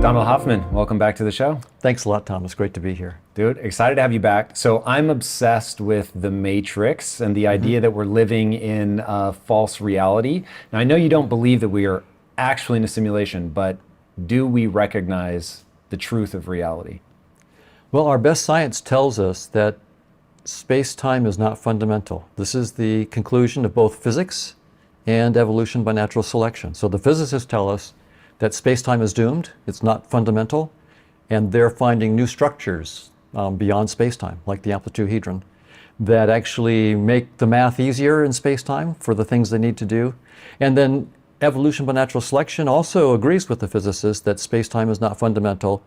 Donald Hoffman, welcome back to the show. Thanks a lot, Thomas. Great to be here. Dude, excited to have you back. So I'm obsessed with the Matrix and the idea that we're living in a false reality. Now, I know you don't believe that we are actually in a simulation, but do we recognize the truth of reality? Well, our best science tells us that space-time is not fundamental. This is the conclusion of both physics and evolution by natural selection. So the physicists tell us that space-time is doomed, it's not fundamental, and they're finding new structures beyond space-time, like the amplitude-hedron, that actually make the math easier in space-time for the things they need to do. And then evolution by natural selection also agrees with the physicists that space-time is not fundamental.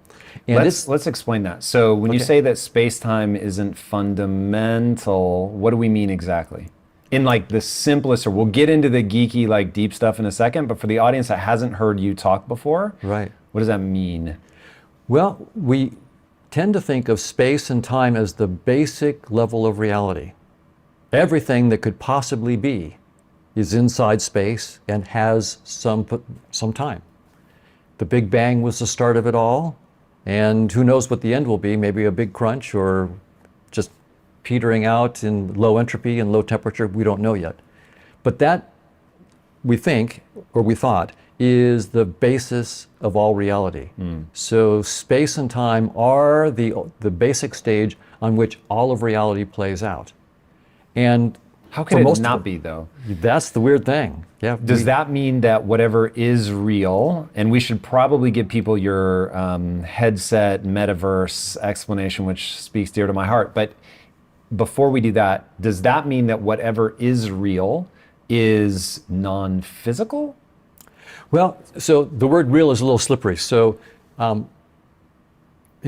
And let's explain that. So when you say that space-time isn't fundamental, what do we mean exactly? In like the simplest, or we'll get into the geeky, like deep stuff in a second, but for the audience that hasn't heard you talk before, right, what does that mean? Well, we tend to think of space and time as the basic level of reality. Everything that could possibly be is inside space and has some time. The Big Bang was the start of it all, and who knows what the end will be, maybe a big crunch or just petering out in low entropy and low temperature, we don't know yet. But that, we think, or we thought, is the basis of all reality. So space and time are the basic stage on which all of reality plays out. And how can it not be, though? That's the weird thing. Yeah. Does that mean that whatever is real, and we should probably give people your headset metaverse explanation, which speaks dear to my heart, but before we do that, does that mean that whatever is real is non-physical? Well, so the word real is a little slippery. So in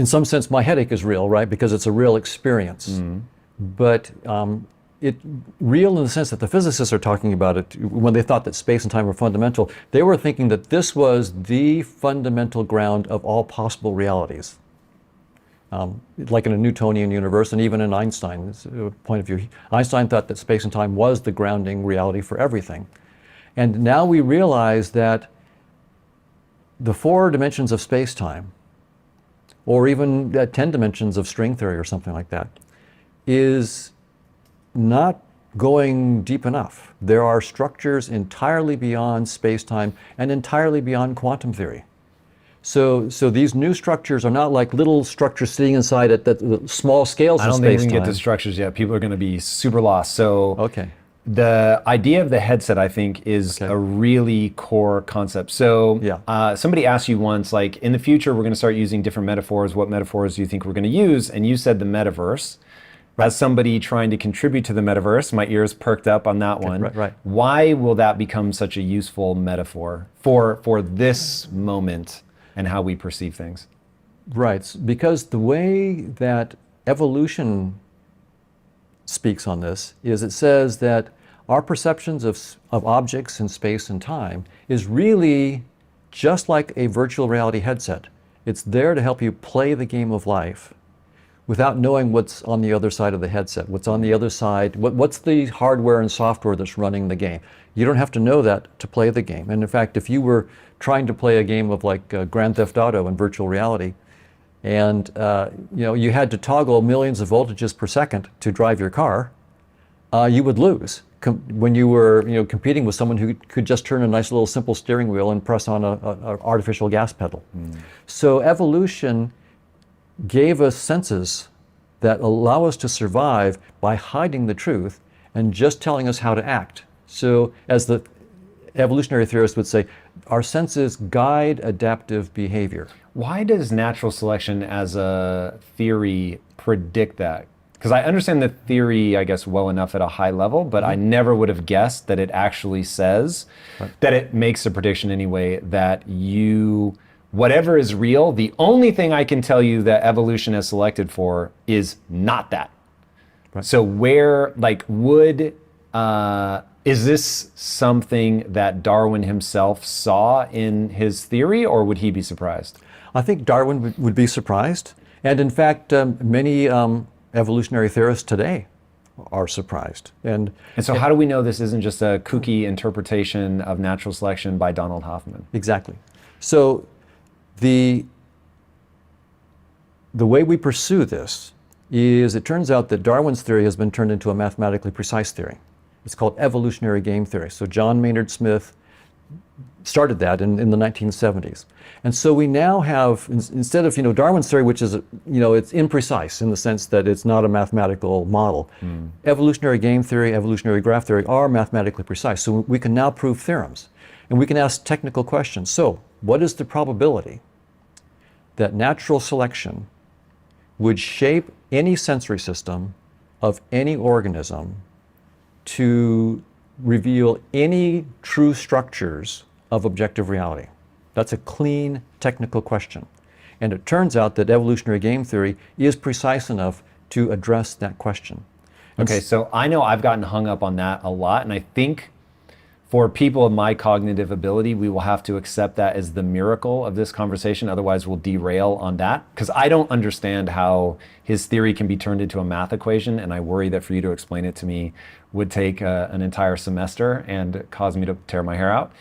some sense, my headache is real, right? Because it's a real experience. But it real in the sense that the physicists are talking about it, when they thought that space and time were fundamental, they were thinking that this was the fundamental ground of all possible realities. Like in a Newtonian universe, and even in Einstein's point of view. Einstein thought that space and time was the grounding reality for everything. And now we realize that the 4 dimensions of space-time, or even 10 dimensions of string theory or something like that, is not going deep enough. There are structures entirely beyond space-time and entirely beyond quantum theory. So these new structures are not like little structures sitting inside at the small scales of space-time. I don't think we can get to structures yet. People are going to be super lost. So the idea of the headset, I think, is a really core concept. So somebody asked you once, like, in the future, we're going to start using different metaphors. What metaphors do you think we're going to use? And you said the metaverse. As somebody trying to contribute to the metaverse, my ears perked up on that one. Why will that become such a useful metaphor for this moment and how we perceive things? Right, because the way that evolution speaks on this is it says that our perceptions of objects in space and time is really just like a virtual reality headset. It's there to help you play the game of life without knowing what's on the other side of the headset, what's on the other side, what's the hardware and software that's running the game. You don't have to know that to play the game. And in fact, if you were trying to play a game of like Grand Theft Auto in virtual reality, and you had to toggle millions of voltages per second to drive your car, you would lose when you were competing with someone who could just turn a nice little simple steering wheel and press on an artificial gas pedal. So evolution gave us senses that allow us to survive by hiding the truth and just telling us how to act. So as the evolutionary theorists would say, our senses guide adaptive behavior. Why does natural selection as a theory predict that? Because I understand the theory, I guess, well enough at a high level, but I never would have guessed that it actually says, that it makes a prediction anyway, that whatever is real, the only thing I can tell you that evolution has selected for is not that. So where, is this something that Darwin himself saw in his theory, or would he be surprised? I think Darwin would be surprised. And in fact, many evolutionary theorists today are surprised. And so how do we know this isn't just a kooky interpretation of natural selection by Donald Hoffman? Exactly. So the the way we pursue this is, it turns out that Darwin's theory has been turned into a mathematically precise theory. It's called evolutionary game theory. So John Maynard Smith started that in the 1970s. And so we now have, instead of, Darwin's theory, which is, it's imprecise in the sense that it's not a mathematical model. Evolutionary game theory, evolutionary graph theory are mathematically precise. So we can now prove theorems. And we can ask technical questions. So what is the probability that natural selection would shape any sensory system of any organism to reveal any true structures of objective reality? That's a clean technical question. And it turns out that evolutionary game theory is precise enough to address that question. Okay, so I know I've gotten hung up on that a lot, and I think for people of my cognitive ability, we will have to accept that as the miracle of this conversation. Otherwise, we'll derail on that. Because I don't understand how his theory can be turned into a math equation, and I worry that for you to explain it to me would take an entire semester and cause me to tear my hair out.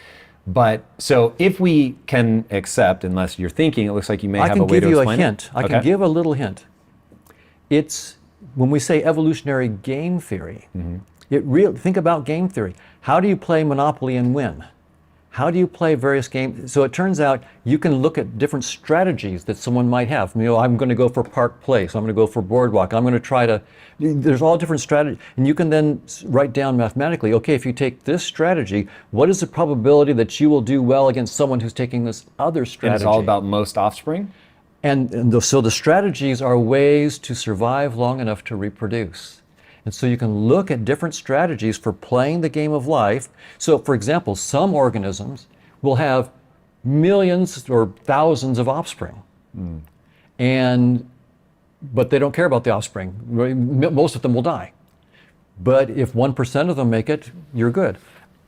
But so if we can accept, unless you're thinking, it looks like you may have a way to explain it. I can give you a hint. I can give a little hint. It's, when we say evolutionary game theory, think about game theory. How do you play Monopoly and win? How do you play various games? So it turns out you can look at different strategies that someone might have. I'm going to go for Park Place. I'm going to go for Boardwalk. I'm going to try to, there's all different strategies. And you can then write down mathematically, okay, if you take this strategy, what is the probability that you will do well against someone who's taking this other strategy? And it's all about most offspring? So the strategies are ways to survive long enough to reproduce. And so you can look at different strategies for playing the game of life. So for example, some organisms will have millions or thousands of offspring. But they don't care about the offspring. Most of them will die. But if 1% of them make it, you're good.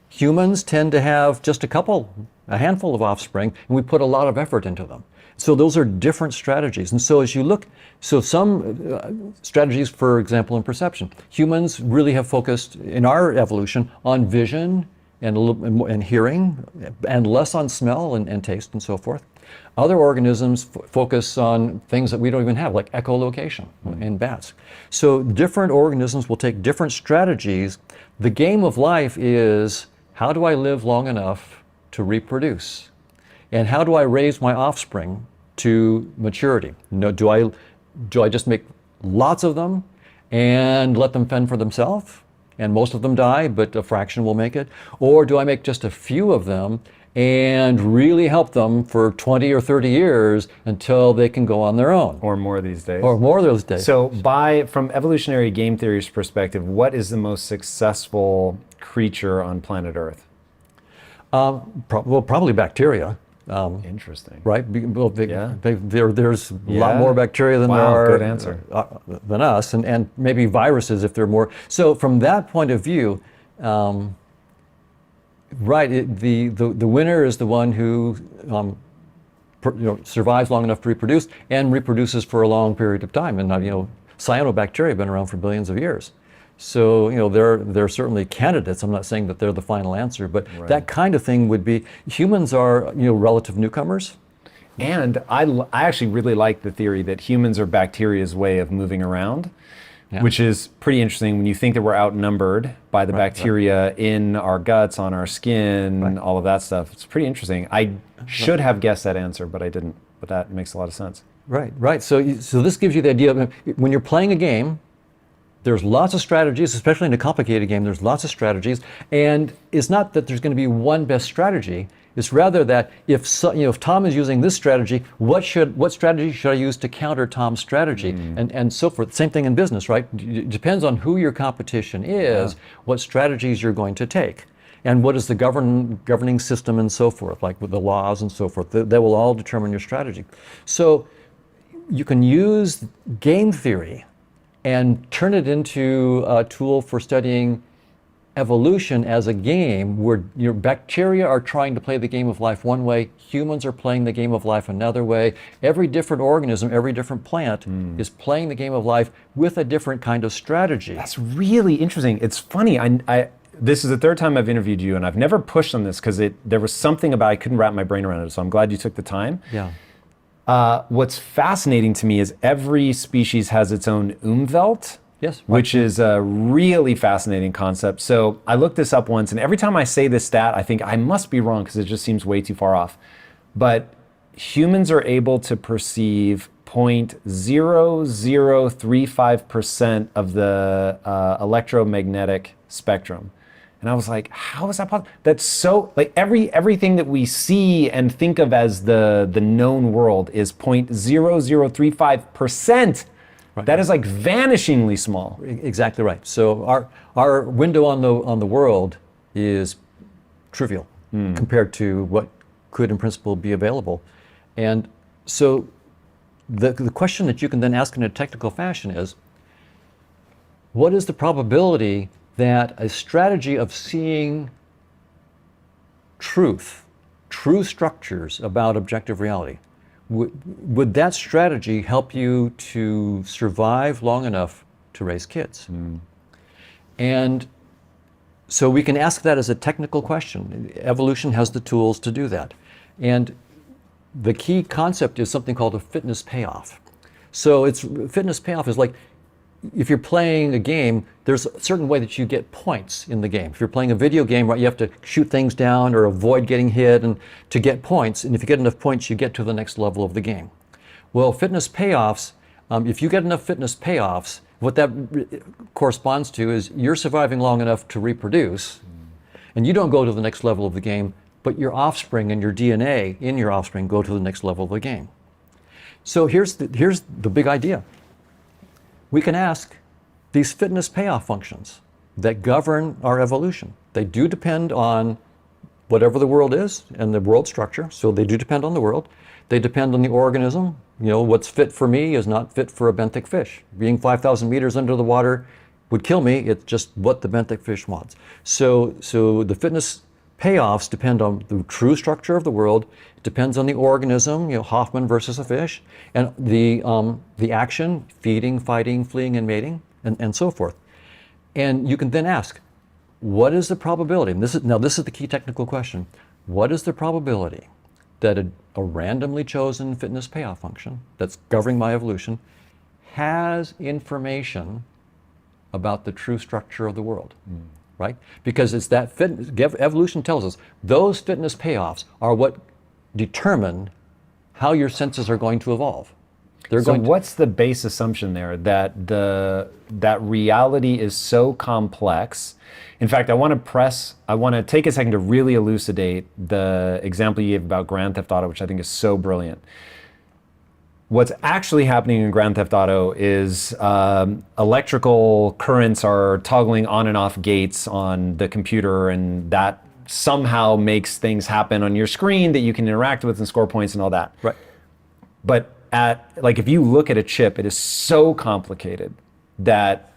Humans tend to have just a handful of offspring, and we put a lot of effort into them. So those are different strategies. And so as you look, some strategies, for example, in perception. Humans really have focused in our evolution on vision and hearing, and less on smell and taste and so forth. Other organisms focus on things that we don't even have, like echolocation in bats. So different organisms will take different strategies. The game of life is, how do I live long enough to reproduce? And how do I raise my offspring to maturity? Do I just make lots of them and let them fend for themselves, and most of them die, but a fraction will make it? Or do I make just a few of them and really help them for 20 or 30 years until they can go on their own? Or more these days. Or more those days. So from evolutionary game theory's perspective, what is the most successful creature on planet Earth? Probably bacteria. Interesting. Right? There's a lot more bacteria than there are good answer. Than us, and maybe viruses if they're more. So from that point of view, the winner is the one who survives long enough to reproduce and reproduces for a long period of time. And cyanobacteria have been around for billions of years. So they're certainly candidates. I'm not saying that they're the final answer, but that kind of thing would be. Humans are relative newcomers. And I actually really like the theory that humans are bacteria's way of moving around, which is pretty interesting when you think that we're outnumbered by the bacteria in our guts, on our skin, all of that stuff. It's pretty interesting. I should have guessed that answer, but I didn't. But that makes a lot of sense. Right. So this gives you the idea of when you're playing a game. There's lots of strategies, especially in a complicated game, there's lots of strategies. And it's not that there's going to be one best strategy. It's rather that if Tom is using this strategy, what strategy should I use to counter Tom's strategy? And so forth. Same thing in business, right? It depends on who your competition is, what strategies you're going to take. And what is the governing system and so forth, like with the laws and so forth. That will all determine your strategy. So you can use game theory and turn it into a tool for studying evolution as a game where your bacteria are trying to play the game of life one way, humans are playing the game of life another way. Every different organism, every different plant is playing the game of life with a different kind of strategy. That's really interesting. It's funny, this is the third time I've interviewed you, and I've never pushed on this because there was something about I couldn't wrap my brain around it, so I'm glad you took the time. Yeah. What's fascinating to me is every species has its own Umwelt. Yes. Right. Which is a really fascinating concept. So I looked this up once, and every time I say this stat, I think I must be wrong because it just seems way too far off. But humans are able to perceive 0.0035% of the electromagnetic spectrum. And I was like, how is that possible? That's so, like everything that we see and think of as the known world is 0.0035%. Right. That is like vanishingly small. Exactly right. So our window on the world is trivial compared to what could in principle be available. And so the question that you can then ask in a technical fashion is, what is the probability that a strategy of seeing true structures about objective reality, would that strategy help you to survive long enough to raise kids? And so we can ask that as a technical question. Evolution has the tools to do that. And the key concept is something called a fitness payoff. So fitness payoff is like, if you're playing a game, there's a certain way that you get points in the game. If you're playing a video game, right, you have to shoot things down or avoid getting hit and to get points. And if you get enough points, you get to the next level of the game. Well, fitness payoffs, if you get enough fitness payoffs, what that corresponds to is you're surviving long enough to reproduce, and you don't go to the next level of the game, but your offspring and your DNA in your offspring go to the next level of the game. So here's the big idea. We can ask these fitness payoff functions that govern our evolution. They do depend on whatever the world is and the world structure, so they do depend on the world. They depend on the organism. You know, what's fit for me is not fit for a benthic fish. Being 5,000 meters under the water would kill me. It's just what the benthic fish wants. So the fitness payoffs depend on the true structure of the world. It depends on the organism, you know, Hoffman versus a fish, and the action, feeding, fighting, fleeing, and mating, and so forth. And you can then ask, what is the probability? And this is the key technical question. What is the probability that a randomly chosen fitness payoff function that's governing my evolution has information about the true structure of the world? Right? Because it's that evolution tells us those fitness payoffs are what determine how your senses are going to evolve. What's the base assumption there that that reality is so complex? In fact, I want to take a second to really elucidate the example you gave about Grand Theft Auto, which I think is so brilliant. What's actually happening in Grand Theft Auto is electrical currents are toggling on and off gates on the computer, and that somehow makes things happen on your screen that you can interact with and score points and all that. Right. But if you look at a chip, it is so complicated that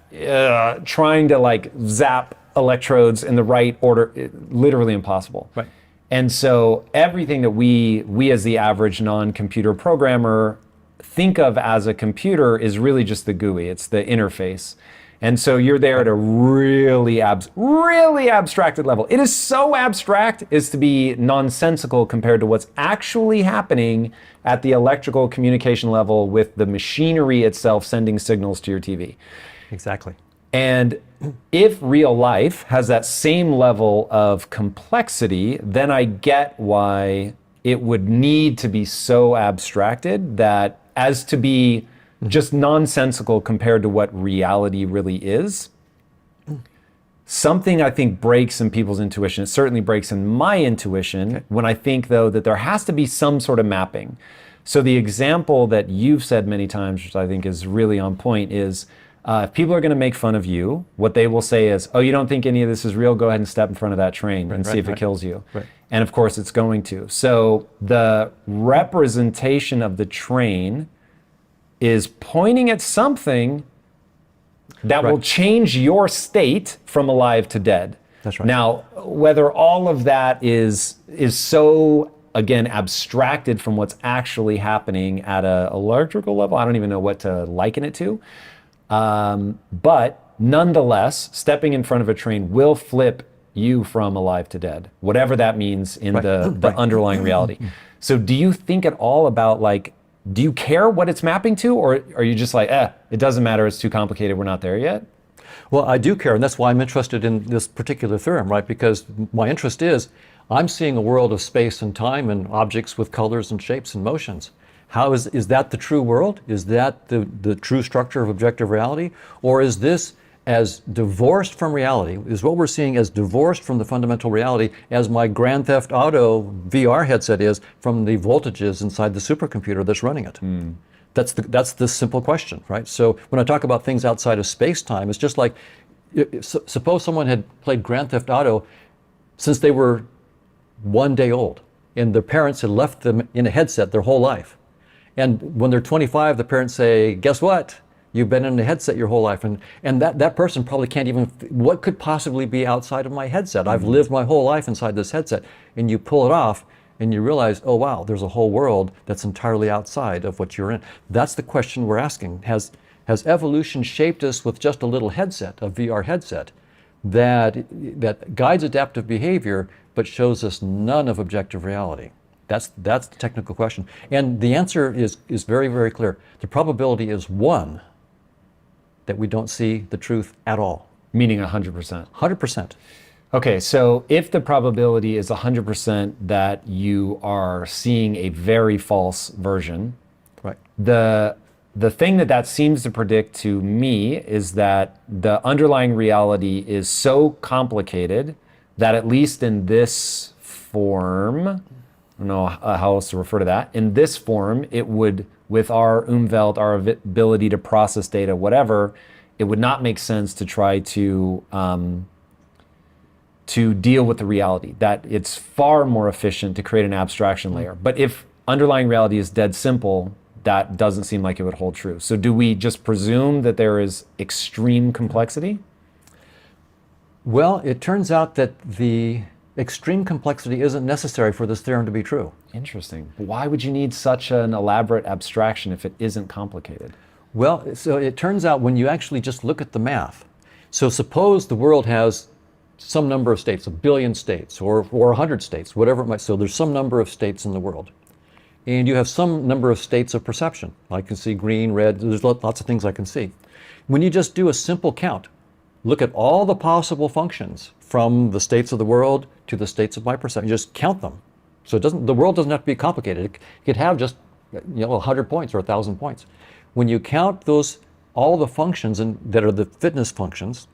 trying to zap electrodes in the right order, literally impossible. Right. And so everything that we as the average non-computer programmer think of as a computer is really just the GUI. It's the interface. And so you're there at a really abstracted level. It is so abstract as to be nonsensical compared to what's actually happening at the electrical communication level with the machinery itself sending signals to your TV. Exactly. And if real life has that same level of complexity, then I get why it would need to be so abstracted that as to be just nonsensical compared to what reality really is. Something I think breaks in people's intuition. It certainly breaks in my intuition when I think, though, that there has to be some sort of mapping. So the example that you've said many times, which I think is really on point, is if people are going to make fun of you, what they will say is, oh, you don't think any of this is real? Go ahead and step in front of that train and see if it kills you. Right. And of course, it's going to. So the representation of the train is pointing at something that will change your state from alive to dead. That's right. Now, whether all of that is so, again, abstracted from what's actually happening at a electrical level, I don't even know what to liken it to. But nonetheless, stepping in front of a train will flip you from alive to dead, whatever that means in the underlying reality. So do you think at all about do you care what it's mapping to, or are you just like, it doesn't matter, it's too complicated, we're not there yet? Well, I do care, and that's why I'm interested in this particular theorem, right? Because my interest is, I'm seeing a world of space and time and objects with colors and shapes and motions. How is that the true world? Is that the true structure of objective reality? Or is this as divorced from reality? Is what we're seeing as divorced from the fundamental reality as my Grand Theft Auto VR headset is from the voltages inside the supercomputer that's running it? That's the simple question, right? So when I talk about things outside of space-time, it's just like, suppose someone had played Grand Theft Auto since they were 1 day old, and their parents had left them in a headset their whole life. And when they're 25, the parents say, guess what? You've been in a headset your whole life. And that person probably can't even, what could possibly be outside of my headset? I've lived my whole life inside this headset. And you pull it off and you realize, oh wow, there's a whole world that's entirely outside of what you're in. That's the question we're asking. Has evolution shaped us with just a little headset, a VR headset, that guides adaptive behavior but shows us none of objective reality? That's the technical question. And the answer is very, very clear. The probability is 1 that we don't see the truth at all. Meaning 100%. 100%. Okay, so if the probability is 100% that you are seeing a very false version, right, the thing that seems to predict to me is that the underlying reality is so complicated that at least in this form, I don't know how else to refer to that, in this form, it would, with our Umwelt, our ability to process data, whatever, it would not make sense to try to deal with the reality, that it's far more efficient to create an abstraction layer. But if underlying reality is dead simple, that doesn't seem like it would hold true. So do we just presume that there is extreme complexity? Well, it turns out that the extreme complexity isn't necessary for this theorem to be true. Interesting. Why would you need such an elaborate abstraction if it isn't complicated? Well, so it turns out when you actually just look at the math, so suppose the world has some number of states, 1 billion states, or 100 states, whatever it might, so there's some number of states in the world. And you have some number of states of perception. I can see green, red, there's lots of things I can see. When you just do a simple count, look at all the possible functions from the states of the world to the states of my perception, just count them. So the world doesn't have to be complicated. It could have just 100 points or 1,000 points. When you count all the functions that are the fitness functions,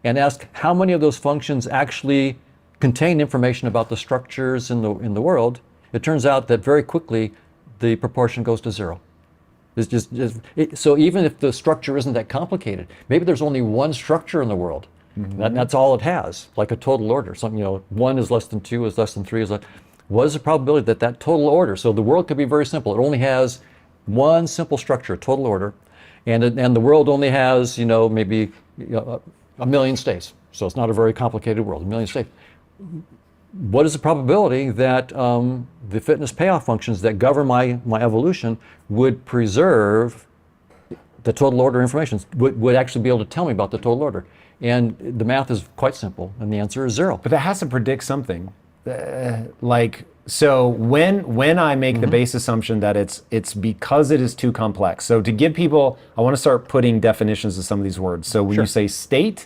and ask how many of those functions actually contain information about the structures in the world, it turns out that very quickly the proportion goes to 0. So even if the structure isn't that complicated, maybe there's only one structure in the world. Mm-hmm. That's all it has, like a total order. Something, 1 is less than 2 is less than 3 is less. What is the probability that total order? So the world could be very simple. It only has one simple structure, total order, and the world only has maybe 1 million states. So it's not a very complicated world. 1 million states. What is the probability that the fitness payoff functions that govern my evolution would preserve the total order information, would actually be able to tell me about the total order? And the math is quite simple, and the answer is 0. But that has to predict something. So when I make the base assumption that it's because it is too complex. So to give people, I want to start putting definitions to some of these words. So when you say state,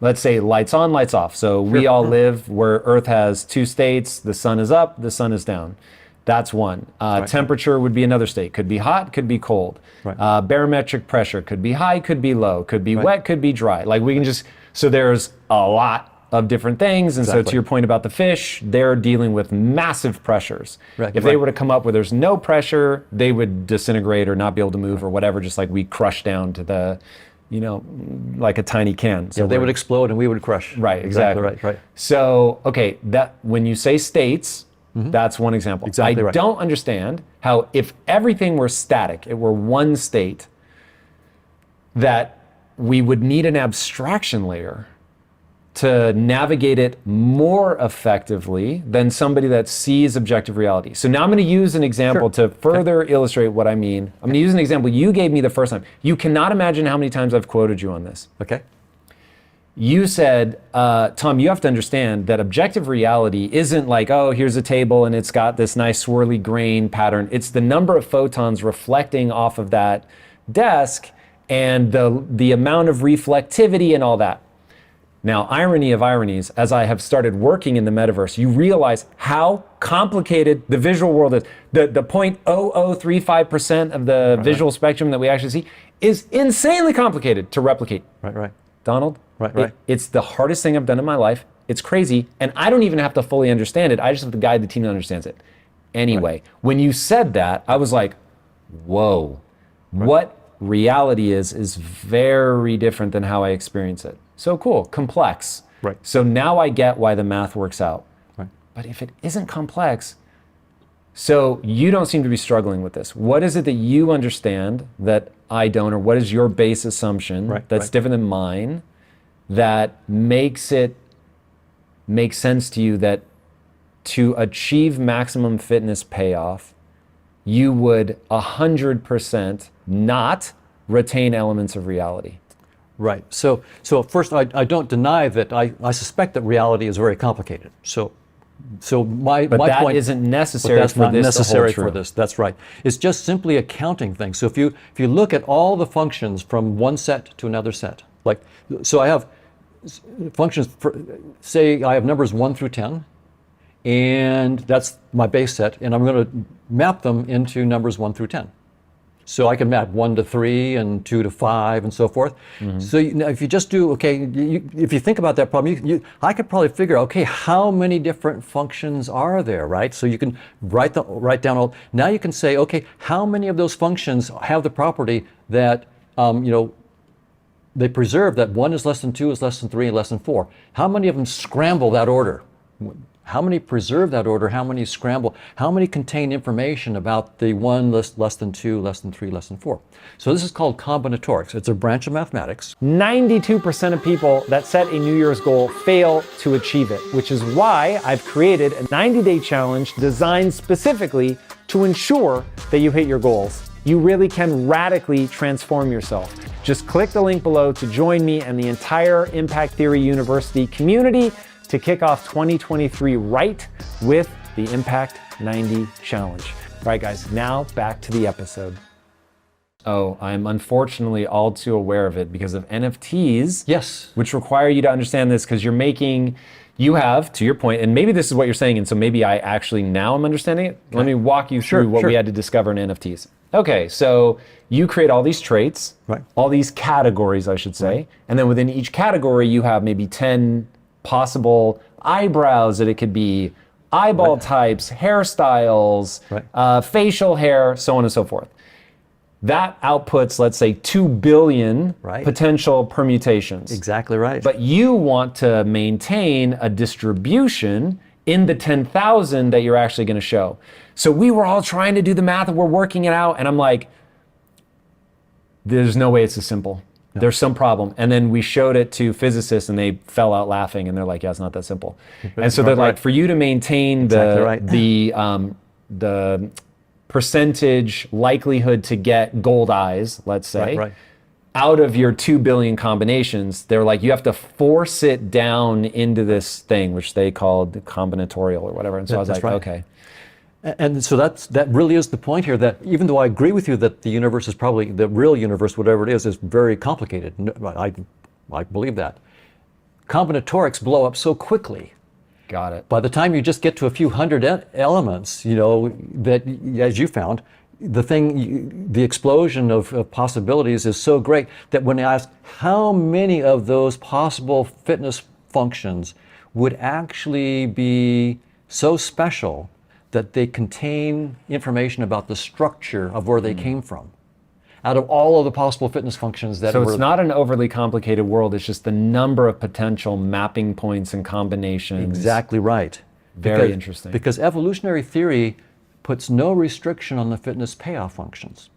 let's say lights on, lights off. So we all live where Earth has 2 states. The sun is up, the sun is down. That's one. Temperature would be another state. Could be hot, could be cold. Right. Barometric pressure could be high, could be low, could be wet, could be dry. Like we can so there's a lot of different things. And so to your point about the fish, they're dealing with massive pressures. Right. If they were to come up where there's no pressure, they would disintegrate or not be able to move or whatever, just like we crush down to the, like a tiny can. So they would explode and we would crush. Right, exactly. Right. So, okay, that when you say states, that's one example. Exactly right. I don't understand how if everything were static, it were one state, that we would need an abstraction layer to navigate it more effectively than somebody that sees objective reality. So now I'm going to use an example to further illustrate what I mean. I'm going to use an example you gave me the first time. You cannot imagine how many times I've quoted you on this. Okay. You said, Tom, you have to understand that objective reality isn't like, oh, here's a table and it's got this nice swirly grain pattern. It's the number of photons reflecting off of that desk and the amount of reflectivity and all that. Now, irony of ironies, as I have started working in the metaverse, you realize how complicated the visual world is. The 0.0035% of the visual spectrum that we actually see is insanely complicated to replicate. Right. Donald, right. It's the hardest thing I've done in my life. It's crazy, and I don't even have to fully understand it. I just have to guide the team that understands it. Anyway, when you said that, I was like, whoa, what reality is very different than how I experience it. So cool, complex. Right. So now I get why the math works out. Right. But if it isn't complex, so you don't seem to be struggling with this. What is it that you understand that I don't, or what is your base assumption that's different than mine that makes it make sense to you that to achieve maximum fitness payoff, you would 100% not retain elements of reality? Right. So first, I don't deny that I suspect that reality is very complicated. So my point isn't necessary. That's for not this necessary to hold for true. this. That's right. It's just simply a counting thing. So if you look at all the functions from one set to another set, so I have functions. Say I have numbers 1 through 10, and that's my base set, and I'm going to map them into numbers 1 through 10. So I can map 1 to 3 and 2 to 5 and so forth. Mm-hmm. So now if you just do, if you think about that problem, I could probably figure, how many different functions are there, right? So you can write down all. Now you can say, how many of those functions have the property that, they preserve that 1 is less than 2 is less than 3 and less than 4. How many of them scramble that order? How many preserve that order? How many scramble? How many contain information about the 1 less than 2, less than 3, less than 4? So this is called combinatorics. It's a branch of mathematics. 92% of people that set a New Year's goal fail to achieve it, which is why I've created a 90-day challenge designed specifically to ensure that you hit your goals. You really can radically transform yourself. Just click the link below to join me and the entire Impact Theory University community to kick off 2023 right with the Impact 90 Challenge. All right, guys, now back to the episode. Oh, I'm unfortunately all too aware of it because of NFTs. Yes. Which require you to understand this because you have, to your point, and maybe this is what you're saying, and so maybe I actually now am understanding it. Okay. Let me walk you through what we had to discover in NFTs. Okay, so you create all these traits, all these categories, I should say, and then within each category you have maybe 10 possible eyebrows that it could be, eyeball types, hairstyles, facial hair, so on and so forth. That outputs, let's say, 2 billion potential permutations. Exactly right. But you want to maintain a distribution in the 10,000 that you're actually going to show. So we were all trying to do the math and we're working it out, and I'm like, there's no way it's as simple. No. There's some problem. And then we showed it to physicists and they fell out laughing and they're like, yeah, it's not that simple. And so they're like, for you to maintain the percentage likelihood to get gold eyes, let's say, out of your 2 billion combinations, they're like, you have to force it down into this thing, which they called combinatorial or whatever. And so I was like, okay. And so that really is the point here, that even though I agree with you that the universe is probably, the real universe, whatever it is very complicated. I believe that. Combinatorics blow up so quickly. Got it. By the time you just get to a few hundred elements, that, as you found, the explosion of possibilities is so great that when I ask how many of those possible fitness functions would actually be so special that they contain information about the structure of where they came from, out of all of the possible fitness functions that So it's not an overly complicated world, it's just the number of potential mapping points and combinations. Exactly right. Very interesting. Because evolutionary theory puts no restriction on the fitness payoff functions.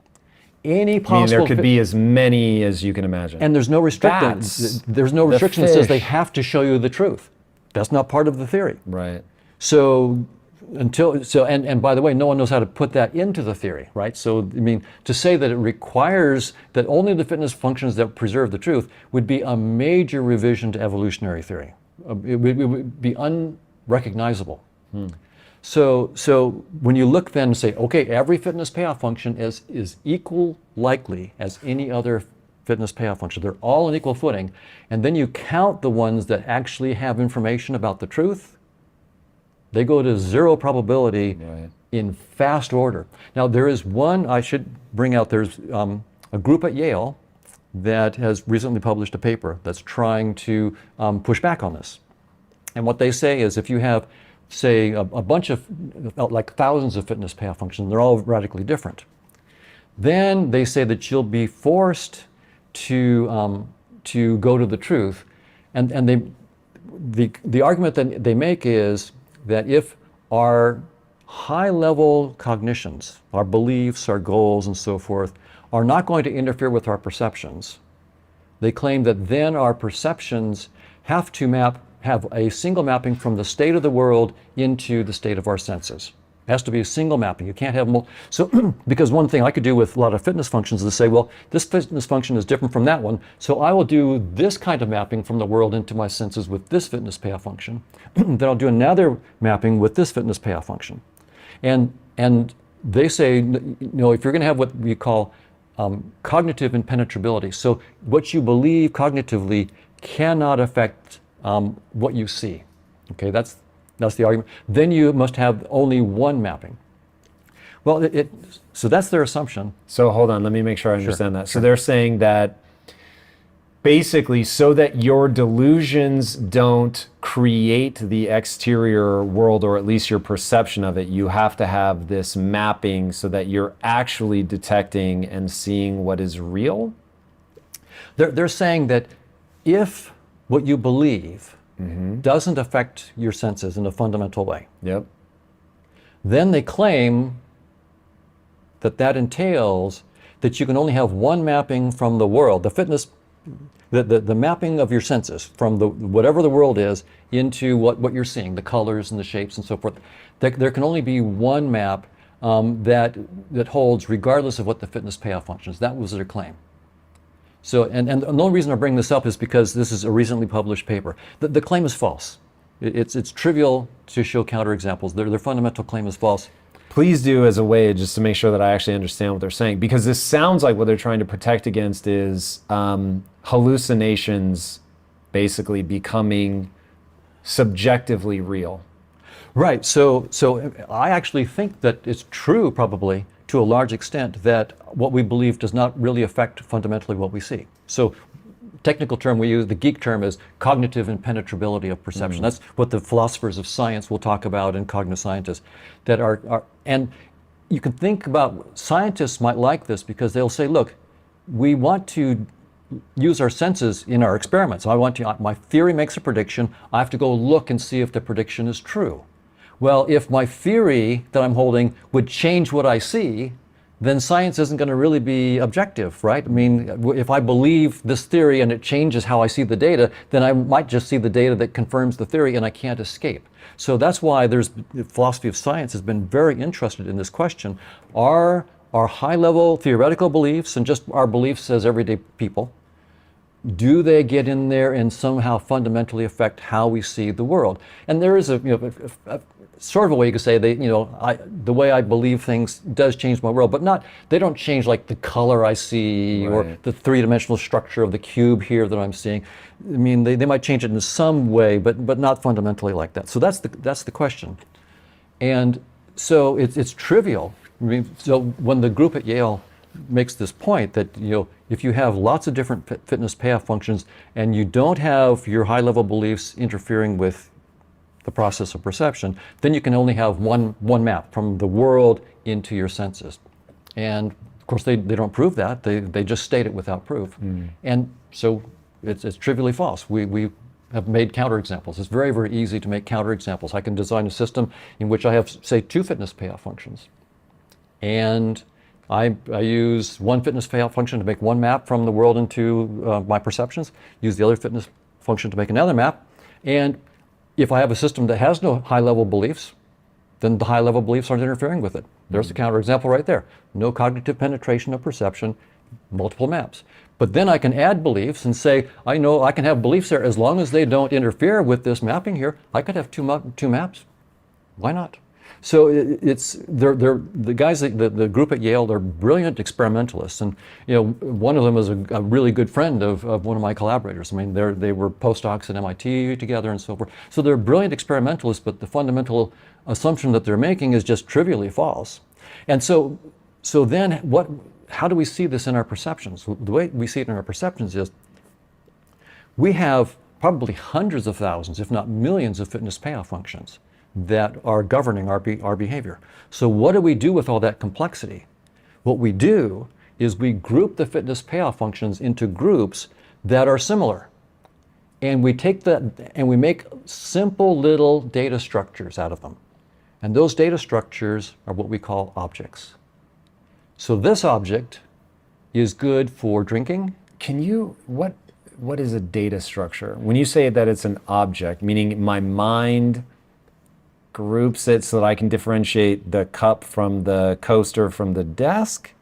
Any possible there could be as many as you can imagine. And there's no restriction. There's no restriction that says they have to show you the truth. That's not part of the theory. Right. So And by the way, no one knows how to put that into the theory, right? So, I mean, to say that it requires that only the fitness functions that preserve the truth would be a major revision to evolutionary theory. It would be unrecognizable. So when you look then and say, okay, every fitness payoff function is equal likely as any other fitness payoff function. They're all on equal footing. And then you count the ones that actually have information about the truth. They go to zero probability in fast order. Now there is one I should bring out. There's a group at Yale that has recently published a paper that's trying to push back on this. And what they say is if you have, say, a bunch of, like thousands of fitness payoff functions, they're all radically different, then they say that you'll be forced to go to the truth. And the argument that they make is that if our high-level cognitions, our beliefs, our goals, and so forth, are not going to interfere with our perceptions, they claim that then our perceptions have to have a single mapping from the state of the world into the state of our senses. It has to be a single mapping. You can't have multiple. So, because one thing I could do with a lot of fitness functions is say, well, this fitness function is different from that one, so I will do this kind of mapping from the world into my senses with this fitness payoff function. Then I'll do another mapping with this fitness payoff function. And they say, you know, if you're going to have what we call cognitive impenetrability, so what you believe cognitively cannot affect what you see. Okay, that's the argument. Then you must have only one mapping. Well, so that's their assumption. So hold on, let me make sure I understand that. So they're saying that basically so that your delusions don't create the exterior world, or at least your perception of it, you have to have this mapping so that you're actually detecting and seeing what is real? They're saying that if what you believe doesn't affect your senses in a fundamental way, then they claim that entails that you can only have one mapping from the world, the mapping of your senses from whatever the world is into what you're seeing, the colors and the shapes and so forth. There can only be one map that holds regardless of what the fitness payoff function is. That was their claim. So, and the only reason I bring this up is because this is a recently published paper. The claim is false. It's trivial to show counterexamples. Their fundamental claim is false. Please do, as a way just to make sure that I actually understand what they're saying, because this sounds like what they're trying to protect against is hallucinations basically becoming subjectively real. Right. So I actually think that it's true, probably, to a large extent, that what we believe does not really affect fundamentally what we see. So technical term we use, the geek term, is cognitive impenetrability of perception. That's what the philosophers of science will talk about, and cognoscientists that are and you can think about, scientists might like this because they'll say, look, we want to use our senses in our experiments. My theory makes a prediction. I have to go look and see if the prediction is true. Well, if my theory that I'm holding would change what I see, then science isn't going to really be objective, right? I mean, if I believe this theory and it changes how I see the data, then I might just see the data that confirms the theory and I can't escape. So that's why the philosophy of science has been very interested in this question. Are our high-level theoretical beliefs and just our beliefs as everyday people, do they get in there and somehow fundamentally affect how we see the world? And there is a sort of a way you could say the way I believe things does change my world, but they don't change like the color I see or the three-dimensional structure of the cube here that I'm seeing. I mean, they might change it in some way, but not fundamentally like that. So that's the question. And so it's trivial. I mean, so when the group at Yale makes this point that if you have lots of different fitness payoff functions and you don't have your high-level beliefs interfering with the process of perception, then you can only have one map from the world into your senses. And of course they don't prove that, they just state it without proof. And so it's trivially false. We have made counterexamples. It's very, very easy to make counterexamples. I can design a system in which I have, say, 2 fitness payoff functions. And I use one fitness payoff function to make one map from the world into my perceptions, use the other fitness function to make another map. And if I have a system that has no high-level beliefs, then the high-level beliefs aren't interfering with it. There's the counterexample right there. No cognitive penetration of perception, multiple maps. But then I can add beliefs and say, I know I can have beliefs there as long as they don't interfere with this mapping here. I could have two maps. Why not? So they're the guys, the group at Yale, they're brilliant experimentalists, and one of them is a really good friend of one of my collaborators. I mean, they were postdocs at MIT together and so forth. So they're brilliant experimentalists, but the fundamental assumption that they're making is just trivially false. And so then how do we see this in our perceptions? The way we see it in our perceptions is we have probably hundreds of thousands, if not millions, of fitness payoff functions that are governing our behavior. So what do we do with all that complexity? What we do is we group the fitness payoff functions into groups that are similar. And we take that and we make simple little data structures out of them. And those data structures are what we call objects. So this object is good for drinking. What is a data structure? When you say that it's an object, meaning my mind groups it so that I can differentiate the cup from the coaster from the desk?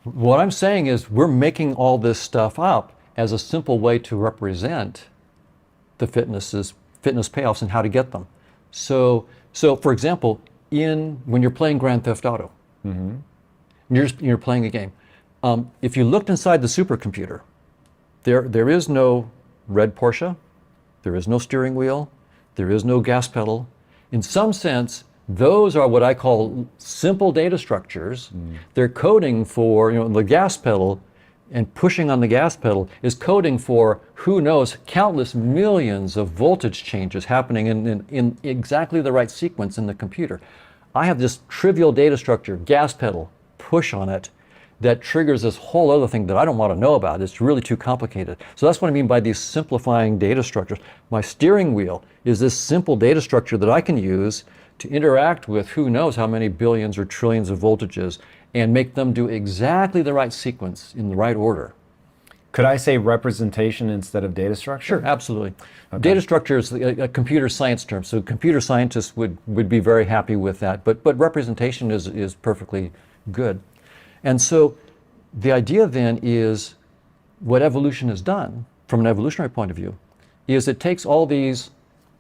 What I'm saying is we're making all this stuff up as a simple way to represent the fitness payoffs and how to get them. So for example, when you're playing Grand Theft Auto, you're playing a game. If you looked inside the supercomputer, there is no red Porsche, there is no steering wheel, there is no gas pedal. In some sense, those are what I call simple data structures. They're coding for, the gas pedal, and pushing on the gas pedal is coding for, who knows, countless millions of voltage changes happening in exactly the right sequence in the computer. I have this trivial data structure, gas pedal, push on it, that triggers this whole other thing that I don't want to know about. It's really too complicated. So that's what I mean by these simplifying data structures. My steering wheel is this simple data structure that I can use to interact with who knows how many billions or trillions of voltages and make them do exactly the right sequence in the right order. Could I say representation instead of data structure? Sure, absolutely. Okay. Data structure is a computer science term, so computer scientists would be very happy with that, but representation is perfectly good. And so the idea then is what evolution has done from an evolutionary point of view is it takes all these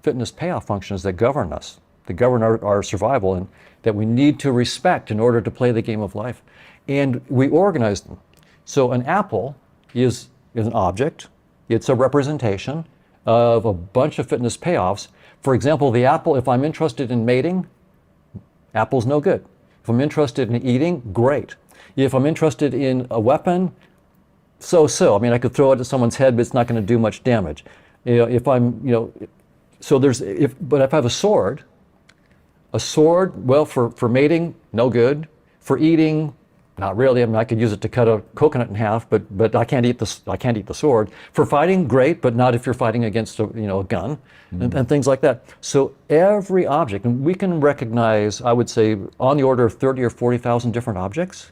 fitness payoff functions that govern us, that govern our survival and that we need to respect in order to play the game of life, and we organize them. So an apple is an object. It's a representation of a bunch of fitness payoffs. For example, the apple, if I'm interested in mating, apple's no good. If I'm interested in eating, great. If I'm interested in a weapon, so. I mean, I could throw it at someone's head, but it's not going to do much damage. If I'm, so but if I have a sword, well, for mating, no good. For eating, not really. I mean, I could use it to cut a coconut in half, but I can't eat the sword. For fighting, great, but not if you're fighting against a gun and things like that. So every object, and we can recognize, I would say, on the order of 30 or 40,000 different objects,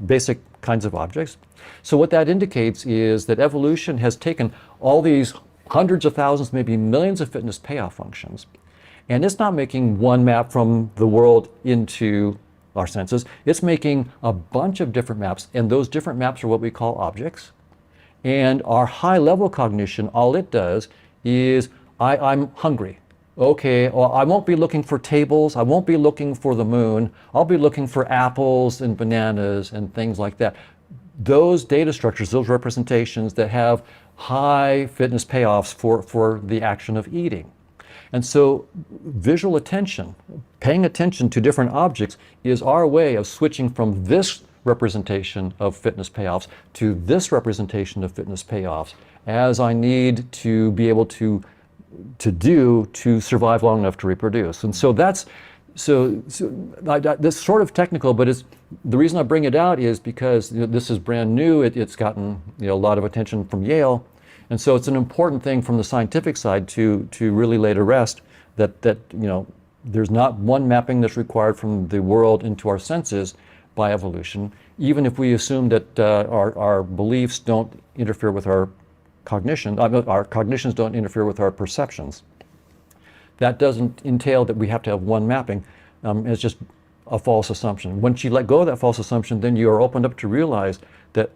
basic kinds of objects. So what that indicates is that evolution has taken all these hundreds of thousands, maybe millions of fitness payoff functions, and it's not making one map from the world into our senses. It's making a bunch of different maps, and those different maps are what we call objects. And our high-level cognition, all it does is, I'm hungry. Okay, well, I won't be looking for tables, I won't be looking for the moon, I'll be looking for apples and bananas and things like that. Those data structures, those representations that have high fitness payoffs for the action of eating. And so visual attention, paying attention to different objects, is our way of switching from this representation of fitness payoffs to this representation of fitness payoffs as I need to be able to survive long enough to reproduce. And so that's sort of technical, but the reason I bring it out is because this is brand new. It's gotten a lot of attention from Yale, and so it's an important thing from the scientific side to really lay to rest that there's not one mapping that's required from the world into our senses by evolution, even if we assume that our beliefs don't interfere with our cognition, our cognitions don't interfere with our perceptions. That doesn't entail that we have to have one mapping. It's just a false assumption. Once you let go of that false assumption, then you are opened up to realize that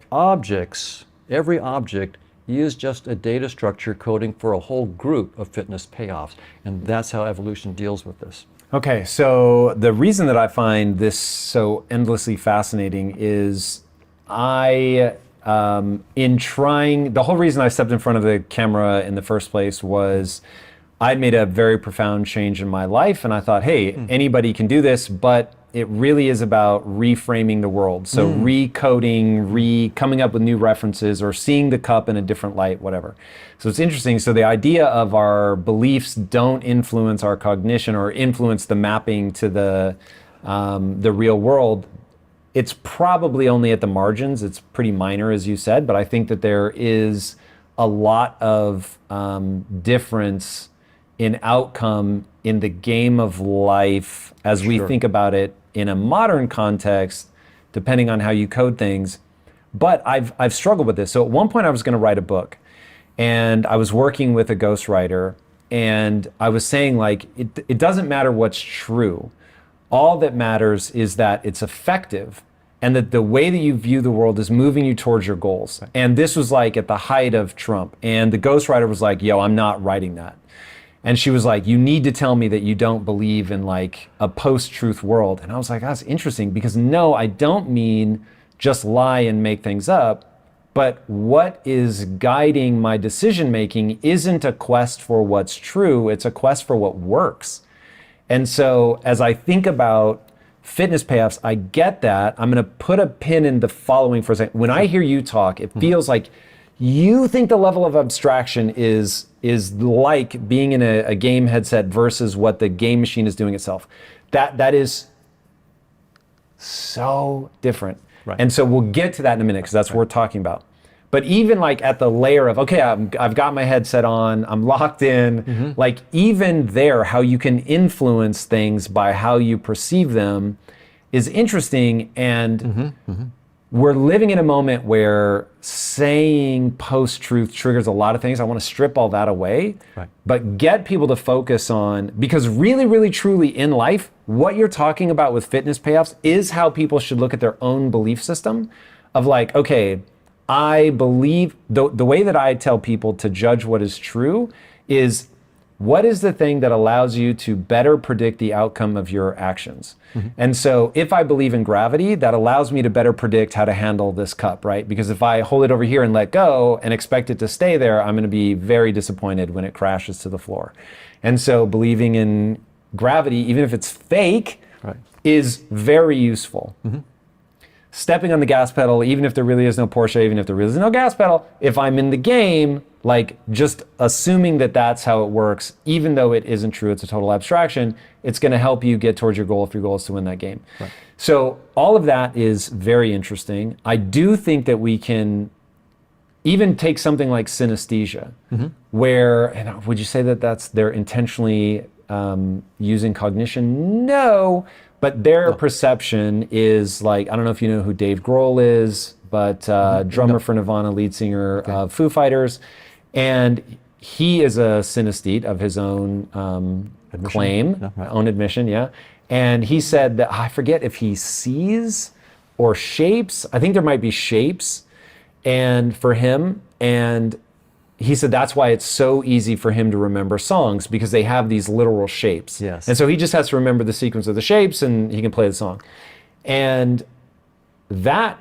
every object is just a data structure coding for a whole group of fitness payoffs. And that's how evolution deals with this. Okay, so the reason that I find this so endlessly fascinating is the whole reason I stepped in front of the camera in the first place was I'd made a very profound change in my life, and I thought, hey, anybody can do this, but it really is about reframing the world. So recoding, coming up with new references, or seeing the cup in a different light, whatever. So it's interesting. So the idea of our beliefs don't influence our cognition or influence the mapping to the real world. It's probably only at the margins. It's pretty minor, as you said, but I think that there is a lot of difference in outcome in the game of life as we think about it in a modern context, depending on how you code things. But I've struggled with this. So at one point I was going to write a book, and I was working with a ghostwriter, and I was saying, like, it doesn't matter what's true. All that matters is that it's effective, and that the way that you view the world is moving you towards your goals. Right. And this was like at the height of Trump. And the ghostwriter was like, yo, I'm not writing that. And she was like, you need to tell me that you don't believe in like a post-truth world. And I was like, that's interesting, because no, I don't mean just lie and make things up. But what is guiding my decision-making isn't a quest for what's true, it's a quest for what works. And so as I think about fitness payoffs, I get that. I'm going to put a pin in the following for a second. When I hear you talk, it feels like you think the level of abstraction is like being in a game headset versus what the game machine is doing itself. That is so different. Right. And so we'll get to that in a minute, because that's what we're talking about. But even like at the layer of, okay, I've got my headset on, I'm locked in, like even there, how you can influence things by how you perceive them is interesting. And we're living in a moment where saying post-truth triggers a lot of things. I want to strip all that away, but get people to focus on, because really, really, truly in life, what you're talking about with fitness payoffs is how people should look at their own belief system of like, okay, I believe, the way that I tell people to judge what is true is, what is the thing that allows you to better predict the outcome of your actions? And so if I believe in gravity, that allows me to better predict how to handle this cup, right? Because if I hold it over here and let go and expect it to stay there, I'm going to be very disappointed when it crashes to the floor. And so believing in gravity, even if it's fake, is very useful. Stepping on the gas pedal, even if there really is no Porsche, even if there really is no gas pedal, if I'm in the game, like just assuming that that's how it works, even though it isn't true, it's a total abstraction, it's going to help you get towards your goal if your goal is to win that game. So all of that is very interesting. I do think that we can even take something like synesthesia, where, and would you say that they're intentionally using cognition? No. But their perception is like, I don't know if you know who Dave Grohl is, but drummer for Nirvana, lead singer of Foo Fighters. And he is a synesthete of his own claim, own admission, And he said that, I forget if he sees or shapes, I think there might be shapes, and for him, and he said that's why it's so easy for him to remember songs, because they have these literal shapes. And so he just has to remember the sequence of the shapes and he can play the song. And that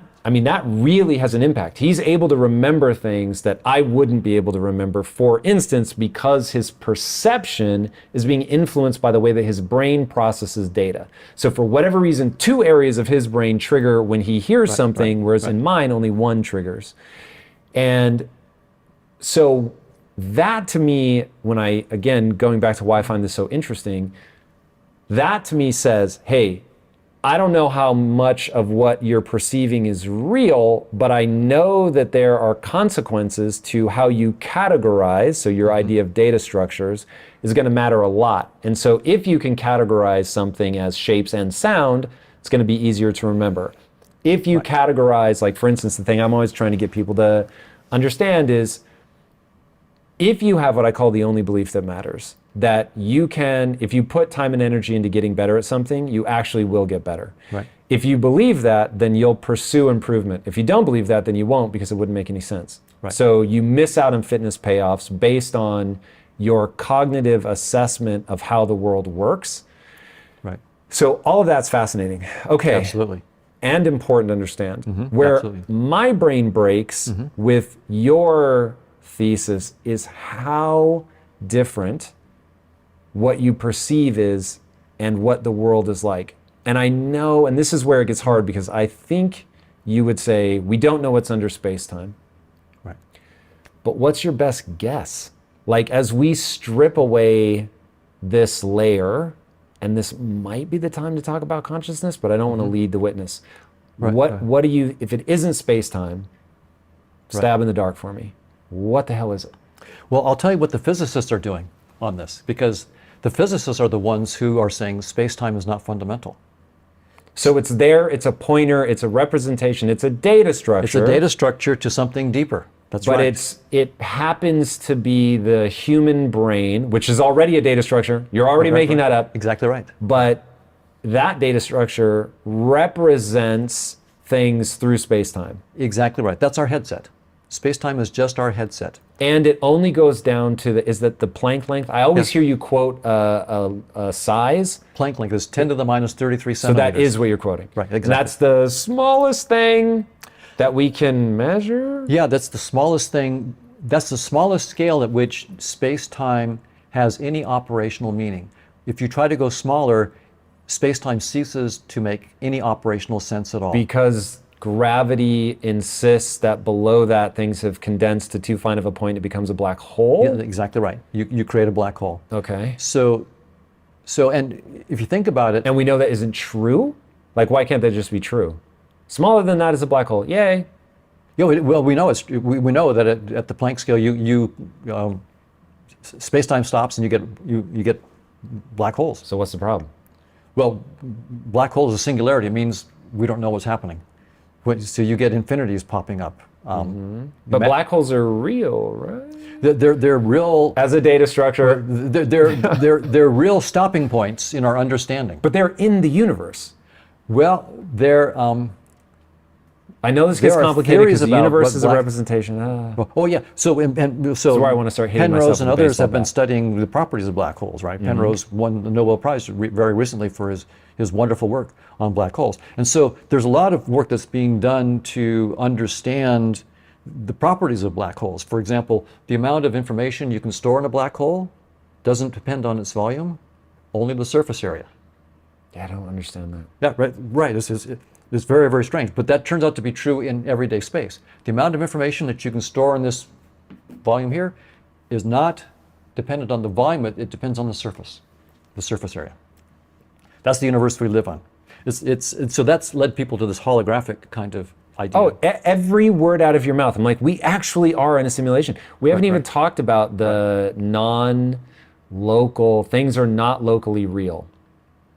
really has an impact. He's able to remember things that I wouldn't be able to remember, for instance, because his perception is being influenced by the way that his brain processes data. So for whatever reason, 2 areas of his brain trigger when he hears something, whereas in mine, only 1 triggers. And so that to me, when I, again, going back to why I find this so interesting, that to me says, hey, I don't know how much of what you're perceiving is real, but I know that there are consequences to how you categorize. So your idea of data structures is going to matter a lot. And so if you can categorize something as shapes and sound, it's going to be easier to remember. If you categorize, like for instance, the thing I'm always trying to get people to understand is, if you have what I call the only belief that matters, that you can, if you put time and energy into getting better at something, you actually will get better. Right. If you believe that, then you'll pursue improvement. If you don't believe that, then you won't, because it wouldn't make any sense. Right. So you miss out on fitness payoffs based on your cognitive assessment of how the world works. Right. So all of that's fascinating. Okay. Absolutely. And important to understand. Where my brain breaks with your thesis is how different what you perceive is and what the world is like. And I know, and this is where it gets hard, because I think you would say, we don't know what's under space-time. Right. But what's your best guess? Like, as we strip away this layer, and this might be the time to talk about consciousness, but I don't want to lead the witness. Right. What do you, if it isn't space-time, stab in the dark for me. What the hell is it? Well, I'll tell you what the physicists are doing on this, because the physicists are the ones who are saying space-time is not fundamental. So it's there, it's a pointer, it's a representation, it's a data structure. It's a data structure to something deeper. That's right. But it happens to be the human brain, which is already a data structure. You're already making that up. Exactly right. But that data structure represents things through space-time. Exactly right. That's our headset. Space-time is just our headset. And it only goes down to is that the Planck length? I always hear you quote a size. Planck length is 10 to the minus 33 So centimeters. that is what you're quoting. Right, exactly. And that's the smallest thing that we can measure? Yeah, that's the smallest thing. That's the smallest scale at which space-time has any operational meaning. If you try to go smaller, space-time ceases to make any operational sense at all. Because gravity insists that below that things have condensed to too fine of a point, it becomes a black hole? Yeah, exactly right. You create a black hole. Okay. So, and if you think about it... And we know that isn't true? Like, why can't that just be true? Smaller than that is a black hole. Yay. Yeah, well, we know we know that at the Planck scale, space-time stops and you get black holes. So what's the problem? Well, black hole is a singularity. It means we don't know what's happening. So you get infinities popping up. But black holes are real, right? They're real as a data structure. They're real stopping points in our understanding. But they're in the universe. Well, they're. I know this gets complicated because the universe is a representation. Oh yeah. So where I want to start hitting Penrose myself and with a others have baseball been bat. studying the properties of black holes, right? Penrose won the Nobel Prize very recently for his wonderful work on black holes. And so there's a lot of work that's being done to understand the properties of black holes. For example, the amount of information you can store in a black hole doesn't depend on its volume, only the surface area. Yeah, I don't understand that. Yeah, right. It's very, very strange, but that turns out to be true in everyday space. The amount of information that you can store in this volume here is not dependent on the volume, it depends on the surface area. That's the universe we live on. So that's led people to this holographic kind of idea. Oh, every word out of your mouth. I'm like, we actually are in a simulation. We haven't even talked about the non-local, things are not locally real.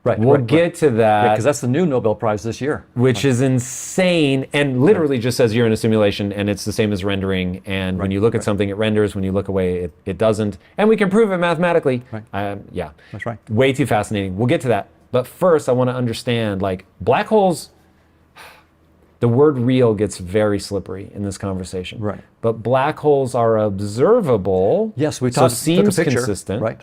Right. We'll get to that. Because that's the new Nobel Prize this year. Which is insane, and literally just says you're in a simulation, and it's the same as rendering. And when you look at something, it renders. When you look away, it doesn't. And we can prove it mathematically. Right. Yeah. That's right. Way too fascinating. We'll get to that. But first, I want to understand, like, black holes. The word real gets very slippery in this conversation. Right. But black holes are observable. Yes, we so took seems a picture. Consistent. Right.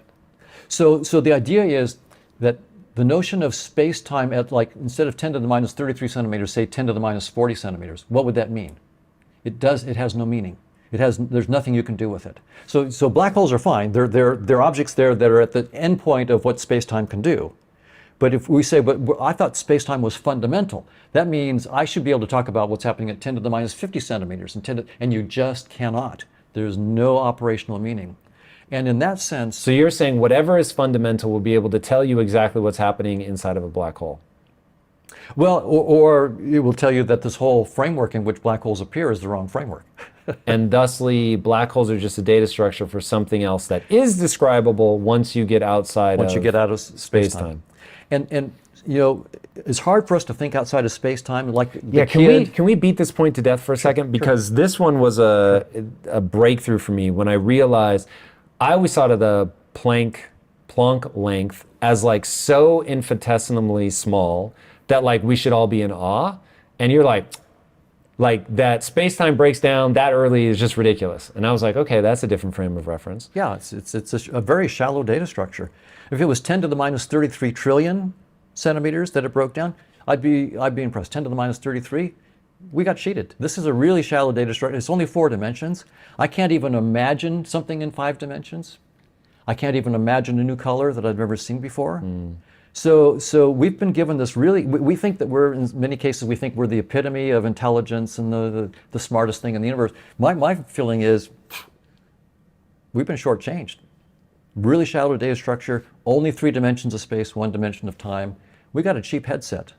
So the idea is that the notion of space-time at, like, instead of 10 to the minus 33 centimeters, say 10 to the minus 40 centimeters, what would that mean? It has no meaning. There's nothing you can do with it. So black holes are fine. They're objects there that are at the end point of what space-time can do. But if we say, but I thought space-time was fundamental, that means I should be able to talk about what's happening at 10 to the minus 50 centimeters, and you just cannot. There's no operational meaning. And in that sense... So you're saying whatever is fundamental will be able to tell you exactly what's happening inside of a black hole? Well, or it will tell you that this whole framework in which black holes appear is the wrong framework. And thusly, black holes are just a data structure for something else that is describable once you get outside of space-time. And you know, it's hard for us to think outside of space-time. Like can we beat this point to death for a second? Because this one was a breakthrough for me when I realized I always thought of the Planck Planck length as like so infinitesimally small that like we should all be in awe. And you're like that space-time breaks down that early is just ridiculous. And I was like, okay, that's a different frame of reference. Yeah, it's a very shallow data structure. If it was 10 to the minus 33 trillion centimeters that it broke down, I'd be impressed. 10 to the minus 33, we got cheated. This is a really shallow data structure. It's only 4 dimensions. I can't even imagine something in 5 dimensions. I can't even imagine a new color that I've never seen before. So we've been given this really, we think that we're, in many cases, we think we're the epitome of intelligence and the smartest thing in the universe. My feeling is we've been shortchanged. Really shallow data structure, only 3 dimensions of space, 1 dimension of time. We got a cheap headset.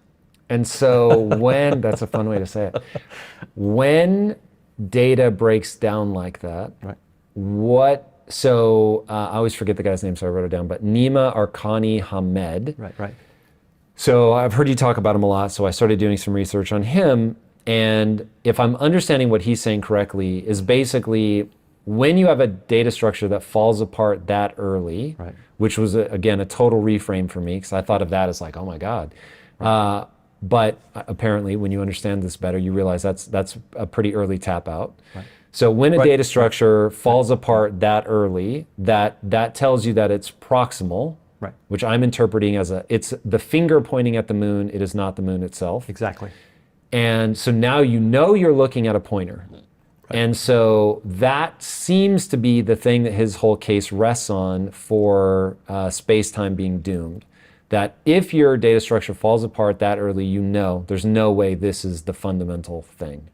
And so when, that's a fun way to say it, when data breaks down like that, right. I always forget the guy's name, so I wrote it down, but Nima Arkani Hamed. Right. So I've heard you talk about him a lot, so I started doing some research on him. And if I'm understanding what he's saying correctly, is basically when you have a data structure that falls apart that early, right. which was, again, a total reframe for me, because I thought of that as like, oh my God. Right. But apparently, when you understand this better, you realize that's a pretty early tap out. Right. So when a data structure falls apart that early, that tells you that it's proximal, right. which I'm interpreting as it's the finger pointing at the moon. It is not the moon itself. Exactly. And so now you know you're looking at a pointer. Right. And so that seems to be the thing that his whole case rests on for space-time being doomed. That if your data structure falls apart that early, you know there's no way this is the fundamental thing.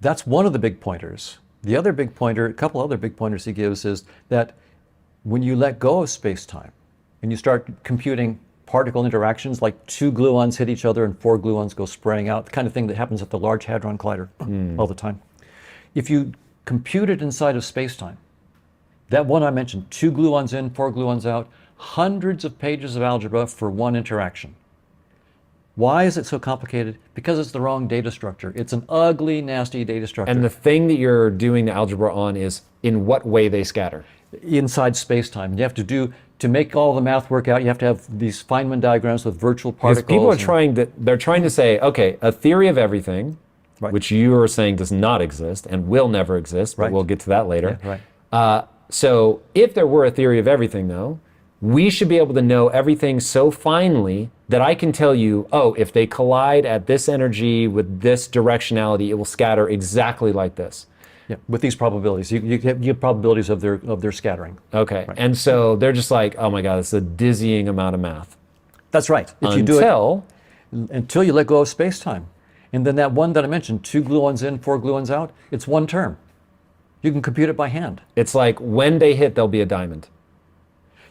That's one of the big pointers. The other big pointer, a couple other big pointers he gives is that when you let go of space-time and you start computing particle interactions, like 2 gluons hit each other and 4 gluons go spraying out, the kind of thing that happens at the Large Hadron Collider all the time. If you compute it inside of space-time, that one I mentioned, 2 gluons in, 4 gluons out, hundreds of pages of algebra for one interaction. Why is it so complicated? Because it's the wrong data structure. It's an ugly, nasty data structure. And the thing that you're doing the algebra on is in what way they scatter. Inside space-time. You have to make all the math work out, you have to have these Feynman diagrams with virtual particles. Because people are they're trying to say, okay, a theory of everything, right. which you are saying does not exist and will never exist, but right. we'll get to that later. Yeah, right. So if there were a theory of everything, though, we should be able to know everything so finely that I can tell you, oh, if they collide at this energy with this directionality, it will scatter exactly like this. Yeah, with these probabilities. You have probabilities of their scattering. Okay, right. And so they're just like, oh my God, it's a dizzying amount of math. That's right. If you do it until you let go of space-time. And then that one that I mentioned, 2 gluons in, 4 gluons out, it's one term. You can compute it by hand. It's like when they hit, there'll be a diamond.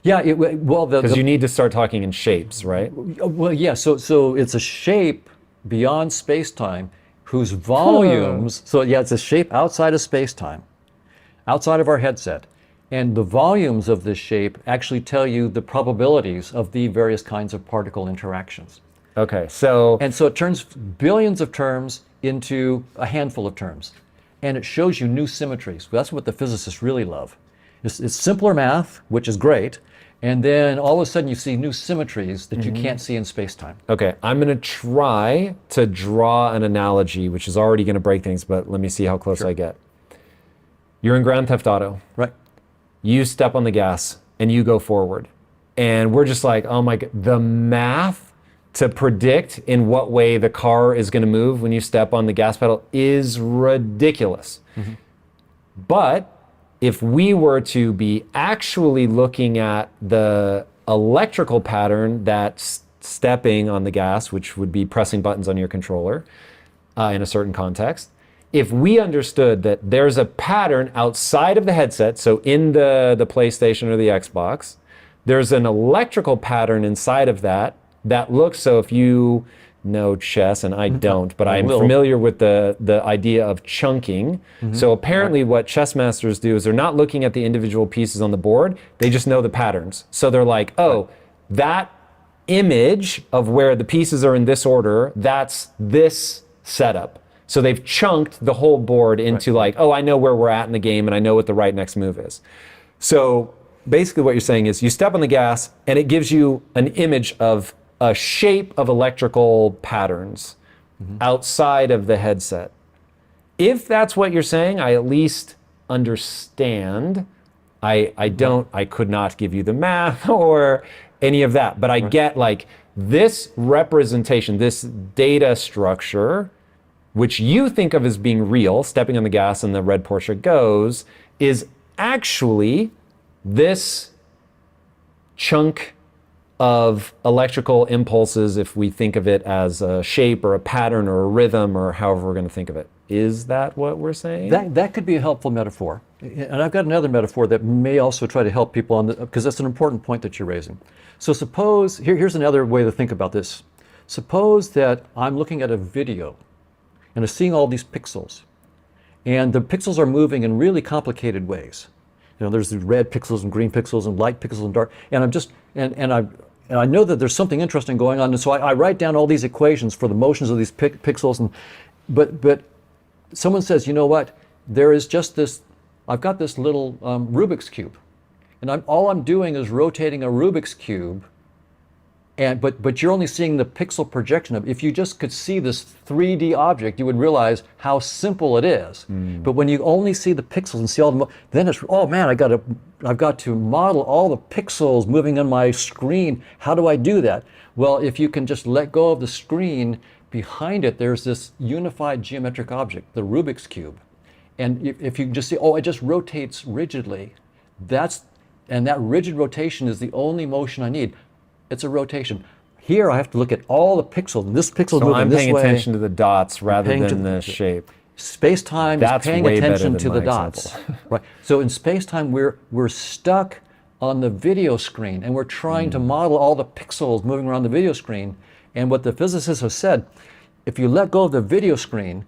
Yeah, because you need to start talking in shapes, right? Well, yeah. So it's a shape beyond space-time whose volumes. So yeah, it's a shape outside of space-time, outside of our headset, and the volumes of this shape actually tell you the probabilities of the various kinds of particle interactions. Okay, so it turns billions of terms into a handful of terms, and it shows you new symmetries. That's what the physicists really love. It's simpler math, which is great. And then all of a sudden you see new symmetries that you can't see in space-time. Okay, I'm going to try to draw an analogy, which is already going to break things, but let me see how close I get. You're in Grand Theft Auto. Right. You step on the gas and you go forward. And we're just like, oh my God, the math to predict in what way the car is going to move when you step on the gas pedal is ridiculous. Mm-hmm. But if we were to be actually looking at the electrical pattern that's stepping on the gas, which would be pressing buttons on your controller in a certain context, if we understood that there's a pattern outside of the headset, so in the PlayStation or the Xbox, there's an electrical pattern inside of that looks, so if you know chess, and I don't, but I'm familiar with the idea of chunking. Mm-hmm. So apparently what chess masters do is they're not looking at the individual pieces on the board, they just know the patterns. So they're like, oh, that image of where the pieces are in this order, that's this setup. So they've chunked the whole board into like, oh, I know where we're at in the game and I know what the right next move is. So basically what you're saying is you step on the gas and it gives you an image of a shape of electrical patterns outside of the headset. If that's what you're saying, I at least understand. I could not give you the math or any of that, but I get like this representation, this data structure, which you think of as being real, stepping on the gas and the red Porsche goes, is actually this chunk of electrical impulses, if we think of it as a shape or a pattern or a rhythm or however we're going to think of it. Is that what we're saying? That could be a helpful metaphor. And I've got another metaphor that may also try to help people on because that's an important point that you're raising. So suppose, here's another way to think about this. Suppose that I'm looking at a video and I'm seeing all these pixels. And the pixels are moving in really complicated ways. You know, there's the red pixels and green pixels and light pixels and dark. And I'm just, and I know that there's something interesting going on. And so I write down all these equations for the motions of these pixels. And but someone says, you know what? There is just this, I've got this little Rubik's Cube. And all I'm doing is rotating a Rubik's Cube. And but you're only seeing the pixel projection of. If you just could see this 3D object, you would realize how simple it is. But when you only see the pixels and see all the, then it's, oh man, I've got to model all the pixels moving on my screen. How do I do that? Well, if you can just let go of the screen, behind it there's this unified geometric object, the Rubik's Cube. And if you can just see, oh, it just rotates rigidly. And that rigid rotation is the only motion I need. It's a rotation. Here I have to look at all the pixels. This pixel is moving this way. So I'm paying attention to the dots rather than the shape. Space-time is paying attention to the dots. Right. So in space-time we're stuck on the video screen and we're trying to model all the pixels moving around the video screen. And what the physicists have said, if you let go of the video screen,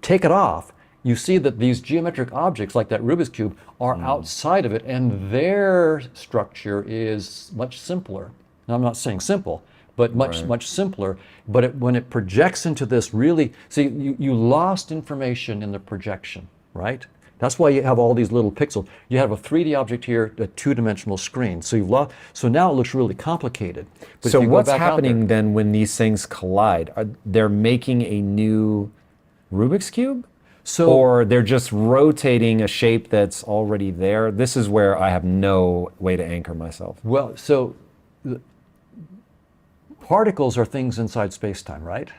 take it off, you see that these geometric objects like that Rubik's Cube are outside of it and their structure is much simpler. Now, I'm not saying simple, but much simpler. But when it projects into this really, see, you lost information in the projection, right? That's why you have all these little pixels. You have a 3D object here, a two-dimensional screen. So you've lost. So now it looks really complicated. But so what's happening then when these things collide? They're making a new Rubik's Cube? Or they're just rotating a shape that's already there? This is where I have no way to anchor myself. Well, so particles are things inside space-time, right?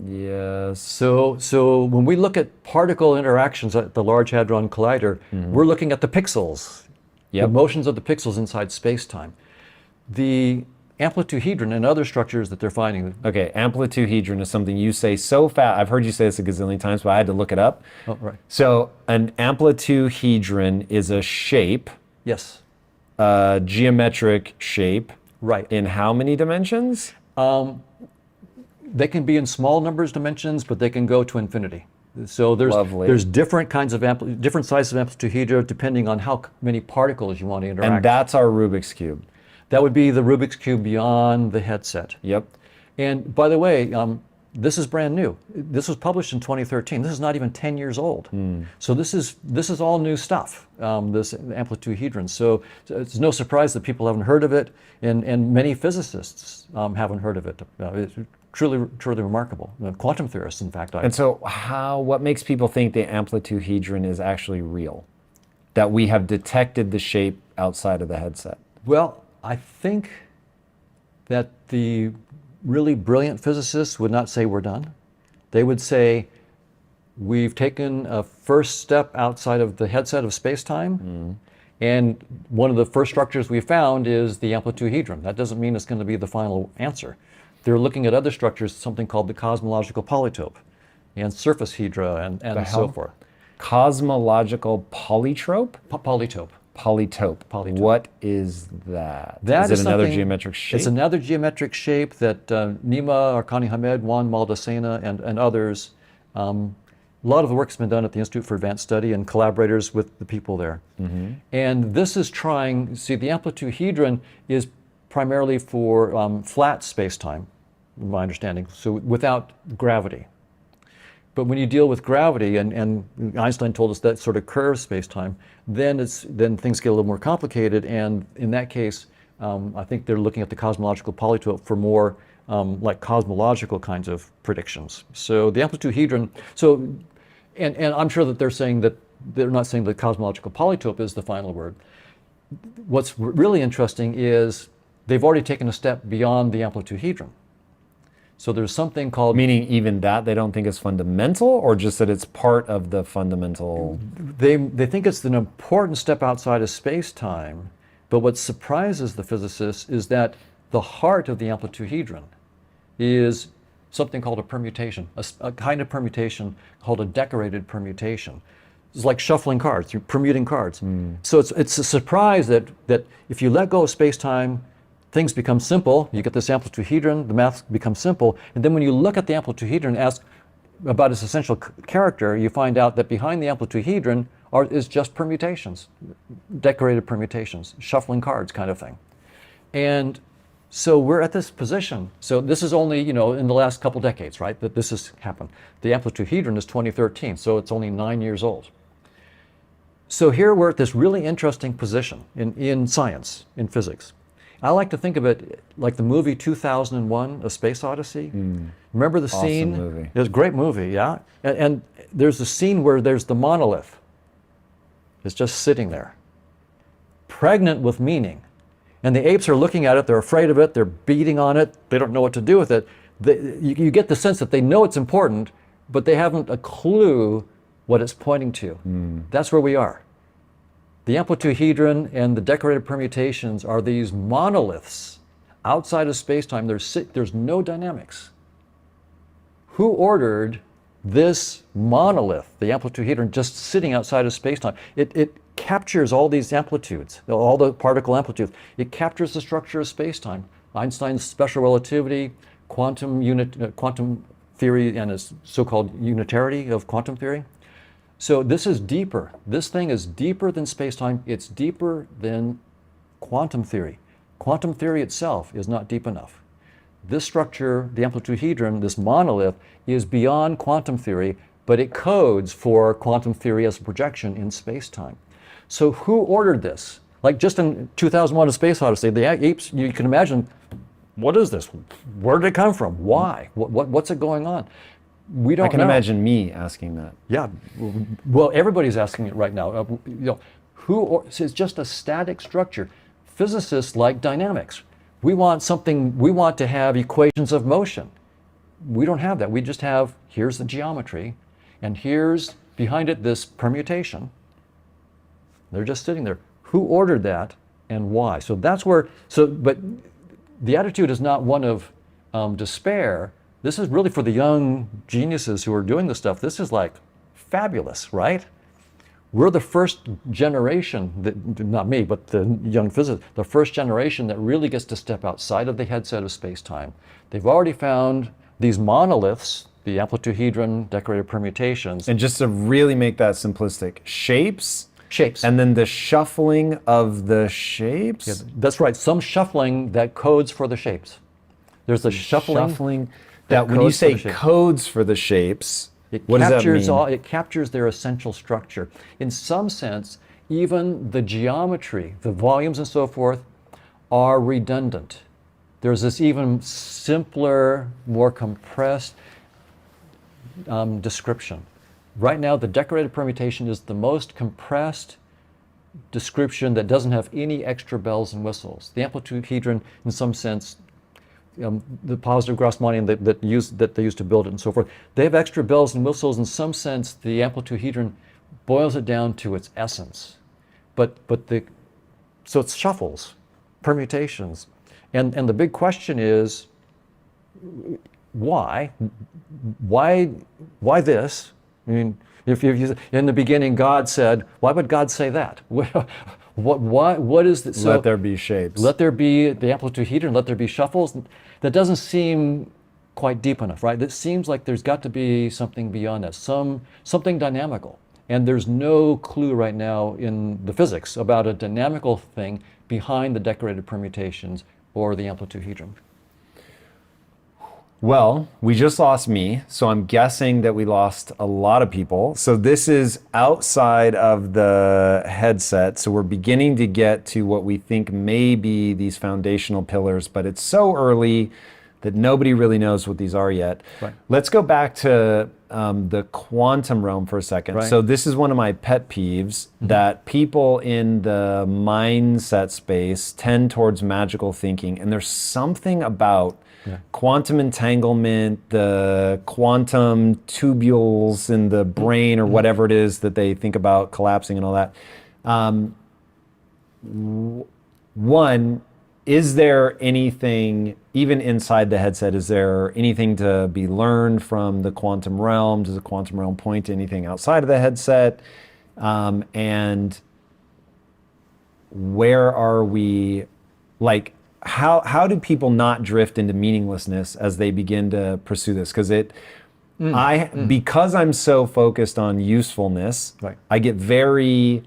Yes. So when we look at particle interactions at the Large Hadron Collider, we're looking at the pixels, the motions of the pixels inside space-time. The amplituhedron and other structures that they're finding. Okay, amplituhedron is something you say so fast. I've heard you say this a gazillion times, but I had to look it up. Oh, right. So an amplituhedron is a shape. Yes. A geometric shape. Right. In how many dimensions? They can be in small numbers dimensions, but they can go to infinity. So there's different kinds of different sizes of amplituhedra depending on how many particles you want to interact. And that's our Rubik's Cube. That would be the Rubik's Cube beyond the headset. Yep. And by the way, this is brand new. This was published in 2013. This is not even 10 years old. So this is all new stuff, this amplituhedron. So it's no surprise that people haven't heard of it, and many physicists haven't heard of it. It's truly remarkable. Quantum theorists, in fact. And so what makes people think the amplituhedron is actually real? That we have detected the shape outside of the headset? Well, I think that the really brilliant physicists would not say we're done. They would say we've taken a first step outside of the headset of space-time, and one of the first structures we found is the amplituhedron. That doesn't mean it's going to be the final answer. They're looking at other structures, something called the cosmological polytope, and surface hedra, and so forth. Cosmological polytrope? Polytope. Polytope. What is that? That is it another geometric shape? It's another geometric shape that Nima, Arkani Hamed, Juan Maldacena, and others, a lot of the work's been done at the Institute for Advanced Study and collaborators with the people there. And this is trying, see, the amplituhedron is primarily for flat space-time, in my understanding, so without gravity. But when you deal with gravity, and Einstein told us that sort of curves space-time, then things get a little more complicated. And in that case, I think they're looking at the cosmological polytope for more like cosmological kinds of predictions. So the amplitude-hedron. And I'm sure that they're not saying the cosmological polytope is the final word. What's really interesting is they've already taken a step beyond the amplitude-hedron. So there's something called... Meaning even that they don't think is fundamental, or just that it's part of the fundamental... They think it's an important step outside of space-time, but what surprises the physicists is that the heart of the amplitude-hedron is something called a permutation, a kind of permutation called a decorated permutation. It's like shuffling cards, you're permuting cards. So it's a surprise that if you let go of space-time, things become simple. You get this amplitude-hedron, the math becomes simple, and then when you look at the amplitude-hedron and ask about its essential character, you find out that behind the amplitude-hedron is just permutations, decorated permutations, shuffling cards kind of thing. And so we're at this position. So this is only, in the last couple decades, right, that this has happened. The amplitude-hedron is 2013, so it's only 9 years old. So here we're at this really interesting position in science, in physics. I like to think of it like the movie 2001, A Space Odyssey. Remember the scene? Awesome movie. It was a great movie, yeah. And there's a scene where there's the monolith. It's just sitting there, pregnant with meaning. And the apes are looking at it, they're afraid of it, they're beating on it, they don't know what to do with it. You get the sense that they know it's important, but they haven't a clue what it's pointing to. That's where we are. The amplitude-hedron and the decorated permutations are these monoliths outside of space-time. There's no dynamics. Who ordered this monolith, the amplitude-hedron, just sitting outside of space-time? It captures all these amplitudes, all the particle amplitudes. It captures the structure of space-time. Einstein's special relativity, quantum theory, and its so-called unitarity of quantum theory. So this is deeper. This thing is deeper than space-time. It's deeper than quantum theory. Quantum theory itself is not deep enough. This structure, the amplitude-hedron, this monolith, is beyond quantum theory, but it codes for quantum theory as a projection in space-time. So who ordered this? Like just in 2001, A Space Odyssey, the apes, you can imagine, what is this? Where did it come from? Why? What's it going on? We don't know. I can imagine me asking that. Yeah, well, everybody's asking it right now. It's just a static structure. Physicists like dynamics. We want to have equations of motion. We don't have that. We just have, here's the geometry, and here's behind it this permutation. They're just sitting there. Who ordered that and why? So that's where, but the attitude is not one of despair. This is really for the young geniuses who are doing this stuff. This is like fabulous, right? We're the first generation, not me, but the young physicists, the first generation that really gets to step outside of the headset of space-time. They've already found these monoliths, the amplitude-hedron, decorated permutations. And just to really make that simplistic, shapes, and then the shuffling of the shapes? Yeah, that's right, some shuffling that codes for the shapes. There's a shuffling that when you say codes for the shapes, what does that mean? It captures their essential structure. In some sense, even the geometry, the volumes and so forth, are redundant. There's this even simpler, more compressed description. Right now, the decorated permutation is the most compressed description that doesn't have any extra bells and whistles. The amplitude-hedron, in some sense, the positive Grassmannian that they used to build it and so forth, they have extra bells and whistles. In some sense, the amplitude-hedron boils it down to its essence. So it's shuffles, permutations. And the big question is, why? Why this? I mean, if in the beginning God said, why would God say that? What is this? Let there be shapes. Let there be the amplitude-hedron, let there be shuffles. That doesn't seem quite deep enough, right? It seems like there's got to be something beyond that, something dynamical. And there's no clue right now in the physics about a dynamical thing behind the decorated permutations or the amplitude-hedron. Well, we just lost me, so I'm guessing that we lost a lot of people. So this is outside of the headset. So we're beginning to get to what we think may be these foundational pillars, but it's so early that nobody really knows what these are yet. Right. Let's go back to the quantum realm for a second. Right. So this is one of my pet peeves, that people in the mindset space tend towards magical thinking. And there's something about quantum entanglement, the quantum tubules in the brain or whatever it is that they think about collapsing and all that. One, is there anything, even inside the headset, is there anything to be learned from the quantum realm? Does the quantum realm point to anything outside of the headset? And where are we, like, how do people not drift into meaninglessness as they begin to pursue this? Because because I'm so focused on usefulness, I get very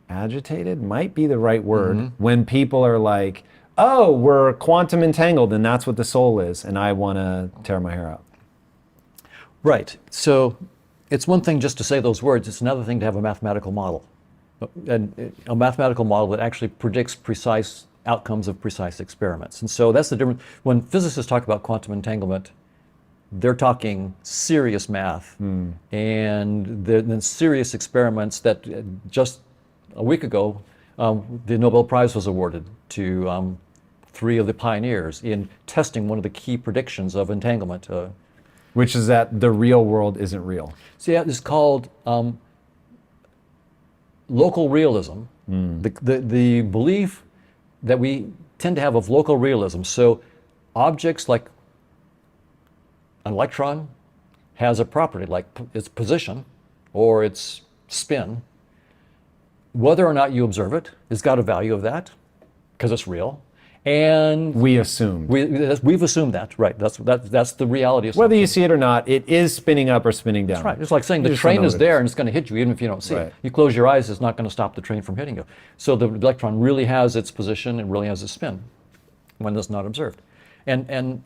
agitated, might be the right word, when people are like, oh, we're quantum entangled and that's what the soul is, and I want to tear my hair out. Right. So it's one thing just to say those words, it's another thing to have a mathematical model. And a mathematical model that actually predicts precise outcomes of precise experiments. And so that's the difference. When physicists talk about quantum entanglement, they're talking serious math and then serious experiments that just a week ago, the Nobel Prize was awarded to 3 of the pioneers in testing one of the key predictions of entanglement. Which is that the real world isn't real. So yeah, it's called local realism. The belief that we tend to have of local realism. So objects like an electron has a property like its position or its spin. Whether or not you observe it, it's got a value of that because it's real. And we assume. We've assumed that, right? That's the reality. Whether you see it or not, it is spinning up or spinning down. That's right. It's like saying the train is there and it's going to hit you even if you don't see it. You close your eyes, it's not going to stop the train from hitting you. So the electron really has its position and really has its spin when it's not observed. And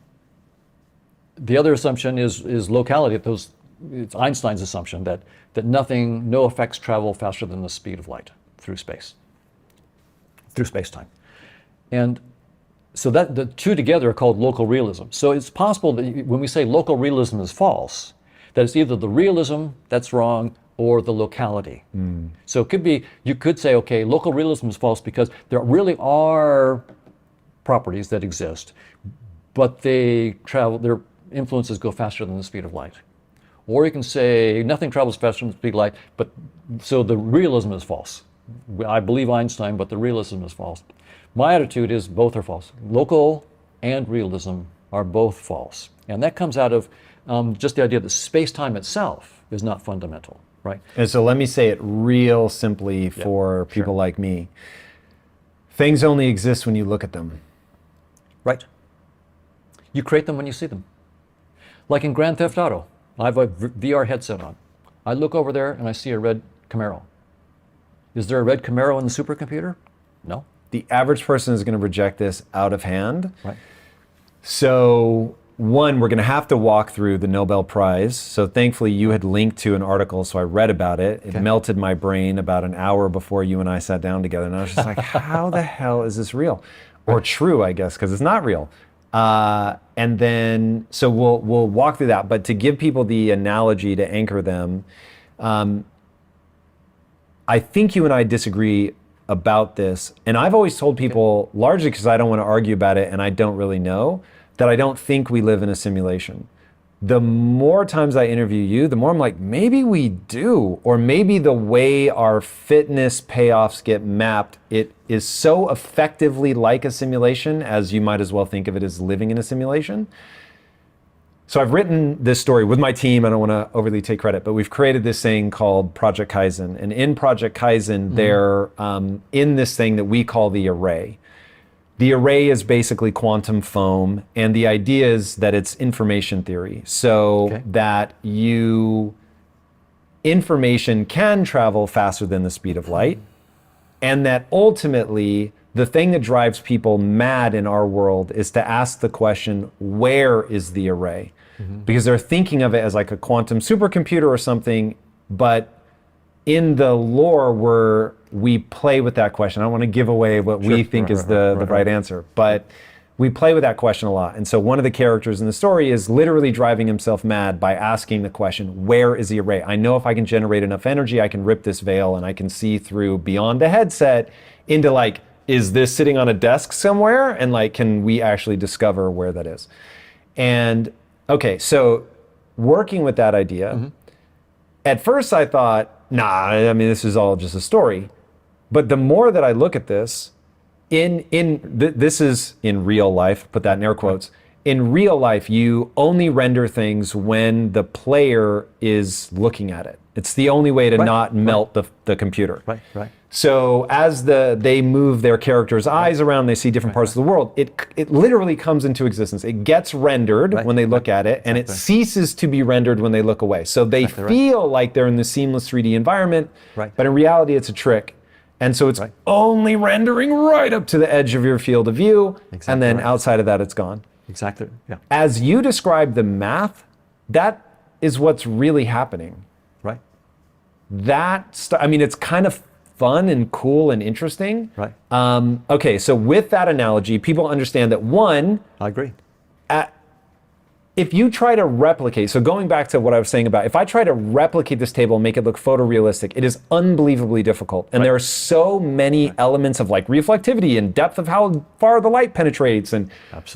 the other assumption is locality. It's Einstein's assumption that no effects travel faster than the speed of light through space, through space-time. And so that the two together are called local realism. So it's possible that when we say local realism is false, that it's either the realism that's wrong or the locality. So it could be, you could say, okay, local realism is false because there really are properties that exist, but their influences go faster than the speed of light. Or you can say nothing travels faster than the speed of light, but so the realism is false. I believe Einstein, but the realism is false. My attitude is both are false. Local and realism are both false. And that comes out of just the idea that space-time itself is not fundamental, right? And so let me say it real simply for people like me. Things only exist when you look at them. Right. You create them when you see them. Like in Grand Theft Auto, I have a VR headset on. I look over there and I see a red Camaro. Is there a red Camaro in the supercomputer? No. The average person is going to reject this out of hand. Right. So one, we're going to have to walk through the Nobel Prize. So thankfully you had linked to an article, so I read about it. It melted my brain about an hour before you and I sat down together. And I was just like, how the hell is this real? Or true, I guess, because it's not real. And then, so we'll walk through that. But to give people the analogy to anchor them, I think you and I disagree about this. And I've always told people, largely because I don't want to argue about it and I don't really know, that I don't think we live in a simulation. The more times I interview you, the more I'm like, maybe we do. Or maybe the way our fitness payoffs get mapped, it is so effectively like a simulation as you might as well think of it as living in a simulation. So I've written this story with my team. I don't want to overly take credit, but we've created this thing called Project Kaizen. And in Project Kaizen, they're in this thing that we call the array. The array is basically quantum foam, and the idea is that it's information theory. So that information can travel faster than the speed of light, and that ultimately the thing that drives people mad in our world is to ask the question, where is the array? Because they're thinking of it as like a quantum supercomputer or something, but in the lore where we play with that question, I don't want to give away what we think is the right answer, but we play with that question a lot. And so one of the characters in the story is literally driving himself mad by asking the question, where is the array? I know if I can generate enough energy, I can rip this veil and I can see through beyond the headset into like, is this sitting on a desk somewhere? And like, can we actually discover where that is? And okay, so working with that idea, at first I thought, nah, I mean, this is all just a story. But the more that I look at this, this is in real life, put that in air quotes. In real life, you only render things when the player is looking at it. It's the only way to not melt the computer. So as they move their characters' eyes around, they see different parts of the world. It literally comes into existence. It gets rendered when they look at it, and it ceases to be rendered when they look away. So they feel like they're in the seamless 3D environment, but in reality, it's a trick. And so it's only rendering right up to the edge of your field of view, and then outside of that, it's gone. Exactly. Yeah. As you describe the math, that is what's really happening. Right. I mean, it's kind of fun and cool and interesting. Right. Okay, so with that analogy, people understand that one, I agree. If you try to replicate, so going back to what I was saying about, if I try to replicate this table and make it look photorealistic, it is unbelievably difficult. And there are so many elements of like reflectivity and depth of how far the light penetrates and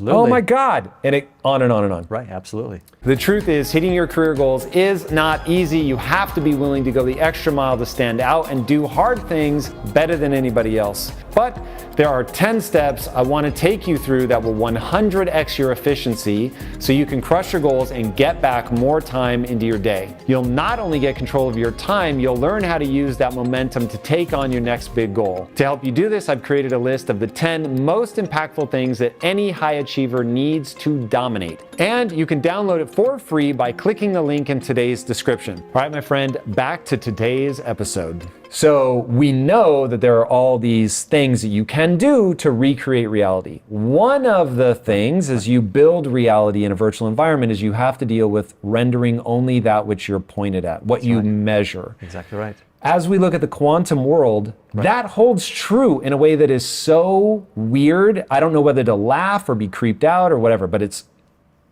oh my God, and it on and on and on. Right, absolutely. The truth is, hitting your career goals is not easy. You have to be willing to go the extra mile to stand out and do hard things better than anybody else. But there are 10 steps I want to take you through that will 100x your efficiency so you can crush your goals and get back more time into your day. You'll not only get control of your time, you'll learn how to use that momentum to take on your next big goal. To help you do this, I've created a list of the 10 most impactful things that any high achiever needs to dominate. And you can download it for free by clicking the link in today's description. All right, my friend, back to today's episode. So we know that there are all these things that you can do to recreate reality. One of the things as you build reality in a virtual environment is you have to deal with rendering only that which you're pointed at, what you measure. Exactly right. As we look at the quantum world, that holds true in a way that is so weird. I don't know whether to laugh or be creeped out or whatever, but it's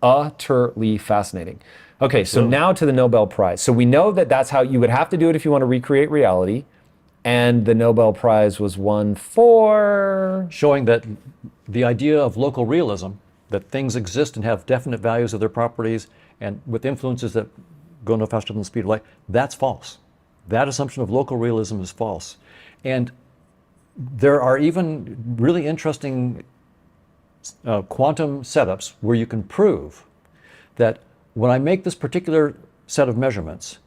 utterly fascinating. Okay, so now to the Nobel Prize. So we know that that's how you would have to do it if you want to recreate reality. And the Nobel Prize was won for showing that the idea of local realism, that things exist and have definite values of their properties and with influences that go no faster than the speed of light, that's false. That assumption of local realism is false. And there are even really interesting quantum setups where you can prove that when I make this particular set of measurements,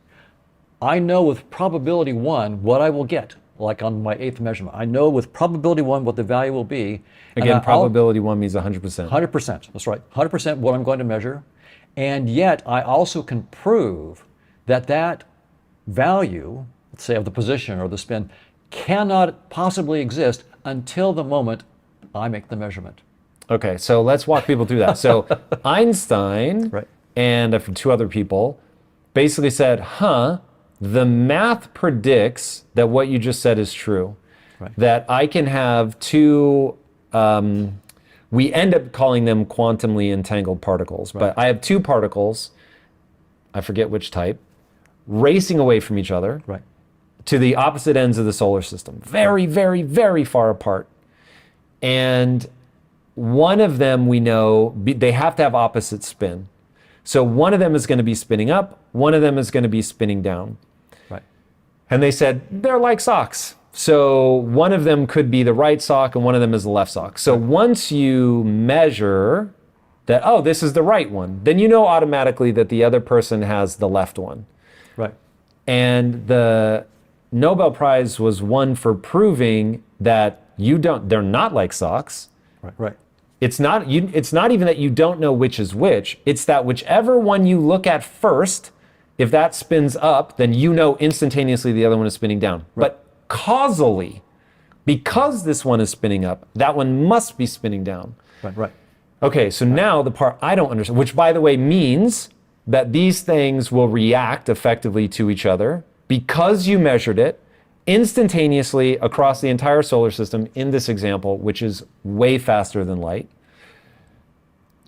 I know with probability 1 what I will get, like on my 8th measurement. I know with probability 1 what the value will be. Again, probability 1 means 100%. 100%, that's right. 100% what I'm going to measure. And yet I also can prove that that value, let's say of the position or the spin, cannot possibly exist until the moment I make the measurement. Okay, so let's walk people through that. So Einstein and 2 other people basically said, the math predicts that what you just said is true. That I can have 2, we end up calling them quantumly entangled particles, but I have 2 particles, I forget which type, racing away from each other to the opposite ends of the solar system. Very, very, very far apart. And one of them we know, they have to have opposite spin. So one of them is going to be spinning up, one of them is going to be spinning down. And they said, they're like socks. So one of them could be the right sock and one of them is the left sock. So once you measure that, oh, this is the right one, then you know automatically that the other person has the left one. And the Nobel Prize was won for proving that they're not like socks. It's not even that you don't know which is which. It's that whichever one you look at first, if that spins up, then you know instantaneously the other one is spinning down. But causally, Because this one is spinning up, that one must be spinning down. Right. Okay, so now the part I don't understand, which by the way means that these things will react effectively to each other because you measured it instantaneously across the entire solar system in this example, which is way faster than light.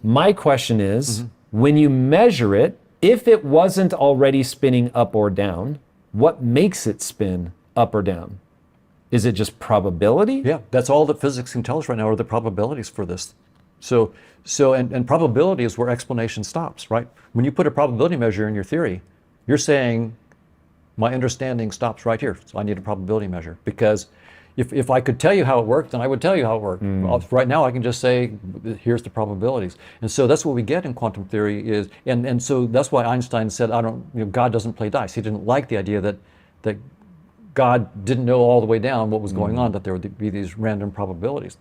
My question is, when you measure it, if it wasn't already spinning up or down, what makes it spin up or down? Is it just probability? Yeah, that's all that physics can tell us right now are the probabilities for this. And probability is where explanation stops, right? When you put a probability measure in your theory, you're saying, my understanding stops right here, so I need a probability measure. Because if I could tell you how it worked, then I would tell you how it worked. Right now I can just say, here's the probabilities. And so that's what we get in quantum theory is, and so that's why Einstein said, God doesn't play dice. He didn't like the idea that God didn't know all the way down what was going on, that there would be these random probabilities.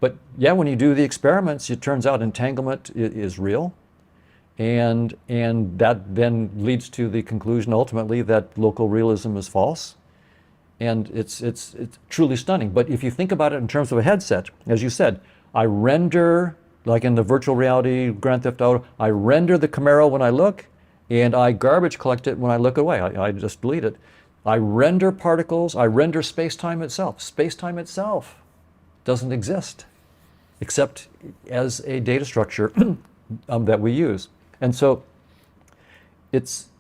But yeah, when you do the experiments, it turns out entanglement is real. And that then leads to the conclusion ultimately that local realism is false. And it's truly stunning. But if you think about it in terms of a headset, as you said, I render, like in the virtual reality Grand Theft Auto, I render the Camaro when I look, and I garbage collect it when I look away. I just delete it. I render particles, I render space-time itself. Space-time itself doesn't exist except as a data structure that we use. And so it's,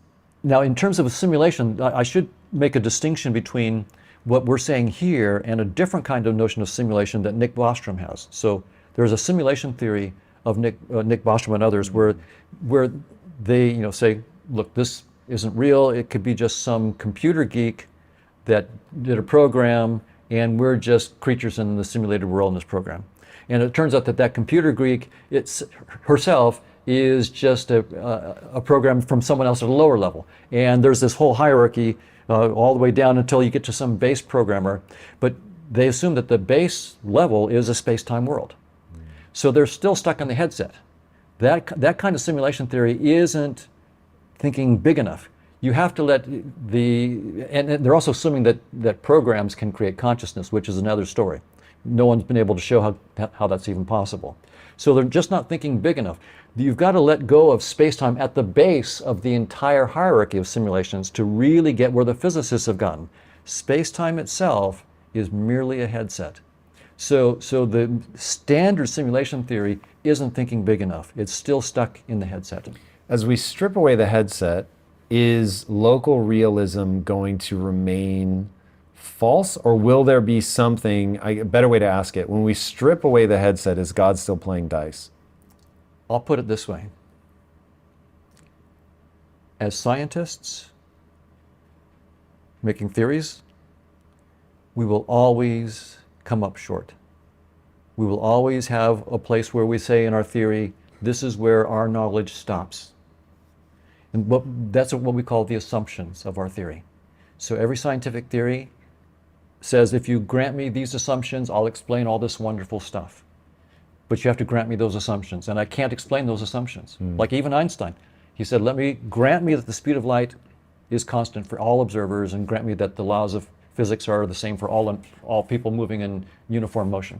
now in terms of a simulation, I should make a distinction between what we're saying here and a different kind of notion of simulation that Nick Bostrom has. So there's a simulation theory of Nick Bostrom and others where they say, look, this isn't real. It could be just some computer geek that did a program, and we're just creatures in the simulated world in this program. And it turns out that computer geek herself is just a program from someone else at a lower level. And there's this whole hierarchy all the way down until you get to some base programmer. But they assume that the base level is a space-time world. So they're still stuck on the headset. That kind of simulation theory isn't thinking big enough. You have to let and they're also assuming that programs can create consciousness, which is another story. No one's been able to show how that's even possible. So they're just not thinking big enough. You've got to let go of space-time at the base of the entire hierarchy of simulations to really get where the physicists have gotten. Space-time itself is merely a headset. So the standard simulation theory isn't thinking big enough. It's still stuck in the headset. As we strip away the headset, is local realism going to remain false, or will there be something, a better way to ask it, when we strip away the headset, is God still playing dice? I'll put it this way. As scientists making theories, we will always come up short. We will always have a place where we say in our theory, this is where our knowledge stops. And that's what we call the assumptions of our theory. So every scientific theory says, if you grant me these assumptions, I'll explain all this wonderful stuff. But you have to grant me those assumptions, and I can't explain those assumptions. Like even Einstein, he said, grant me that the speed of light is constant for all observers, and grant me that the laws of physics are the same for all people moving in uniform motion.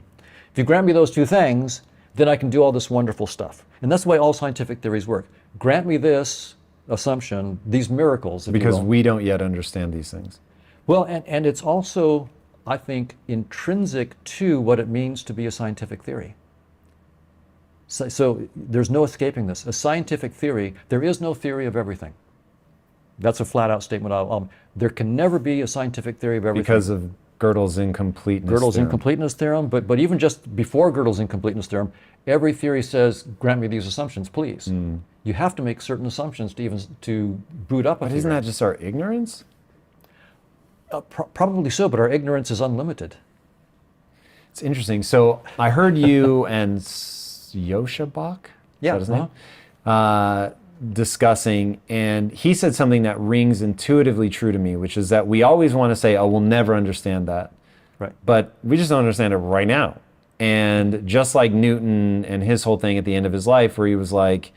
If you grant me those two things, then I can do all this wonderful stuff. And that's the way all scientific theories work. Grant me this assumption, these miracles. Because we don't yet understand these things. Well, and it's also, I think, intrinsic to what it means to be a scientific theory. So there's no escaping this. A scientific theory, there is no theory of everything. That's a flat-out statement. There can never be a scientific theory of everything. Because of Gödel's incompleteness Gödel's theorem. incompleteness theorem, but even just before Gödel's incompleteness theorem, every theory says, grant me these assumptions, please. You have to make certain assumptions to boot up a theory. But isn't that just our ignorance? Probably so, but our ignorance is unlimited. It's interesting. So I heard you and Yosha Bach, yeah, is that his name? Discussing, and he said something that rings intuitively true to me, which is that we always want to say, oh, we'll never understand that. Right. But we just don't understand it right now. And just like Newton and his whole thing at the end of his life, where he was like,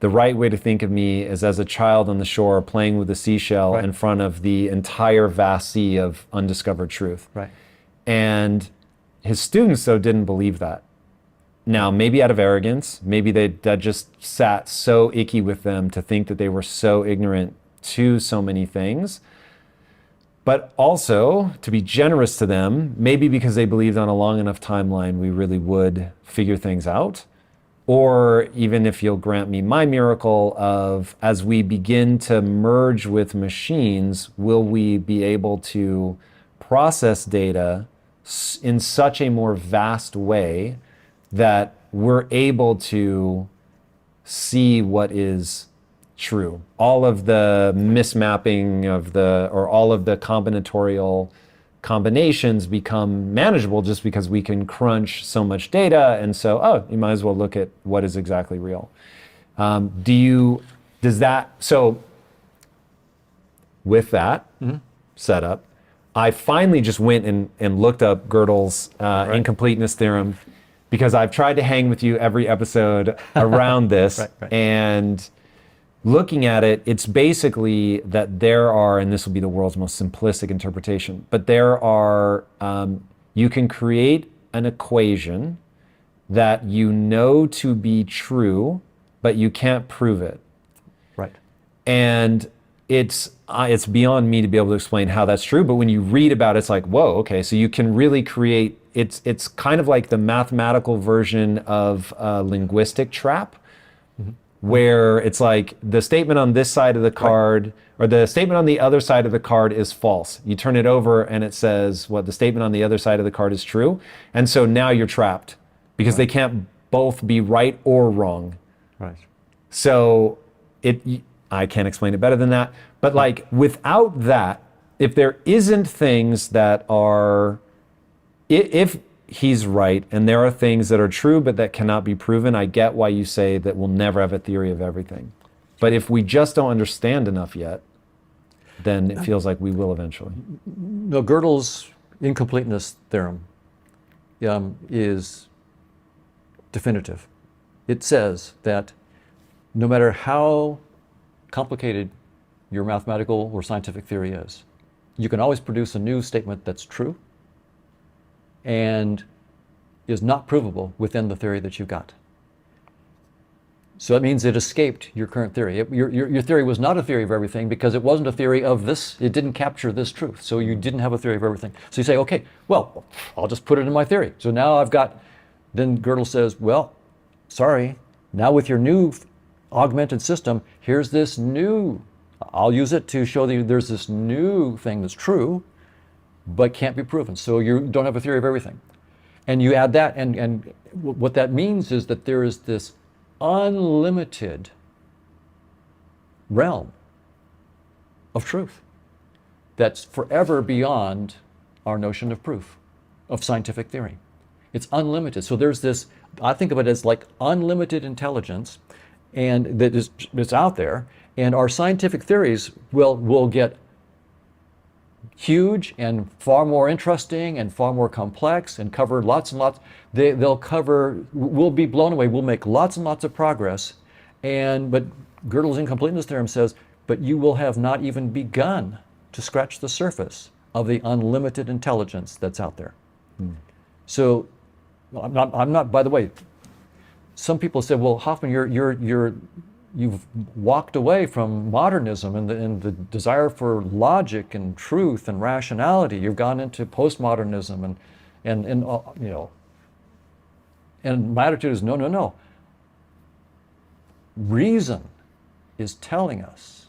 the right way to think of me is as a child on the shore playing with a seashell in front of the entire vast sea of undiscovered truth. Right. And his students, though, didn't believe that. Now, maybe out of arrogance, maybe that just sat so icky with them to think that they were so ignorant to so many things. But also, to be generous to them, maybe because they believed on a long enough timeline we really would figure things out. Or even if you'll grant me my miracle of, as we begin to merge with machines, will we be able to process data in such a more vast way that we're able to see what is true. All of the mismapping or all of the combinatorial combinations become manageable just because we can crunch so much data. And so, you might as well look at what is exactly real. So with that setup, I finally just went and looked up Gödel's incompleteness theorem, because I've tried to hang with you every episode around this. And looking at it, it's basically that there are, and this will be the world's most simplistic interpretation, but there are, you can create an equation that you know to be true, but you can't prove it. Right. And it's beyond me to be able to explain how that's true, but when you read about it, it's like, whoa, okay, so you can really create, it's kind of like the mathematical version of a linguistic trap, where it's like the statement on this side of the card, or the statement on the other side of the card is false. You turn it over and it says what the statement on the other side of the card is true. And so now you're trapped because they can't both be right or wrong. Right. So I can't explain it better than that. But like without that, if there isn't things that are, if he's right and there are things that are true but that cannot be proven, I get why you say that we'll never have a theory of everything. But if we just don't understand enough yet, then it feels like we will eventually. No, Gödel's incompleteness theorem is definitive. It says that no matter how complicated your mathematical or scientific theory is, you can always produce a new statement that's true and is not provable within the theory that you've got. So that means it escaped your current theory. Your theory was not a theory of everything because it wasn't a theory of this, it didn't capture this truth. So you didn't have a theory of everything. So you say, okay, well, I'll just put it in my theory. So now then Gödel says, well, sorry, now with your new augmented system, here's this new, I'll use it to show that there's this new thing that's true, but can't be proven. So you don't have a theory of everything. And you add that, and what that means is that there is this unlimited realm of truth that's forever beyond our notion of proof, of scientific theory. It's unlimited. So there's this, I think of it as like unlimited intelligence, and that is, it's out there, and our scientific theories will get huge and far more interesting and far more complex and cover lots and lots. We'll be blown away. We'll make lots and lots of progress. But Gödel's incompleteness theorem says, but you will have not even begun to scratch the surface of the unlimited intelligence that's out there. So I'm not, by the way, some people say, well, Hoffman, you've walked away from modernism and the desire for logic and truth and rationality. You've gone into postmodernism and my attitude is no. Reason is telling us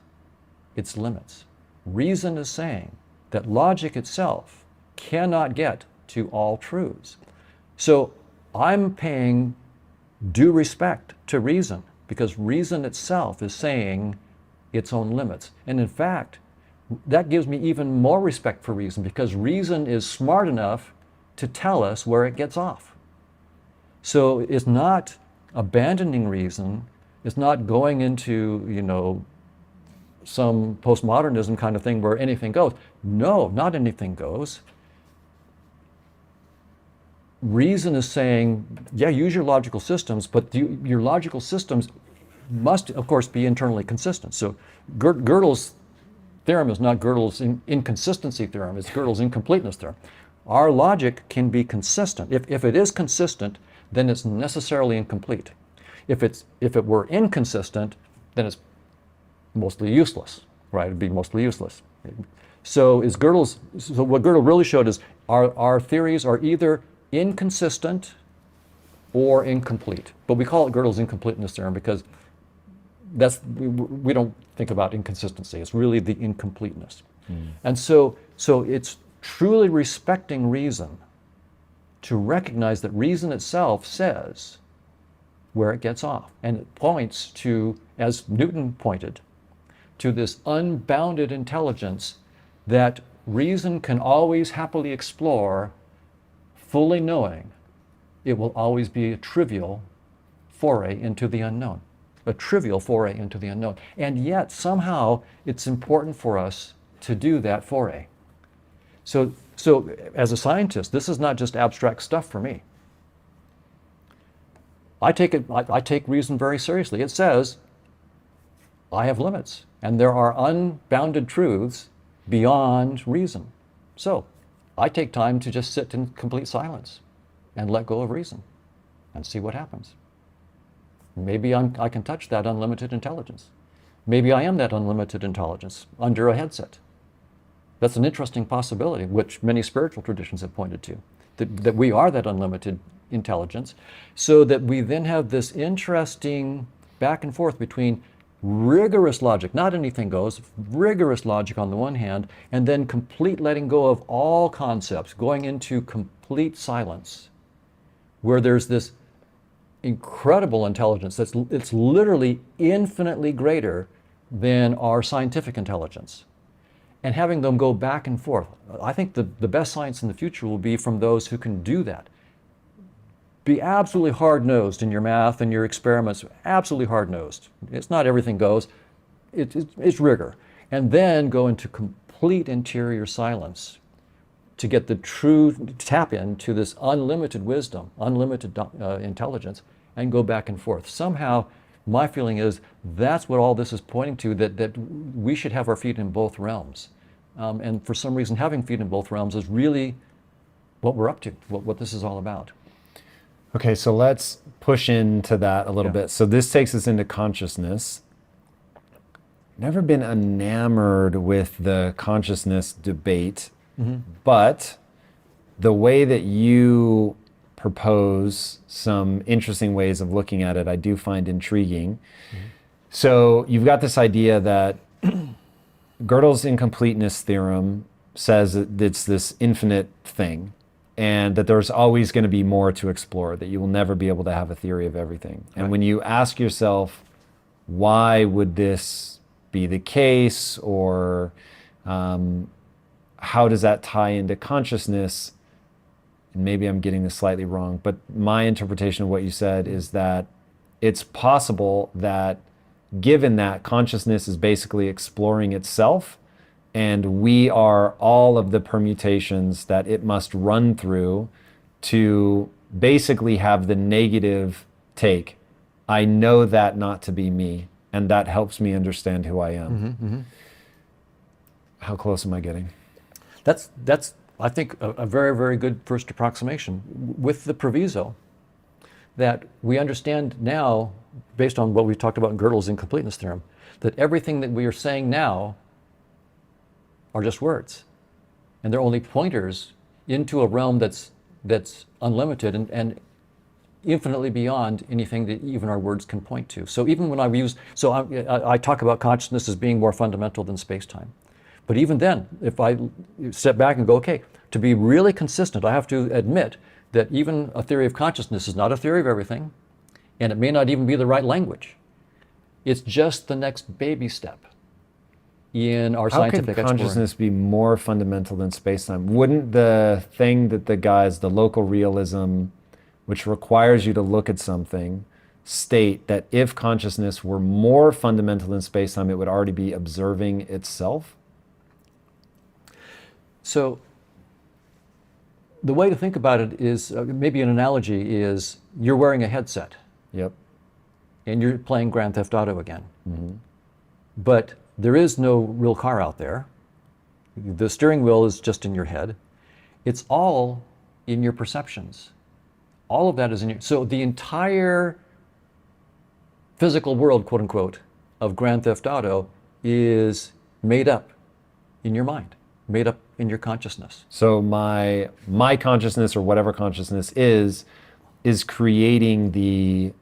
its limits. Reason is saying that logic itself cannot get to all truths. So I'm paying due respect to reason, because reason itself is saying its own limits. And in fact, that gives me even more respect for reason, because reason is smart enough to tell us where it gets off. So it's not abandoning reason, it's not going into, some postmodernism kind of thing where anything goes. No, not anything goes. Reason is saying, yeah, use your logical systems, but your logical systems must, of course, be internally consistent. So Gödel's theorem is not Gödel's inconsistency theorem, it's Gödel's incompleteness theorem. our logic can be consistent. If it is consistent, then it's necessarily incomplete. If it were inconsistent, then it's mostly useless, right? It'd be mostly useless. So what Gödel really showed is our theories are either inconsistent or incomplete. But we call it Gödel's incompleteness theorem because we don't think about inconsistency. It's really the incompleteness. And so it's truly respecting reason to recognize that reason itself says where it gets off. And it points to, as Newton pointed, to this unbounded intelligence that reason can always happily explore, fully knowing it will always be a trivial foray into the unknown. A trivial foray into the unknown. And yet, somehow, it's important for us to do that foray. So as a scientist, this is not just abstract stuff for me. I take reason very seriously. It says, I have limits, and there are unbounded truths beyond reason. So I take time to just sit in complete silence and let go of reason and see what happens. Maybe I can touch that unlimited intelligence. Maybe I am that unlimited intelligence under a headset. That's an interesting possibility, which many spiritual traditions have pointed to, that we are that unlimited intelligence, so that we then have this interesting back and forth between rigorous logic, not anything goes, rigorous logic on the one hand, and then complete letting go of all concepts, going into complete silence, where there's this incredible intelligence it's literally infinitely greater than our scientific intelligence. And having them go back and forth. I think the best science in the future will be from those who can do that. Be absolutely hard-nosed in your math and your experiments, absolutely hard-nosed. It's not everything goes, it's rigor. And then go into complete interior silence to get the true tap into this unlimited wisdom, unlimited intelligence, and go back and forth. Somehow, my feeling is that's what all this is pointing to, that we should have our feet in both realms. And for some reason, having feet in both realms is really what we're up to, what this is all about. Okay, so let's push into that a little bit. So this takes us into consciousness. Never been enamored with the consciousness debate, but the way that you propose some interesting ways of looking at it, I do find intriguing. So you've got this idea that Gödel's incompleteness theorem says that it's this infinite thing, and that there's always going to be more to explore, that you will never be able to have a theory of everything. And when you ask yourself, why would this be the case, or how does that tie into consciousness? And maybe I'm getting this slightly wrong, but my interpretation of what you said is that it's possible that given that consciousness is basically exploring itself, and we are all of the permutations that it must run through to basically have the negative take. I know that not to be me, and that helps me understand who I am. How close am I getting? That's I think, a very, very good first approximation, with the proviso that we understand now, based on what we talked about in Gödel's incompleteness theorem, that everything that we are saying now are just words. And they're only pointers into a realm that's unlimited and infinitely beyond anything that even our words can point to. So even when I talk about consciousness as being more fundamental than space-time. But even then, if I step back and go, okay, to be really consistent, I have to admit that even a theory of consciousness is not a theory of everything, and it may not even be the right language. It's just the next baby step in our scientific exploration. How can consciousness be more fundamental than space-time? Wouldn't the thing that the local realism, which requires you to look at something, state that if consciousness were more fundamental than space-time, it would already be observing itself? So the way to think about it is, maybe an analogy is, you're wearing a headset. Yep. And you're playing Grand Theft Auto again. But there is no real car out there. The steering wheel is just in your head. It's all in your perceptions. All of that is in your, so the entire physical world, quote unquote, of Grand Theft Auto is made up in your mind, made up in your consciousness. So my consciousness, or whatever consciousness is creating the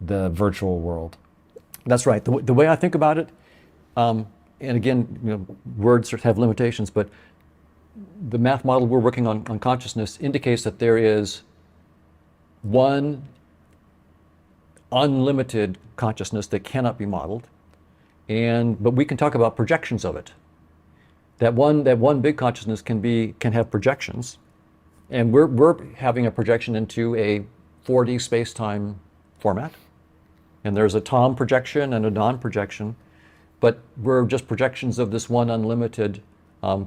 virtual world. That's right. The way I think about it, and again, words have limitations, but the math model we're working on consciousness indicates that there is one unlimited consciousness that cannot be modeled, but we can talk about projections of it. That one big consciousness can have projections, and we're having a projection into a 4D space-time format, and there's a Tom projection and a Don projection, but we're just projections of this one unlimited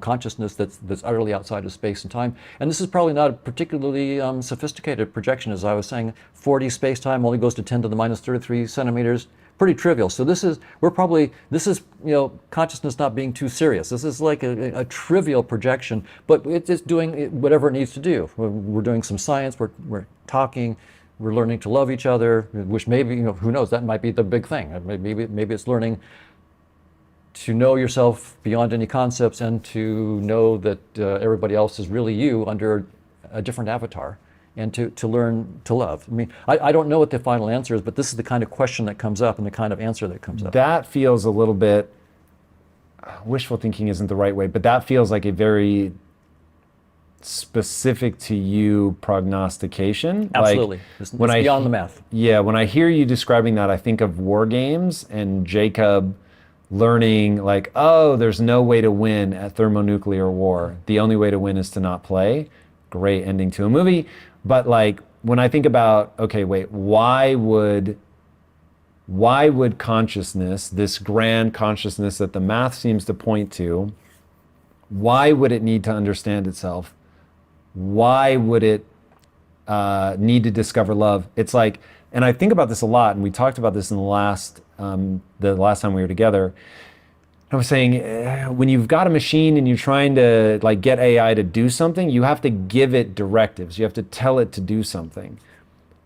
consciousness that's utterly outside of space and time. And this is probably not a particularly sophisticated projection. As I was saying, 4D space-time only goes to 10 to the minus 33 centimeters. Pretty trivial. So this is consciousness not being too serious. This is like a trivial projection, but it's doing whatever it needs to do. We're doing some science, we're talking, we're learning to love each other, which maybe, who knows, that might be the big thing. Maybe it's learning to know yourself beyond any concepts and to know that everybody else is really you under a different avatar, and to learn to love. I mean, I don't know what the final answer is, but this is the kind of question that comes up and the kind of answer that comes up. That feels a little bit, wishful thinking isn't the right way, but that feels like a very specific to you prognostication. Absolutely. Like, it's beyond the math. Yeah, when I hear you describing that, I think of war games and Jacob learning like, oh, there's no way to win at thermonuclear war. The only way to win is to not play. Great ending to a movie. But like, when I think about, okay, wait, why would consciousness, this grand consciousness that the math seems to point to, why would it need to understand itself? Why would it need to discover love? It's like, and I think about this a lot, and we talked about this in the last time we were together. I was saying, when you've got a machine and you're trying to like get AI to do something, you have to give it directives. You have to tell it to do something.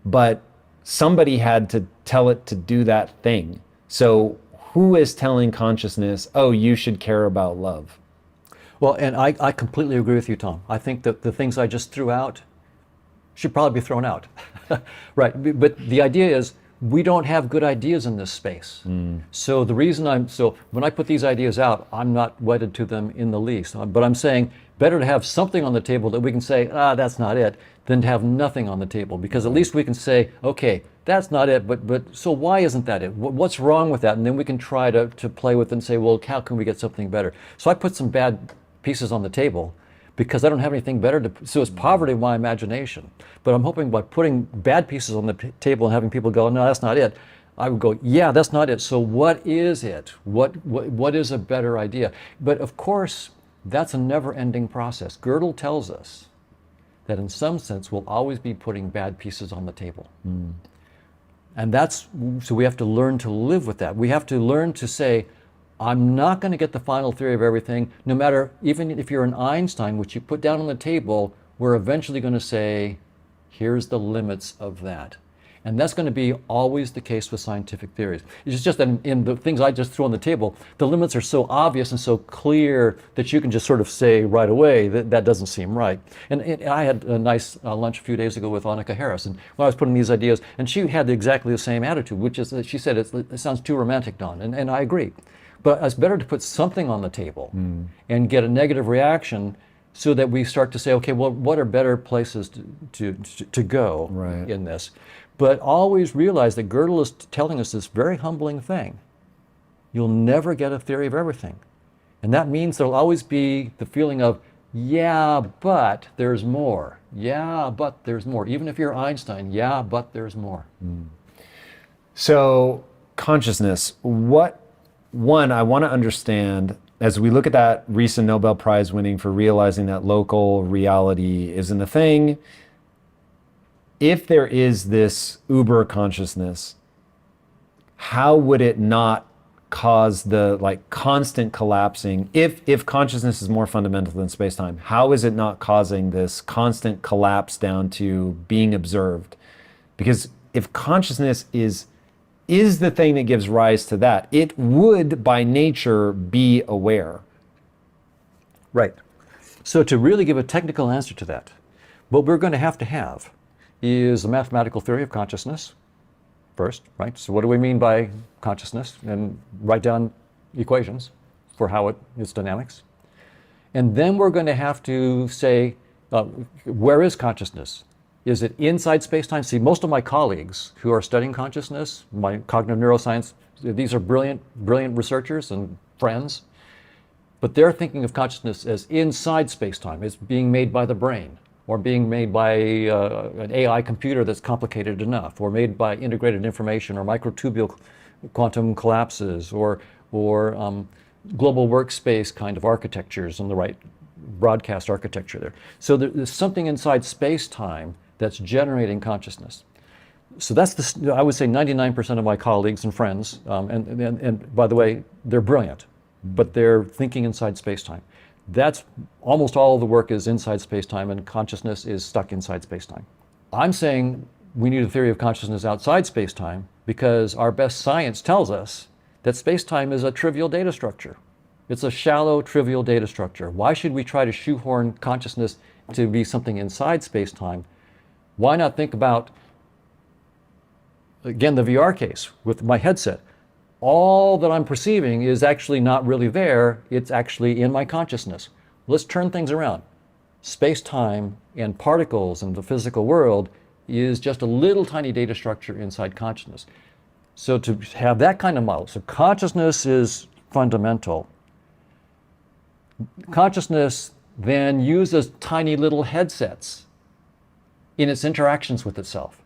But somebody had to tell it to do that thing. So who is telling consciousness, oh, you should care about love? Well, and I completely agree with you, Tom. I think that the things I just threw out should probably be thrown out. Right, but the idea is, we don't have good ideas in this space. So the reason when I put these ideas out, I'm not wedded to them in the least. But I'm saying better to have something on the table that we can say, that's not it, than to have nothing on the table. Because at least we can say, okay, that's not it, but so why isn't that it? What's wrong with that? And then we can try to play with it and say, well, how can we get something better? So I put some bad pieces on the table because I don't have anything better to, so it's poverty of my imagination. But I'm hoping by putting bad pieces on the table and having people go, no, that's not it, I would go, yeah, that's not it. So what is it? What is a better idea? But of course, that's a never-ending process. Gödel tells us that in some sense we'll always be putting bad pieces on the table. And so we have to learn to live with that. We have to learn to say, I'm not going to get the final theory of everything, no matter, even if you're an Einstein, which you put down on the table, we're eventually going to say, here's the limits of that. And that's going to be always the case with scientific theories. It's just that in the things I just threw on the table, the limits are so obvious and so clear that you can just sort of say right away that that doesn't seem right. And I had a nice lunch a few days ago with Annika Harris, and when I was putting these ideas, and she had exactly the same attitude, which is that she said, it sounds too romantic, Don, and I agree. But it's better to put something on the table and get a negative reaction so that we start to say, okay, well, what are better places to go in this? But always realize that Gödel is telling us this very humbling thing. You'll never get a theory of everything. And that means there'll always be the feeling of, yeah, but there's more. Yeah, but there's more. Even if you're Einstein, yeah, but there's more. So consciousness, one, I want to understand, as we look at that recent Nobel Prize winning for realizing that local reality isn't a thing, if there is this uber consciousness, how would it not cause the like constant collapsing? If consciousness is more fundamental than space-time, how is it not causing this constant collapse down to being observed? Because if consciousness is the thing that gives rise to that, it would by nature be aware. Right. So to really give a technical answer to that, what we're going to have is a mathematical theory of consciousness first, right? So what do we mean by consciousness? And write down equations for how its dynamics. And then we're going to have to say, where is consciousness? Is it inside space-time? See, most of my colleagues who are studying consciousness, my cognitive neuroscience, these are brilliant researchers and friends, but they're thinking of consciousness as inside space-time. It's being made by the brain, or being made by an AI computer that's complicated enough, or made by integrated information, or microtubule quantum collapses, or global workspace kind of architectures and the right broadcast architecture there. So there's something inside space-time that's generating consciousness. So that's I would say 99% of my colleagues and friends, and by the way, they're brilliant, but they're thinking inside space-time. That's almost all of the work is inside space-time, and consciousness is stuck inside space-time. I'm saying we need a theory of consciousness outside space-time because our best science tells us that space-time is a trivial data structure. It's a shallow, trivial data structure. Why should we try to shoehorn consciousness to be something inside space-time? Why not think about, again, the VR case with my headset? All that I'm perceiving is actually not really there. It's actually in my consciousness. Let's turn things around. Space-time and particles in the physical world is just a little tiny data structure inside consciousness. So to have that kind of model, so consciousness is fundamental. Consciousness then uses tiny little headsets in its interactions with itself.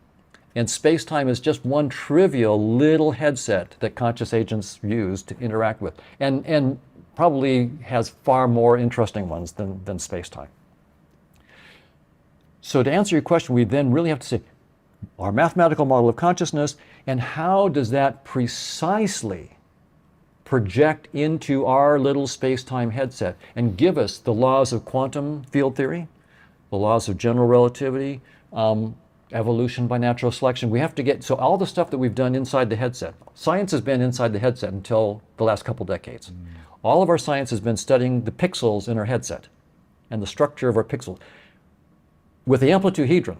And space-time is just one trivial little headset that conscious agents use to interact with, and probably has far more interesting ones than space-time. So to answer your question, we then really have to say, our mathematical model of consciousness, and how does that precisely project into our little space-time headset and give us the laws of quantum field theory, the laws of general relativity, evolution by natural selection. We have to get, so all the stuff that we've done inside the headset, science has been inside the headset until the last couple decades. All of our science has been studying the pixels in our headset and the structure of our pixels. With the amplituhedron,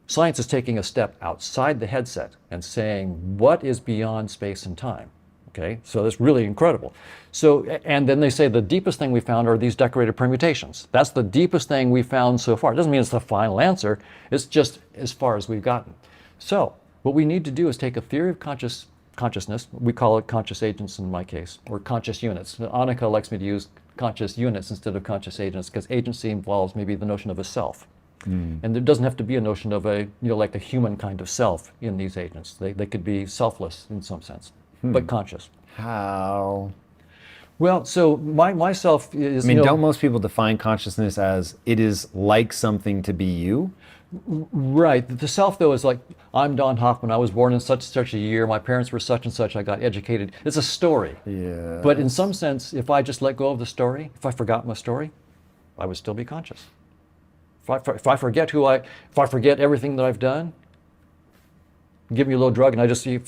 science is taking a step outside the headset and saying, what is beyond space and time? Okay, so that's really incredible. So, and then they say the deepest thing we found are these decorated permutations. That's the deepest thing we found so far. It doesn't mean it's the final answer. It's just as far as we've gotten. So what we need to do is take a theory of consciousness. We call it conscious agents in my case, or conscious units. Annika likes me to use conscious units instead of conscious agents because agency involves maybe the notion of a self. And there doesn't have to be a notion of a, like the human kind of self in these agents. They could be selfless in some sense, but conscious. How? Well, so my self is... I mean, don't most people define consciousness as it is like something to be you? Right. The self, though, is like, I'm Don Hoffman. I was born in such and such a year. My parents were such and such. I got educated. It's a story. Yeah. But in some sense, if I just let go of the story, if I forgot my story, I would still be conscious. If I forget if I forget everything that I've done, give me a little drug and I just see.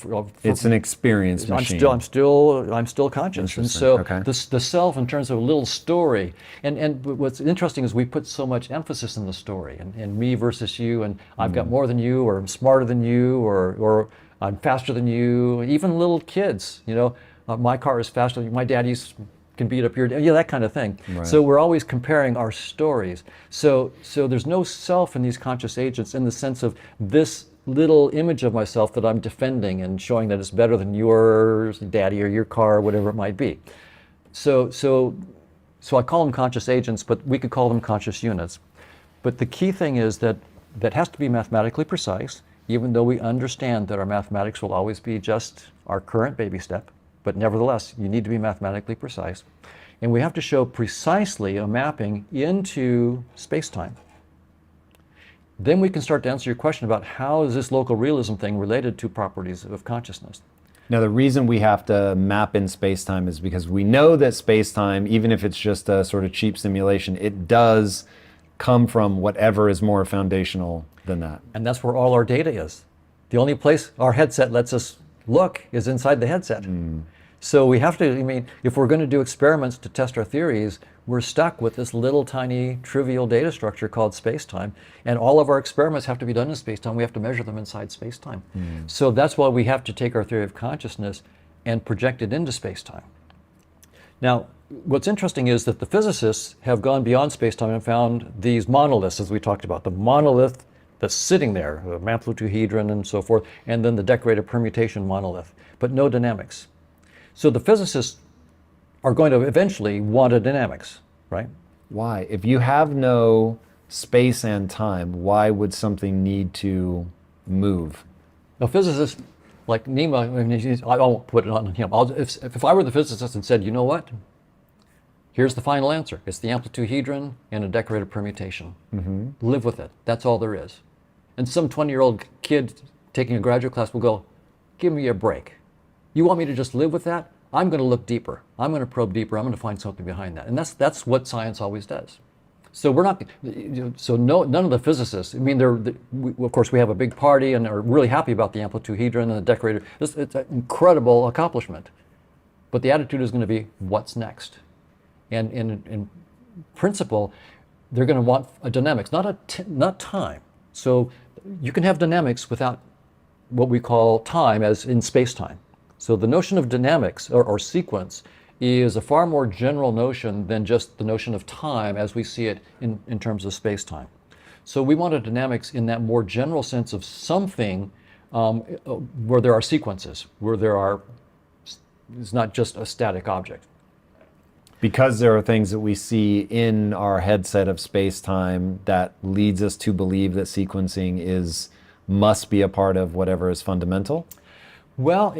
It's an experience machine. I'm still conscious, and so okay. the self in terms of a little story. And what's interesting is we put so much emphasis in the story, and me versus you, and I've got more than you, or I'm smarter than you, or I'm faster than you. Even little kids, my car is faster than you. My daddy's can beat up your, that kind of thing. Right. So we're always comparing our stories. So there's no self in these conscious agents in the sense of this little image of myself that I'm defending and showing that it's better than yours, daddy, or your car, or whatever it might be. So I call them conscious agents, but we could call them conscious units. But the key thing is that has to be mathematically precise, even though we understand that our mathematics will always be just our current baby step. But nevertheless, you need to be mathematically precise. And we have to show precisely a mapping into space-time. Then we can start to answer your question about how is this local realism thing related to properties of consciousness. Now, the reason we have to map in space-time is because we know that space-time, even if it's just a sort of cheap simulation, it does come from whatever is more foundational than that. And that's where all our data is. The only place our headset lets us look is inside the headset. So we have to, I mean, if we're going to do experiments to test our theories, we're stuck with this little tiny trivial data structure called space-time. And all of our experiments have to be done in space-time. We have to measure them inside space-time. So that's why we have to take our theory of consciousness and project it into space-time. Now, what's interesting is that the physicists have gone beyond space-time and found these monoliths, as we talked about. The monolith that's sitting there, the amplituhedron and so forth, and then the decorated permutation monolith, but no dynamics. So the physicists are going to eventually want a dynamics, right? Why? If you have no space and time, why would something need to move? A physicist like Nima, I mean, I won't put it on him. If I were the physicist and said, you know what? Here's the final answer. It's the amplituhedron and a decorated permutation. Live with it. That's all there is. And some 20-year-old kid taking a graduate class will go, give me a break. You want me to just live with that? I'm going to look deeper. I'm going to probe deeper. I'm going to find something behind that. And that's what science always does. So we're not. None of the physicists. I mean, of course, we have a big party and are really happy about the amplituhedron and the decorator. It's an incredible accomplishment. But the attitude is going to be, what's next? And in principle, they're going to want a dynamics, not time. So you can have dynamics without what we call time, as in space-time. So the notion of dynamics or sequence is a far more general notion than just the notion of time as we see it in terms of space-time. So we want a dynamics in that more general sense of something where there are sequences, where it's not just a static object. Because there are things that we see in our headset of space-time that leads us to believe that sequencing must be a part of whatever is fundamental? Well,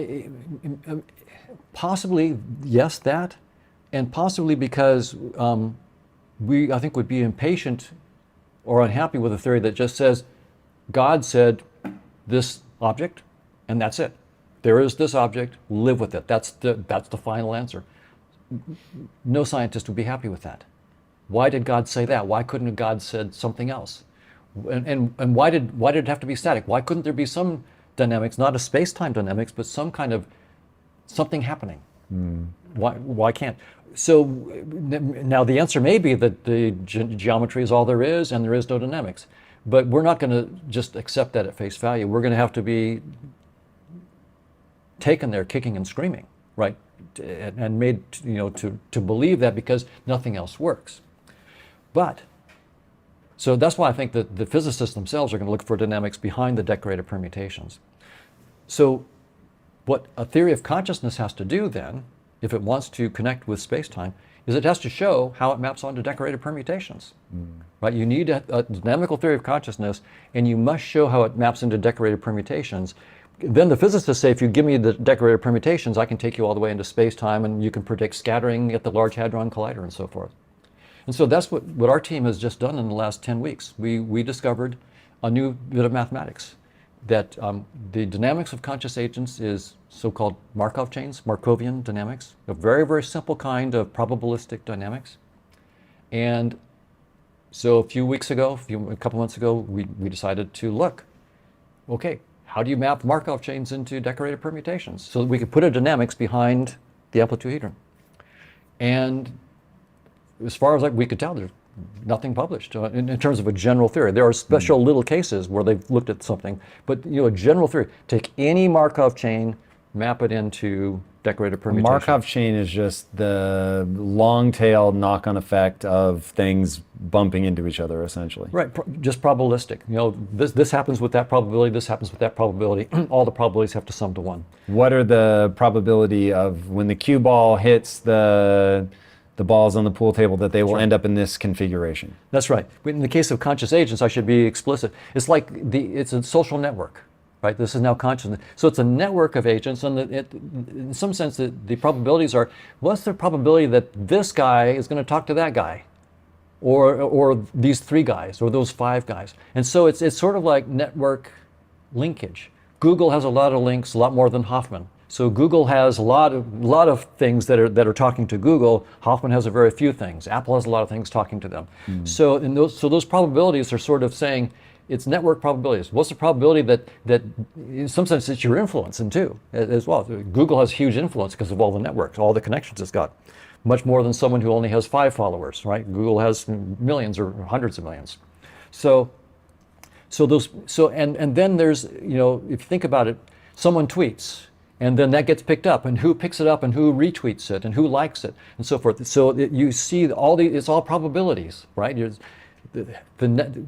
possibly, yes, that, and possibly because we, I think, would be impatient or unhappy with a theory that just says, God said this object, and that's it. There is this object, live with it. That's the final answer. No scientist would be happy with that. Why did God say that? Why couldn't God said something else? And why did it have to be static? Why couldn't there be some dynamics, not a space-time dynamics, but some kind of something happening? Why can't? So now the answer may be that the geometry is all there is and there is no dynamics. But we're not going to just accept that at face value. We're going to have to be taken there kicking and screaming, right? And made to believe that, because nothing else works. But so that's why I think that the physicists themselves are going to look for dynamics behind the decorated permutations. So what a theory of consciousness has to do then, if it wants to connect with space-time, is it has to show how it maps onto decorated permutations. Right? You need a dynamical theory of consciousness, and you must show how it maps into decorated permutations. Then the physicists say, if you give me the decorated permutations, I can take you all the way into space-time, and you can predict scattering at the Large Hadron Collider and so forth. And so that's what our team has just done in the last 10 weeks. We discovered a new bit of mathematics, that the dynamics of conscious agents is so-called Markov chains, Markovian dynamics, a very, very simple kind of probabilistic dynamics. And so a couple months ago, we decided to look, okay, how do you map Markov chains into decorated permutations so that we could put a dynamics behind the amplituhedron? And as far as we could tell, there's nothing published in terms of a general theory. There are special little cases where they've looked at something, but a general theory, take any Markov chain, map it into decorated permutations. Markov chain is just the long-tailed knock-on effect of things bumping into each other, essentially. Right, just probabilistic. This happens with that probability, this happens with that probability. All the probabilities have to sum to one. What are the probability of when the cue ball hits the balls on the pool table that they will end up in this configuration? That's right. In the case of conscious agents, I should be explicit. It's like it's a social network. Right? This is now consciousness. So it's a network of agents, and in some sense, the probabilities are, what's the probability that this guy is going to talk to that guy, or these 3 guys, or those 5 guys? And so it's sort of like network linkage. Google has a lot of links, a lot more than Hoffman. So Google has a lot of things that are talking to Google. Hoffman has a very few things. Apple has a lot of things talking to them. So those probabilities are sort of saying it's network probabilities. What's the probability that in some sense it's your influence in too as well? Google has huge influence because of all the networks, all the connections it's got. Much more than someone who only has 5 followers, right? Google has millions or hundreds of millions. So then there's, if you think about it, someone tweets, and then that gets picked up, and who picks it up, and who retweets it, and who likes it, and so forth. So you see it's all probabilities, right?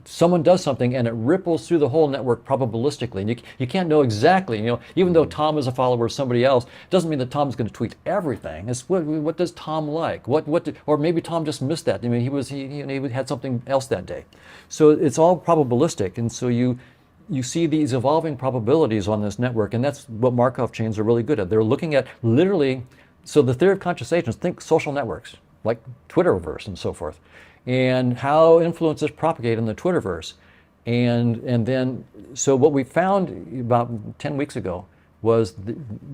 Someone does something, and it ripples through the whole network probabilistically, and you can't know exactly. Even though Tom is a follower of somebody else, doesn't mean that Tom's going to tweet everything. It's what does Tom like? Or maybe Tom just missed that. I mean, he had something else that day. So it's all probabilistic, and so you see these evolving probabilities on this network, and that's what Markov chains are really good at. They're looking at literally, so the theory of conscious agents, think social networks, like Twitterverse and so forth, and how influences propagate in the Twitterverse. And then, so what we found about 10 weeks ago was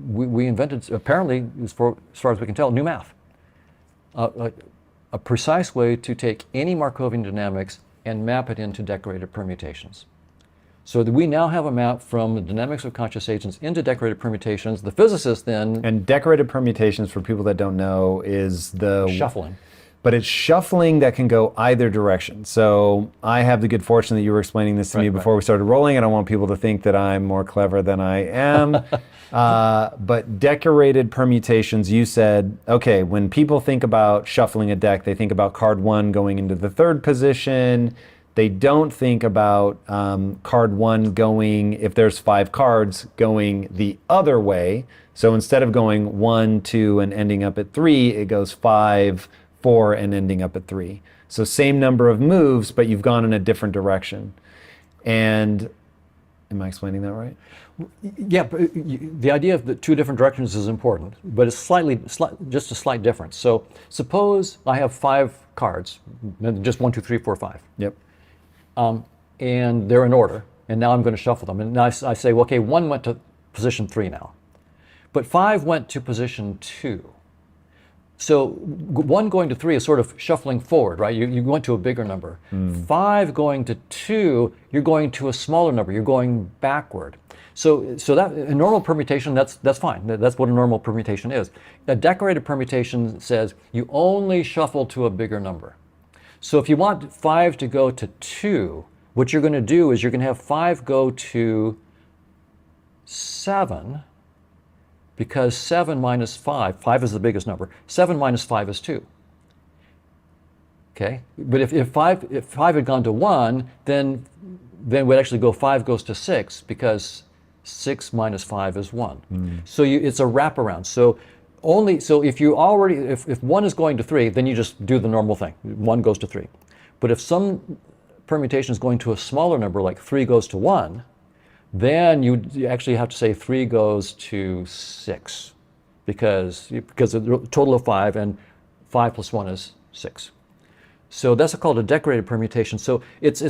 we invented, apparently, as far as we can tell, new math. A precise way to take any Markovian dynamics and map it into decorated permutations. So that we now have a map from the dynamics of conscious agents into decorated permutations. The physicists then... And decorated permutations, for people that don't know, is the... shuffling. But it's shuffling that can go either direction. So I have the good fortune that you were explaining this to me before we started rolling. I don't want people to think that I'm more clever than I am. But decorated permutations, you said, okay, when people think about shuffling a deck, they think about card 1 going into the 3rd position. They don't think about card 1 going, if there's 5 cards, going the other way. So instead of going 1, 2, and ending up at 3, it goes 5, 4, and ending up at 3. So same number of moves, but you've gone in a different direction. And am I explaining that right? Yeah, but the idea of the 2 different directions is important, but it's just a slight difference. So suppose I have 5 cards, just 1, 2, 3, 4, 5. Yep. And they're in order, and now I'm going to shuffle them. And now I say, well, okay, 1 went to position 3 now, but 5 went to position 2. So 1 going to 3 is sort of shuffling forward, right? You went to a bigger number. 5 going to 2, you're going to a smaller number. You're going backward. So that a normal permutation, that's fine. That's what a normal permutation is. A decorated permutation says you only shuffle to a bigger number. So if you want 5 to go to 2, what you're going to do is you're going to have 5 go to 7, because 7 minus 5 is the biggest number. 7 minus 5 is 2. Okay? But if 5 had gone to 1, then we'd actually go 5 goes to 6, because 6 minus 5 is 1. So it's a wraparound. So if 1 is going to 3, then you just do the normal thing. 1 goes to 3. But if some permutation is going to a smaller number, like 3 goes to 1, then you actually have to say 3 goes to 6, because the total of 5, and 5 plus 1 is 6. So that's called a decorated permutation. So it's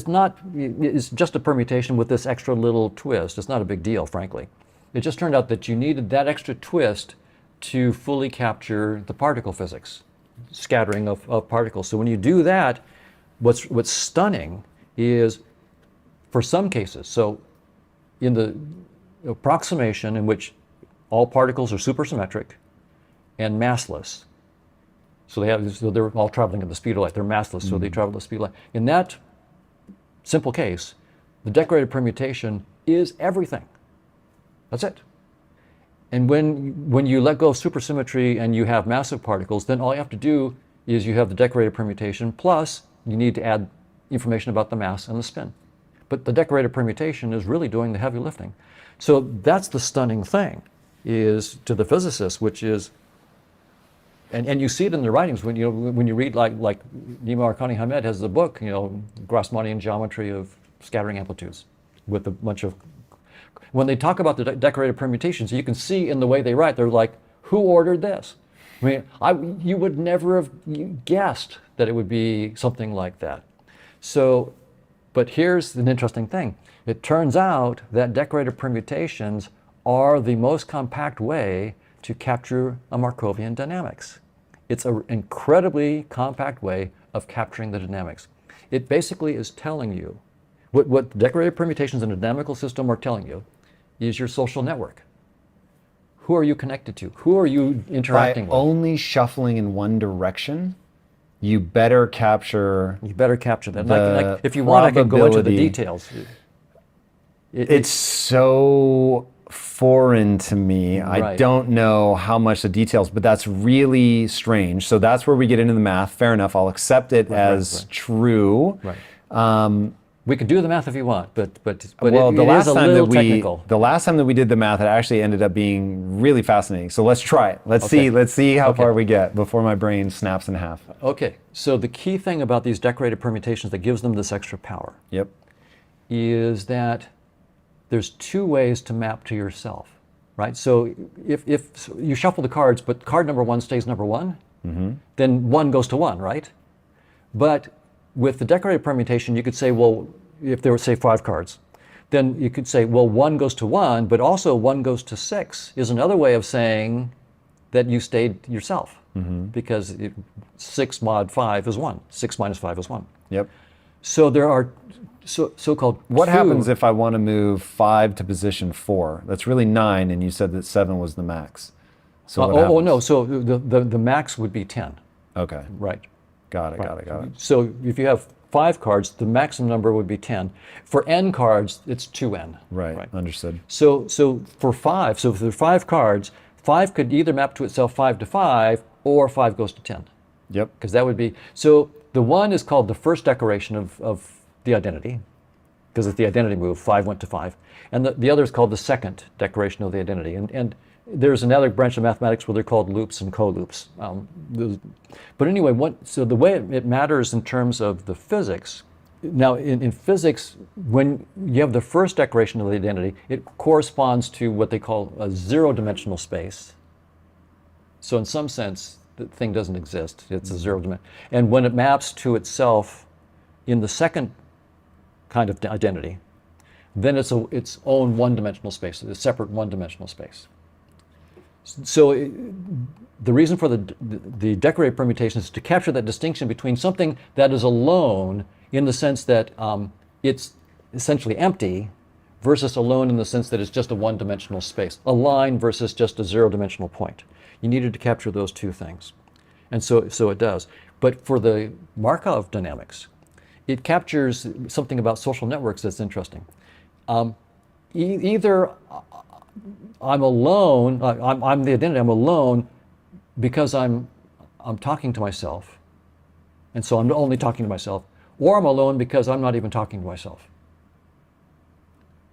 just a permutation with this extra little twist. It's not a big deal, frankly. It just turned out that you needed that extra twist to fully capture the particle physics, scattering of particles. So when you do that, what's stunning is, for some cases, so in the approximation in which all particles are supersymmetric and massless, so they're all traveling at the speed of light. They're massless, so they travel at the speed of light. In that simple case, the decorated permutation is everything. That's it. And when you let go of supersymmetry and you have massive particles, then all you have to do is you have the decorated permutation, plus you need to add information about the mass and the spin. But the decorated permutation is really doing the heavy lifting. So that's the stunning thing, is to the physicists, which is, and you see it in the writings when you read like Nima Arkani Hamed has the book, Grassmannian geometry of scattering amplitudes, with a bunch of, when they talk about the decorated permutations, you can see in the way they write, they're like, who ordered this? I mean, you would never have guessed that it would be something like that. So, but here's an interesting thing. It turns out that decorated permutations are the most compact way to capture a Markovian dynamics. It's an incredibly compact way of capturing the dynamics. It basically is telling you, what decorated permutations in a dynamical system are telling you is your social network. Who are you connected to? Who are you interacting with? By only shuffling in one direction, you better capture. You better capture that. Like, if you want, I can go into the details. It's so foreign to me. Right. I don't know how much the details, but that's really strange. So that's where we get into the math. Fair enough. I'll accept it as true. Right. We can do the math if you want, but well, it is a little technical. The last time that we did the math, it actually ended up being really fascinating. So let's try it. Let's see how far we get before my brain snaps in half. Okay. So the key thing about these decorated permutations that gives them this extra power is that there's two ways to map to yourself, right? So if you shuffle the cards, but card number one stays number one, then one goes to one, right? But with the decorated permutation, you could say, well, if there were, say, 5 cards, then you could say, well, 1 goes to 1, but also 1 goes to 6 is another way of saying that you stayed yourself, because 6 mod 5 is 1. 6 minus 5 is 1. Yep. So there are so-called What happens if I want to move 5 to position 4? That's really 9, and you said that 7 was the max. So no, so the max would be 10. Okay. Right. Got it. So if you have 5 cards, the maximum number would be 10. For n cards, it's 2n. Right. Understood. So for 5, so if there are 5 cards, 5 could either map to itself 5 to 5, or 5 goes to 10. Yep. Because that would be, so the 1 is called the first decoration of the identity, because it's the identity move, 5 went to 5. And the other is called the second decoration of the identity. And there's another branch of mathematics where they're called loops and co-loops. But anyway, so the way it matters in terms of the physics, now in physics, when you have the first decoration of the identity, it corresponds to what they call a zero-dimensional space. So in some sense, the thing doesn't exist. It's a zero dimension. And when it maps to itself in the second kind of identity, then it's its own one-dimensional space, a separate one-dimensional space. So the reason for the decorated permutation is to capture that distinction between something that is alone in the sense that it's essentially empty versus alone in the sense that it's just a one-dimensional space, a line versus just a zero-dimensional point. You needed to capture those two things. And so it does. But for the Markov dynamics, it captures something about social networks that's interesting. Either I'm alone, I'm the identity, I'm alone because I'm talking to myself, and so I'm only talking to myself, or I'm alone because I'm not even talking to myself.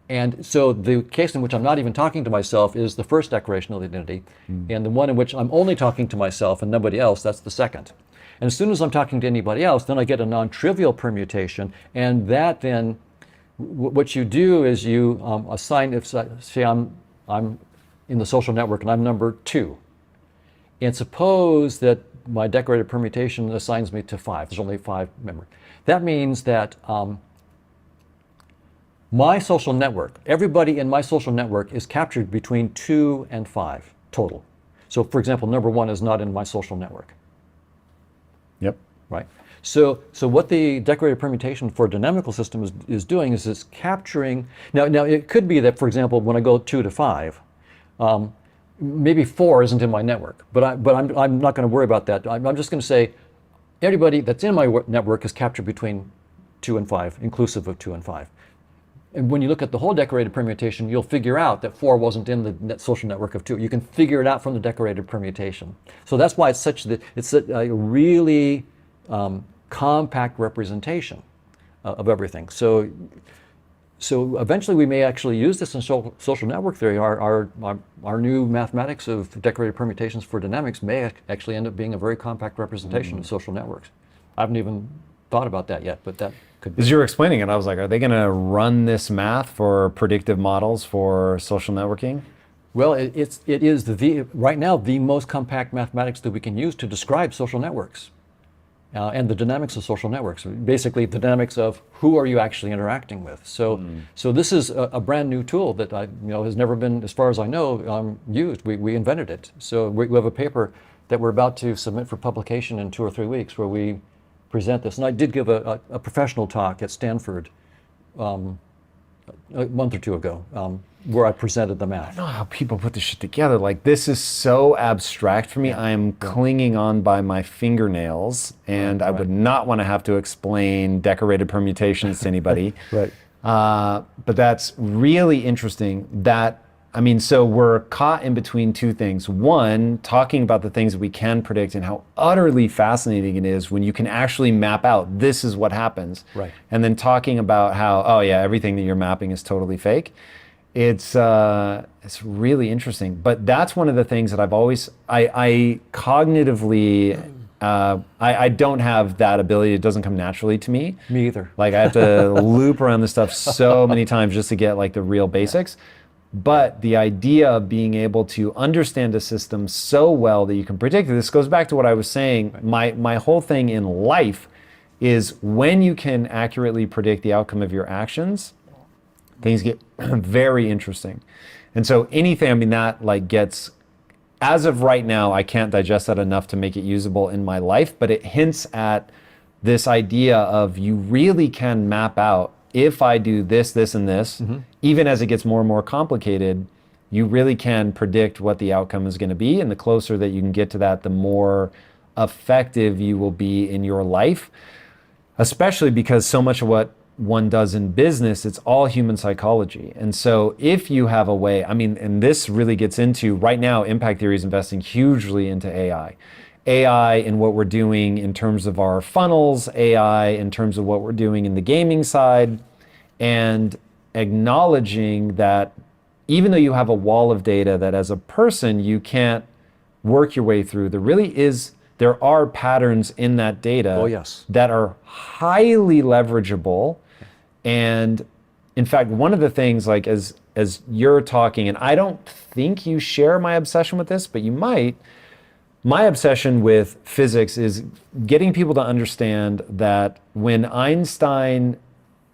And so the case in which I'm not even talking to myself is the first decoration of the identity, and the one in which I'm only talking to myself and nobody else, that's the second. And as soon as I'm talking to anybody else, then I get a non-trivial permutation, and that then, what you do is you assign, if say I'm in the social network and I'm number 2, and suppose that my decorated permutation assigns me to 5. There's only 5 members. That means that my social network, everybody in my social network is captured between 2 and 5 total. So for example, number 1 is not in my social network. Yep. Right. So what the decorated permutation for a dynamical system is doing is it's capturing, now it could be that, for example, when I go 2 to 5, maybe 4 isn't in my network, but I'm not going to worry about that. I'm just going to say everybody that's in my network is captured between 2 and 5, inclusive of 2 and 5. And when you look at the whole decorated permutation, you'll figure out that 4 wasn't in the social network of 2. You can figure it out from the decorated permutation. So that's why it's a really compact representation of everything. So eventually we may actually use this in social network theory. Our new mathematics of decorated permutations for dynamics may actually end up being a very compact representation of social networks. I haven't even thought about that yet, but that could be. As you were explaining it, I was like, are they going to run this math for predictive models for social networking? Well, it is right now the most compact mathematics that we can use to describe social networks. and the dynamics of social networks, basically the dynamics of who are you actually interacting with. So this is a brand new tool that has never been, as far as I know, used. We invented it. So we have a paper that we're about to submit for publication in 2 or 3 weeks where we present this. And I did give a professional talk at Stanford a month or two ago, where I presented the math. I don't know how people put this shit together. Like, this is so abstract for me. I am clinging on by my fingernails, and I would not want to have to explain decorated permutations to anybody. Right. But that's really interesting. So we're caught in between two things. One, talking about the things that we can predict and how utterly fascinating it is when you can actually map out this is what happens. Right. And then talking about how, oh yeah, everything that you're mapping is totally fake. It's really interesting. But that's one of the things that I've always, I cognitively, I don't have that ability. It doesn't come naturally to me. Me either. Like, I have to loop around this stuff so many times just to get like the real basics. But the idea of being able to understand a system so well that you can predict it, this goes back to what I was saying. My whole thing in life is when you can accurately predict the outcome of your actions, things get very interesting. And so anything, that like gets, as of right now, I can't digest that enough to make it usable in my life, but it hints at this idea of you really can map out, if I do this, this, and this, even as it gets more and more complicated, you really can predict what the outcome is going to be. And the closer that you can get to that, the more effective you will be in your life, especially because so much of what one does in business, it's all human psychology. And so if you have a way, and this really gets into, right now, impact theory is investing hugely into AI. AI in what we're doing in terms of our funnels, AI in terms of what we're doing in the gaming side, and acknowledging that even though you have a wall of data that as a person you can't work your way through, there are patterns in that data that are highly leverageable. And in fact, one of the things, like as you're talking, and I don't think you share my obsession with this, but you might. My obsession with physics is getting people to understand that when Einstein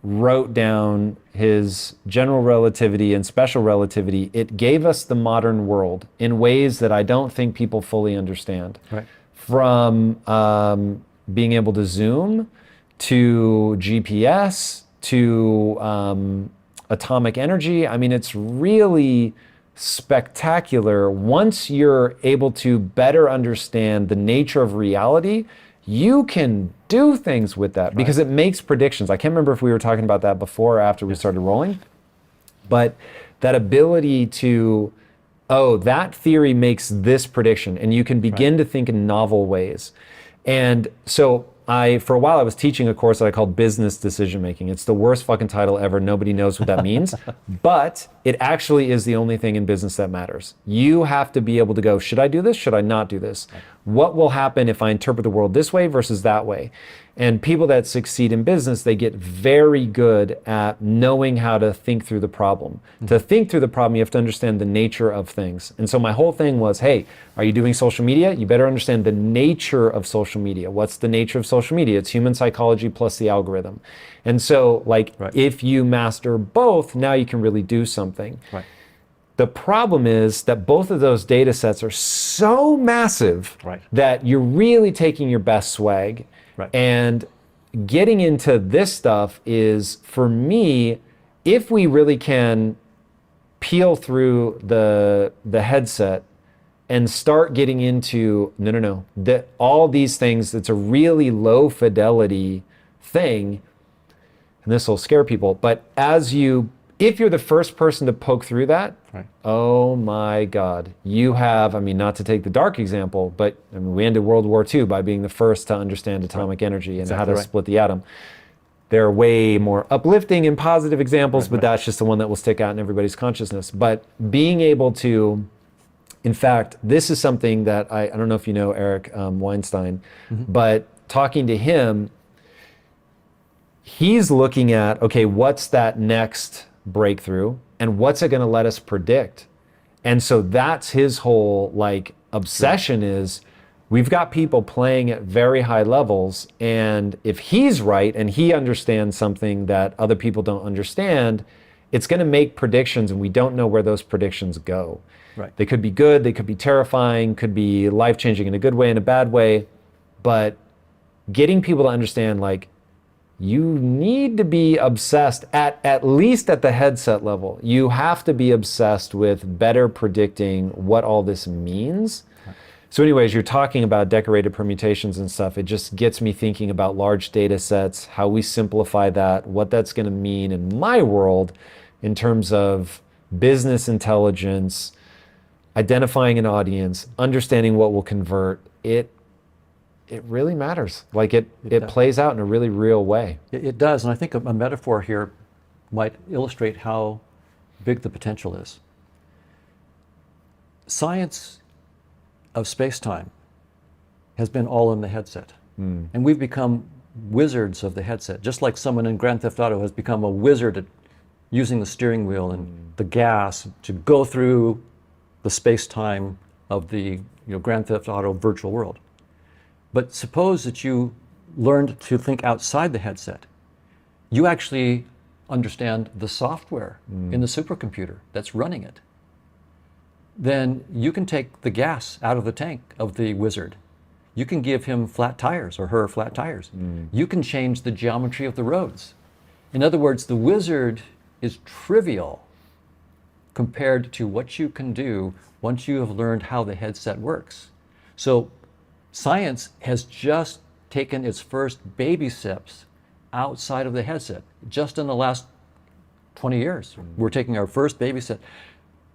wrote down his general relativity and special relativity, it gave us the modern world in ways that I don't think people fully understand. Right. From being able to zoom, to GPS, to atomic energy. It's really spectacular. Once you're able to better understand the nature of reality, you can do things with that because it makes predictions. I can't remember if we were talking about that before or after we started rolling, but that ability to, that theory makes this prediction, and you can begin to think in novel ways. And so for a while I was teaching a course that I called Business Decision Making. It's the worst fucking title ever. Nobody knows what that means, but it actually is the only thing in business that matters. You have to be able to go, should I do this? Should I not do this? What will happen if I interpret the world this way versus that way? And people that succeed in business, they get very good at knowing how to think through the problem. To think through the problem, you have to understand the nature of things. And so my whole thing was, hey, are you doing social media? You better understand the nature of social media. What's the nature of social media? It's human psychology plus the algorithm. And so if you master both, now you can really do something. Right. The problem is that both of those data sets are so massive that you're really taking your best swag. Right. And getting into this stuff is, for me, if we really can peel through the headset and start getting into, all these things, it's a really low fidelity thing, and this will scare people, but if you're the first person to poke through that, oh my God, you have, not to take the dark example, but we ended World War II by being the first to understand atomic energy and how to split the atom. There are way more uplifting and positive examples, but that's just the one that will stick out in everybody's consciousness. But being able to, in fact, this is something that I don't know if you know Eric Weinstein, but talking to him, he's looking at, okay, what's that next breakthrough and what's it going to let us predict? And so that's his whole obsession is, we've got people playing at very high levels, and if he's right and he understands something that other people don't understand, it's going to make predictions, and we don't know where those predictions go. Right. They could be good, they could be terrifying, could be life-changing in a good way, in a bad way, but getting people to understand, like, you need to be obsessed at least at the headset level. You have to be obsessed with better predicting what all this means. So anyways, you're talking about decorated permutations and stuff. It just gets me thinking about large data sets, how we simplify that, what that's going to mean in my world in terms of business intelligence, identifying an audience, understanding what will convert. It really matters. Like it plays out in a really real way. It does, and I think a metaphor here might illustrate how big the potential is. Science of space-time has been all in the headset. And we've become wizards of the headset, just like someone in Grand Theft Auto has become a wizard at using the steering wheel and the gas to go through the space-time of the Grand Theft Auto virtual world. But suppose that you learned to think outside the headset. You actually understand the software in the supercomputer that's running it. Then you can take the gas out of the tank of the wizard. You can give him flat tires or her flat tires. You can change the geometry of the roads. In other words, the wizard is trivial compared to what you can do once you have learned how the headset works. So science has just taken its first baby steps outside of the headset. Just in the last 20 years, we're taking our first baby step.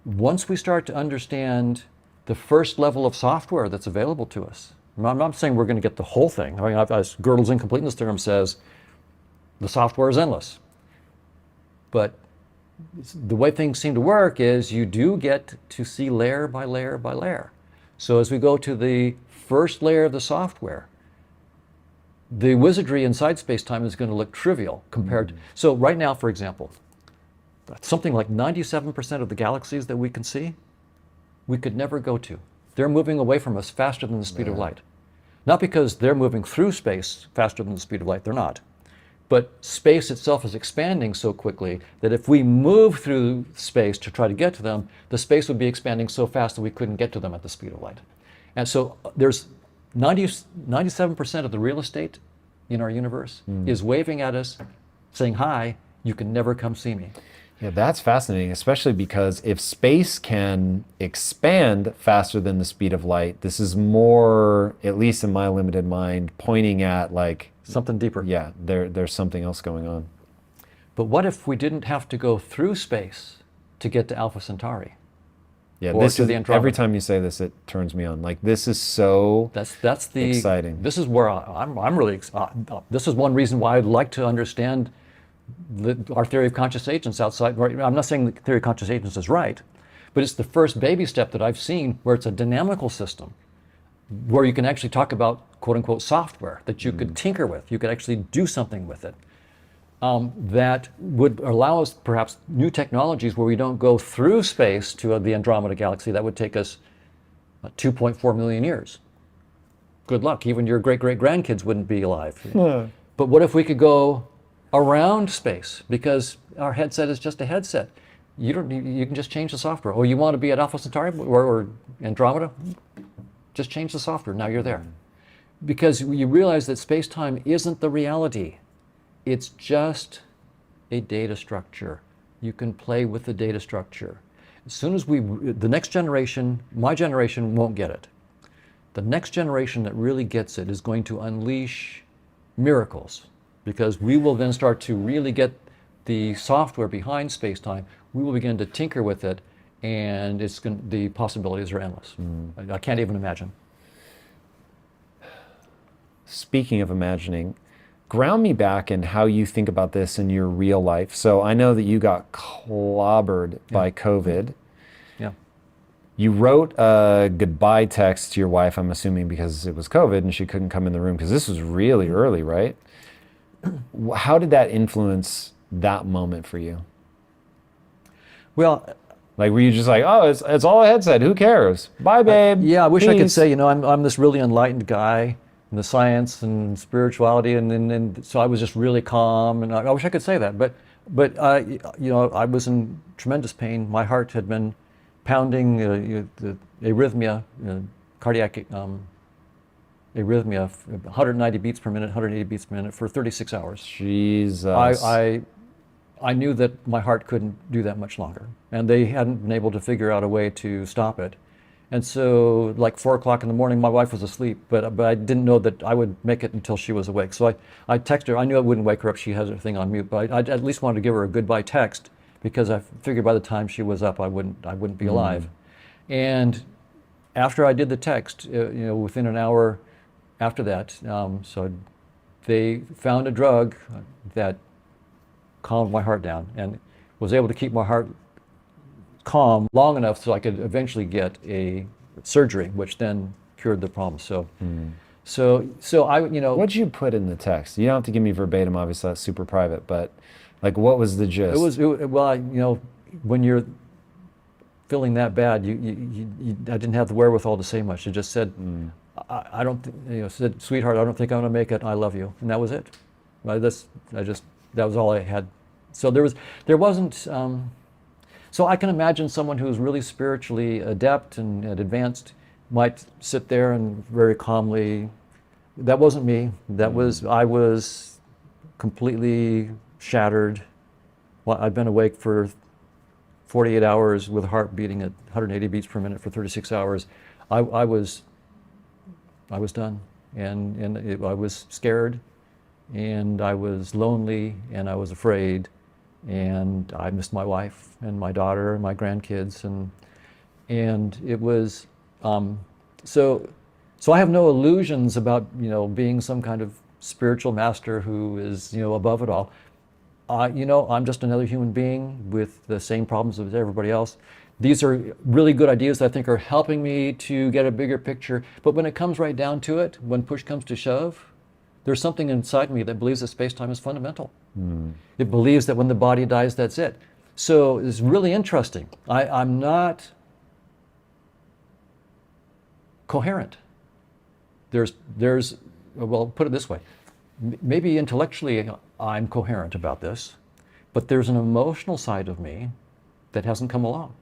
Once we start to understand the first level of software that's available to us, I'm not saying we're going to get the whole thing. I mean, as Gödel's incompleteness theorem says, the software is endless. But the way things seem to work is you do get to see layer by layer by layer. So as we go to the first layer of the software, the wizardry inside space-time is going to look trivial compared to, so right now, for example, something like 97% of the galaxies that we can see, we could never go to. They're moving away from us faster than the speed of light. Not because they're moving through space faster than the speed of light, they're not. But space itself is expanding so quickly that if we move through space to try to get to them, the space would be expanding so fast that we couldn't get to them at the speed of light. And so there's 97% of the real estate in our universe is waving at us, saying, hi, you can never come see me. Yeah, that's fascinating, especially because if space can expand faster than the speed of light, this is more, at least in my limited mind, pointing at like... something deeper. Yeah, there's something else going on. But what if we didn't have to go through space to get to Alpha Centauri? Yeah, this is, every time you say this, it turns me on. Like, this is so that's the exciting. This is where I'm really excited. This is one reason why I'd like to understand our theory of conscious agents outside. I'm not saying the theory of conscious agents is right, but it's the first baby step that I've seen where it's a dynamical system, where you can actually talk about quote unquote software that you could tinker with. You could actually do something with it. That would allow us perhaps new technologies where we don't go through space to the Andromeda galaxy. That would take us 2.4 million years. Good luck. Even your great-great-grandkids wouldn't be alive. Yeah. But what if we could go around space? Because our headset is just a headset. You can just change the software. Oh, you want to be at Alpha Centauri or Andromeda? Just change the software. Now you're there. Because you realize that space-time isn't the reality. It's just a data structure. You can play with the data structure. As soon as the next generation, my generation won't get it. The next generation that really gets it is going to unleash miracles, because we will then start to really get the software behind space-time. We will begin to tinker with it, and the possibilities are endless. I can't even imagine. Speaking of imagining, ground me back in how you think about this in your real life. So I know that you got clobbered by COVID. Yeah. You wrote a goodbye text to your wife, I'm assuming because it was COVID and she couldn't come in the room, because this was really early, right? How did that influence that moment for you? Well, Like, were you just like, oh, it's all a headset. Who cares? Bye, babe. Yeah, I wish I could Peace. say, I'm this really enlightened guy in the science and spirituality, and so I was just really calm, and I wish I could say that, but I was in tremendous pain. My heart had been pounding, the arrhythmia, cardiac arrhythmia, 190 beats per minute, 180 beats per minute for 36 hours. Jesus. I knew that my heart couldn't do that much longer, and they hadn't been able to figure out a way to stop it. And so, like 4 o'clock in the morning, my wife was asleep, but I didn't know that I would make it until she was awake. So I texted her. I knew I wouldn't wake her up. She has her thing on mute, but I at least wanted to give her a goodbye text because I figured by the time she was up, I wouldn't be alive. And after I did the text, within an hour after that, so they found a drug that calmed my heart down and was able to keep my heart calm long enough so I could eventually get a surgery, which then cured the problem. So I, What'd you put in the text? You don't have to give me verbatim, obviously that's super private, but like what was the gist? When you're feeling that bad, I didn't have the wherewithal to say much. It just said, I don't think, said, sweetheart, I don't think I'm gonna make it. I love you. And that was it. That was all I had. So there wasn't, so I can imagine someone who's really spiritually adept and advanced might sit there and very calmly, that wasn't me. I was completely shattered. Well, I'd been awake for 48 hours with a heart beating at 180 beats per minute for 36 hours. I was done, and I was scared, and I was lonely, and I was afraid, and I missed my wife and my daughter and my grandkids, and it was so I have no illusions about being some kind of spiritual master who is above it all. I'm just another human being with the same problems as everybody else. These are really good ideas that I think are helping me to get a bigger picture. But when it comes right down to it, when push comes to shove, there's something inside me that believes that space-time is fundamental. It believes that when the body dies, that's it. So it's really interesting. I'm not coherent. Well, put it this way. Maybe intellectually I'm coherent about this, but there's an emotional side of me that hasn't come along.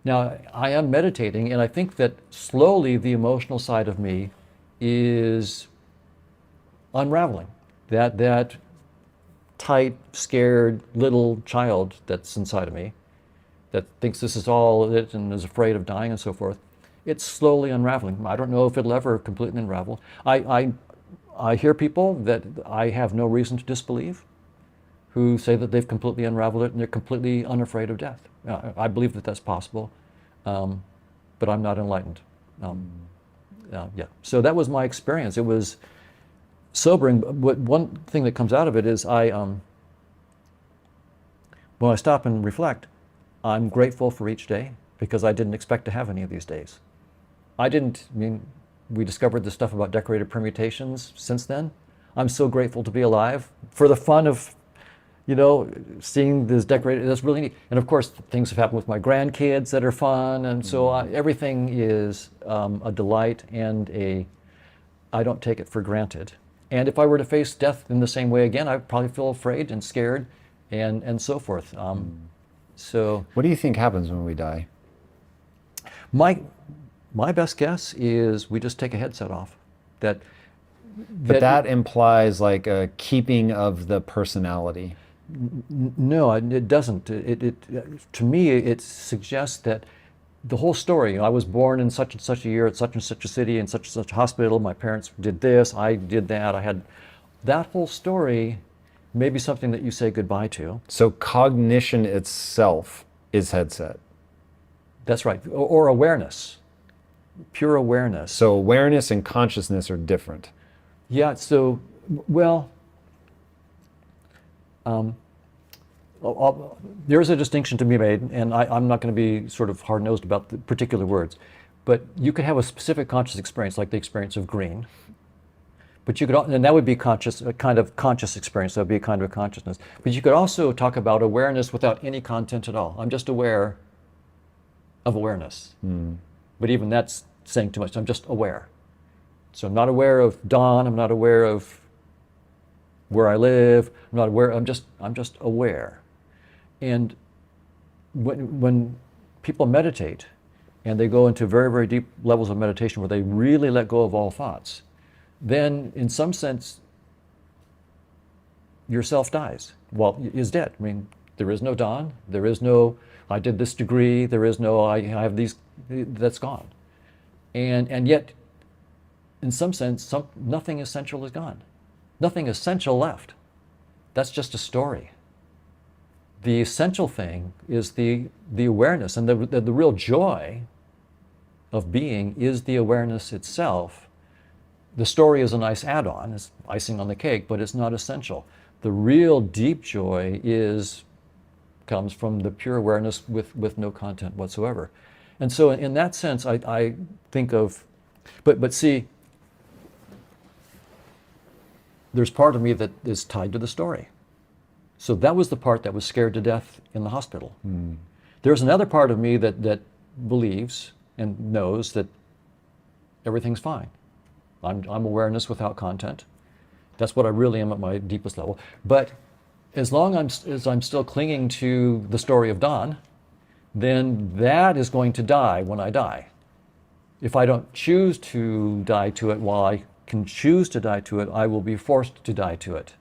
Now, I am meditating, and I think that slowly the emotional side of me is unraveling. That tight, scared little child that's inside of me that thinks this is all it and is afraid of dying and so forth, it's slowly unraveling. I don't know if it'll ever completely unravel. I hear people that I have no reason to disbelieve who say that they've completely unraveled it and they're completely unafraid of death. I believe that that's possible, but I'm not enlightened. So that was my experience. It was sobering. But one thing that comes out of it is when I stop and reflect, I'm grateful for each day because I didn't expect to have any of these days. We discovered this stuff about decorated permutations since then. I'm so grateful to be alive for the fun of, seeing this decorated. That's really neat. And of course, things have happened with my grandkids that are fun, and so everything is a delight and I don't take it for granted. And if I were to face death in the same way again, I'd probably feel afraid and scared, and so forth. So, what do you think happens when we die? My best guess is we just take a headset off. But that implies like a keeping of the personality. No, it doesn't. To me, it suggests that the whole story, I was born in such and such a year at such and such a city in such and such a hospital, my parents did this, I did that, I had that whole story may be something that you say goodbye to. So cognition itself is headset. That's right, or awareness, pure awareness. So awareness and consciousness are different. Yeah, so, well, there's a distinction to be made, and I'm not going to be sort of hard-nosed about the particular words, but you could have a specific conscious experience, like the experience of green, but you could, and that would be a kind of conscious experience, that would be a kind of consciousness. But you could also talk about awareness without any content at all. I'm just aware of awareness. But even that's saying too much. I'm just aware. So I'm not aware of dawn. I'm not aware of where I live. I'm not aware. I'm just aware. And when people meditate, and they go into very, very deep levels of meditation where they really let go of all thoughts, then in some sense, yourself dies. Well, is dead. I mean, there is no dawn. There is no, I did this degree. There is no, I have these, that's gone. And yet, in some sense, nothing essential is gone. Nothing essential left. That's just a story. The essential thing is the awareness, and the real joy of being is the awareness itself. The story is a nice add-on, it's icing on the cake, but it's not essential. The real deep joy comes from the pure awareness with no content whatsoever. And so in that sense, I think of, but see, there's part of me that is tied to the story. So that was the part that was scared to death in the hospital. There's another part of me that believes and knows that everything's fine. I'm awareness without content. That's what I really am at my deepest level. But as long as I'm still clinging to the story of dawn, then that is going to die when I die. If I don't choose to die to it while I can choose to die to it, I will be forced to die to it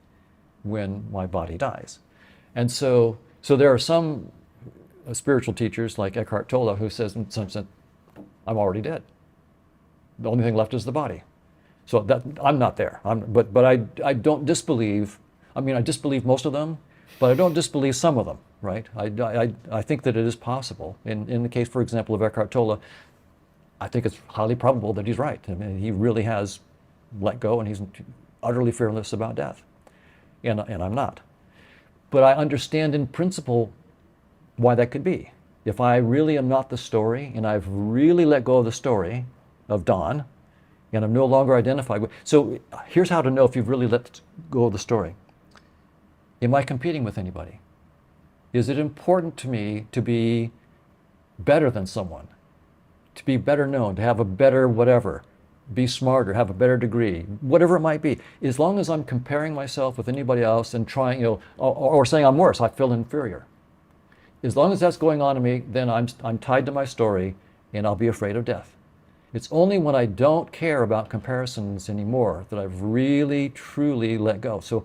when my body dies. And so there are some spiritual teachers like Eckhart Tolle who says, in some sense, I'm already dead. The only thing left is the body. So that I'm not there. But I don't disbelieve. I mean, I disbelieve most of them, but I don't disbelieve some of them. Right? I think that it is possible. In the case, for example, of Eckhart Tolle, I think it's highly probable that he's right. I mean, he really has let go, and he's utterly fearless about death. And I'm not. But I understand in principle why that could be. If I really am not the story, and I've really let go of the story of dawn, and I'm no longer identified with. So here's how to know if you've really let go of the story. Am I competing with anybody? Is it important to me to be better than someone? To be better known, to have a better whatever, be smarter, have a better degree, whatever it might be. As long as I'm comparing myself with anybody else and trying, or saying I'm worse, I feel inferior. As long as that's going on in me, then I'm tied to my story, and I'll be afraid of death. It's only when I don't care about comparisons anymore that I've really, truly let go. So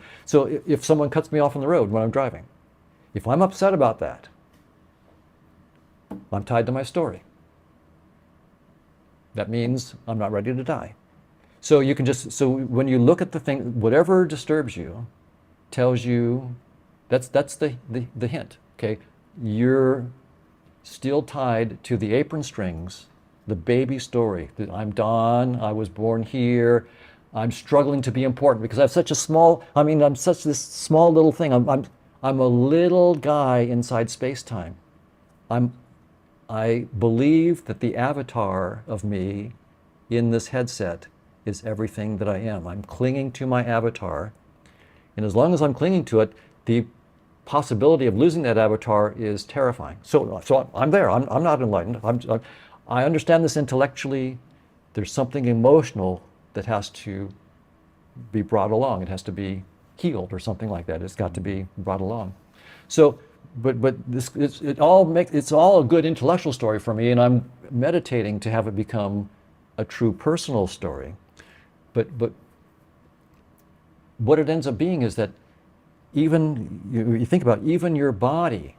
if someone cuts me off on the road when I'm driving, if I'm upset about that, I'm tied to my story. That means I'm not ready to die. So you can so when you look at the thing, whatever disturbs you tells you, that's the hint, okay? You're still tied to the apron strings, the baby story. I'm Don, I was born here, I'm struggling to be important because I have such a small, I'm such this small little thing. I'm a little guy inside space-time. I believe that the avatar of me in this headset is everything that I am. I'm clinging to my avatar, and as long as I'm clinging to it, the possibility of losing that avatar is terrifying. So I'm there. I'm not enlightened. I understand this intellectually. There's something emotional that has to be brought along. It has to be healed or something like that. It's got to be brought along. So, but this it's all a good intellectual story for me, and I'm meditating to have it become a true personal story. But what it ends up being is that even you think about, even your body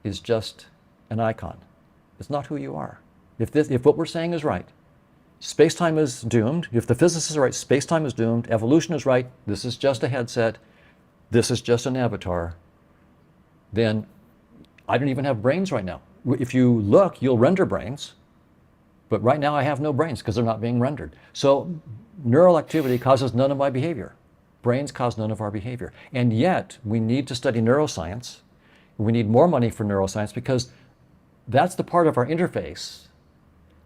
is just an icon. It's not who you are. If what we're saying is right, space-time is doomed. If the physicists are right, space-time is doomed. Evolution is right. This is just a headset. This is just an avatar. Then I don't even have brains right now. If you look, you'll render brains. But right now I have no brains because they're not being rendered. So neural activity causes none of my behavior. Brains cause none of our behavior. And yet we need to study neuroscience. We need more money for neuroscience because that's the part of our interface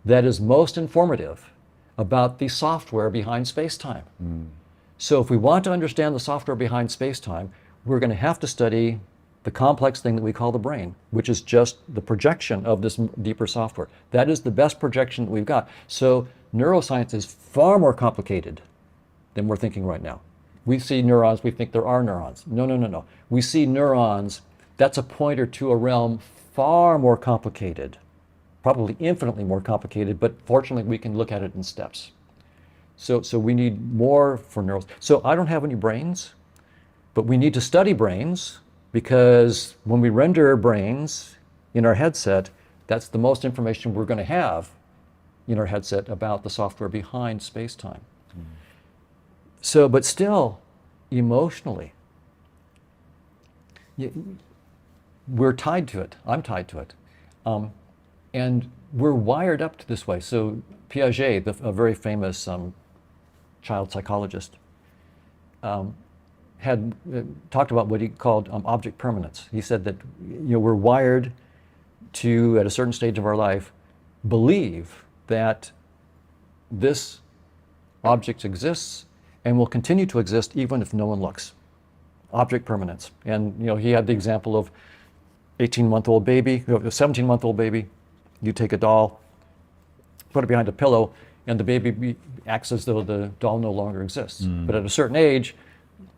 that is most informative about the software behind space-time. So if we want to understand the software behind space-time, we're going to have to study the complex thing that we call the brain, which is just the projection of this deeper software. That is the best projection that we've got. So neuroscience is far more complicated than we're thinking right now. We see neurons, we think there are neurons. No, no, no, no. We see neurons, that's a pointer to a realm far more complicated, probably infinitely more complicated, but fortunately we can look at it in steps. So we need more for neurons. So I don't have any brains, but we need to study brains, because when we render brains in our headset, that's the most information we're going to have in our headset about the software behind space-time. So, but still, emotionally, we're tied to it. I'm tied to it. And we're wired up to this way. So Piaget, a very famous child psychologist, had talked about what he called object permanence. He said that we're wired to, at a certain stage of our life, believe that this object exists and will continue to exist even if no one looks. Object permanence. And he had the example of 18-month-old baby, a 17-month-old baby. You take a doll, put it behind a pillow, and the baby acts as though the doll no longer exists. But at a certain age,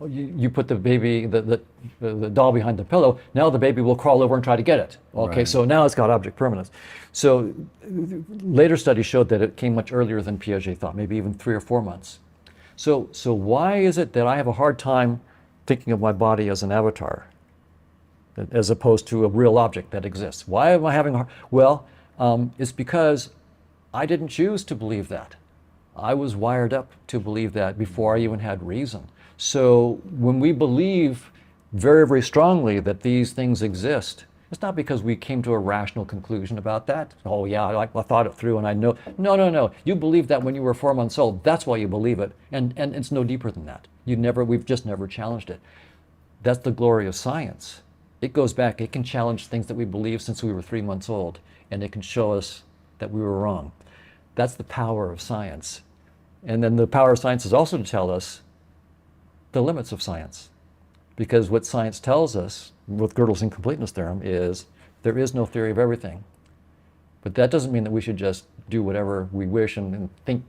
you put the baby, the doll behind the pillow, now the baby will crawl over and try to get it. Okay, right. So now it's got object permanence. So later studies showed that it came much earlier than Piaget thought, maybe even 3 or 4 months. So why is it that I have a hard time thinking of my body as an avatar, as opposed to a real object that exists? Why am I having a hard? Well, it's because I didn't choose to believe that. I was wired up to believe that before I even had reason. So when we believe very, very strongly that these things exist, it's not because we came to a rational conclusion about that. Oh yeah, I thought it through and I know. No, no, no. You believed that when you were 4 months old. That's why you believe it. And it's no deeper than that. We've just never challenged it. That's the glory of science. It goes back, it can challenge things that we believed since we were 3 months old, and it can show us that we were wrong. That's the power of science. And then the power of science is also to tell us the limits of science. Because what science tells us, with Gödel's incompleteness theorem, is there is no theory of everything. But that doesn't mean that we should just do whatever we wish and think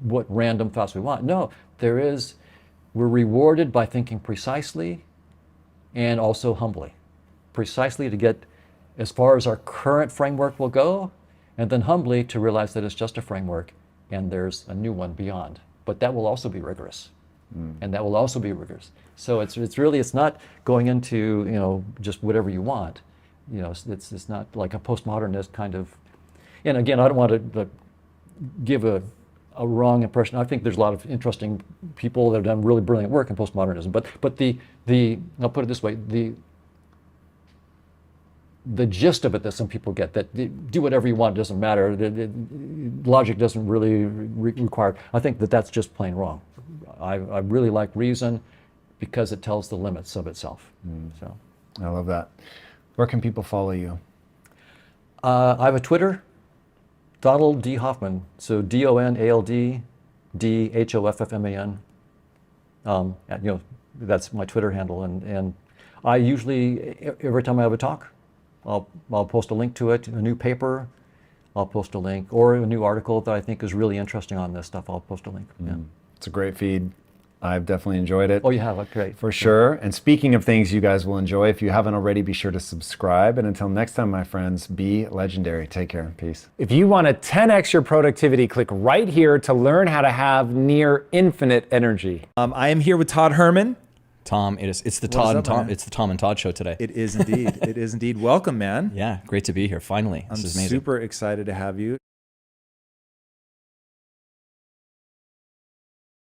what random thoughts we want. No, we're rewarded by thinking precisely and also humbly. Precisely to get as far as our current framework will go, and then humbly to realize that it's just a framework and there's a new one beyond. But that will also be rigorous. And that will also be rigorous. So it's not going into just whatever you want. It's not like a postmodernist kind of. And again, I don't want to give a wrong impression. I think there's a lot of interesting people that have done really brilliant work in postmodernism. But I'll put it this way, the gist of it that some people get, that do whatever you want, it doesn't matter, logic doesn't really require, I think that's just plain wrong. I really like reason because it tells the limits of itself. So I love that. Where can people follow you? I have a Twitter, Donald D. Hoffman, so DONALD DHOFFMAN. That's my Twitter handle, and I usually, every time I have a talk, I'll post a link to it, a new paper, I'll post a link, or a new article that I think is really interesting on this stuff, I'll post a link. Yeah. It's a great feed. I've definitely enjoyed it. Oh, you have? Great. For sure. And speaking of things you guys will enjoy, if you haven't already, be sure to subscribe. And until next time, my friends, be legendary. Take care. Peace. If you want to 10x your productivity, click right here to learn how to have near infinite energy. I am here with Todd Herman. Tom, it's the Tom and Todd show today. It is indeed. It is indeed. Welcome, man. Yeah, great to be here. Finally, this is amazing. I'm super excited to have you.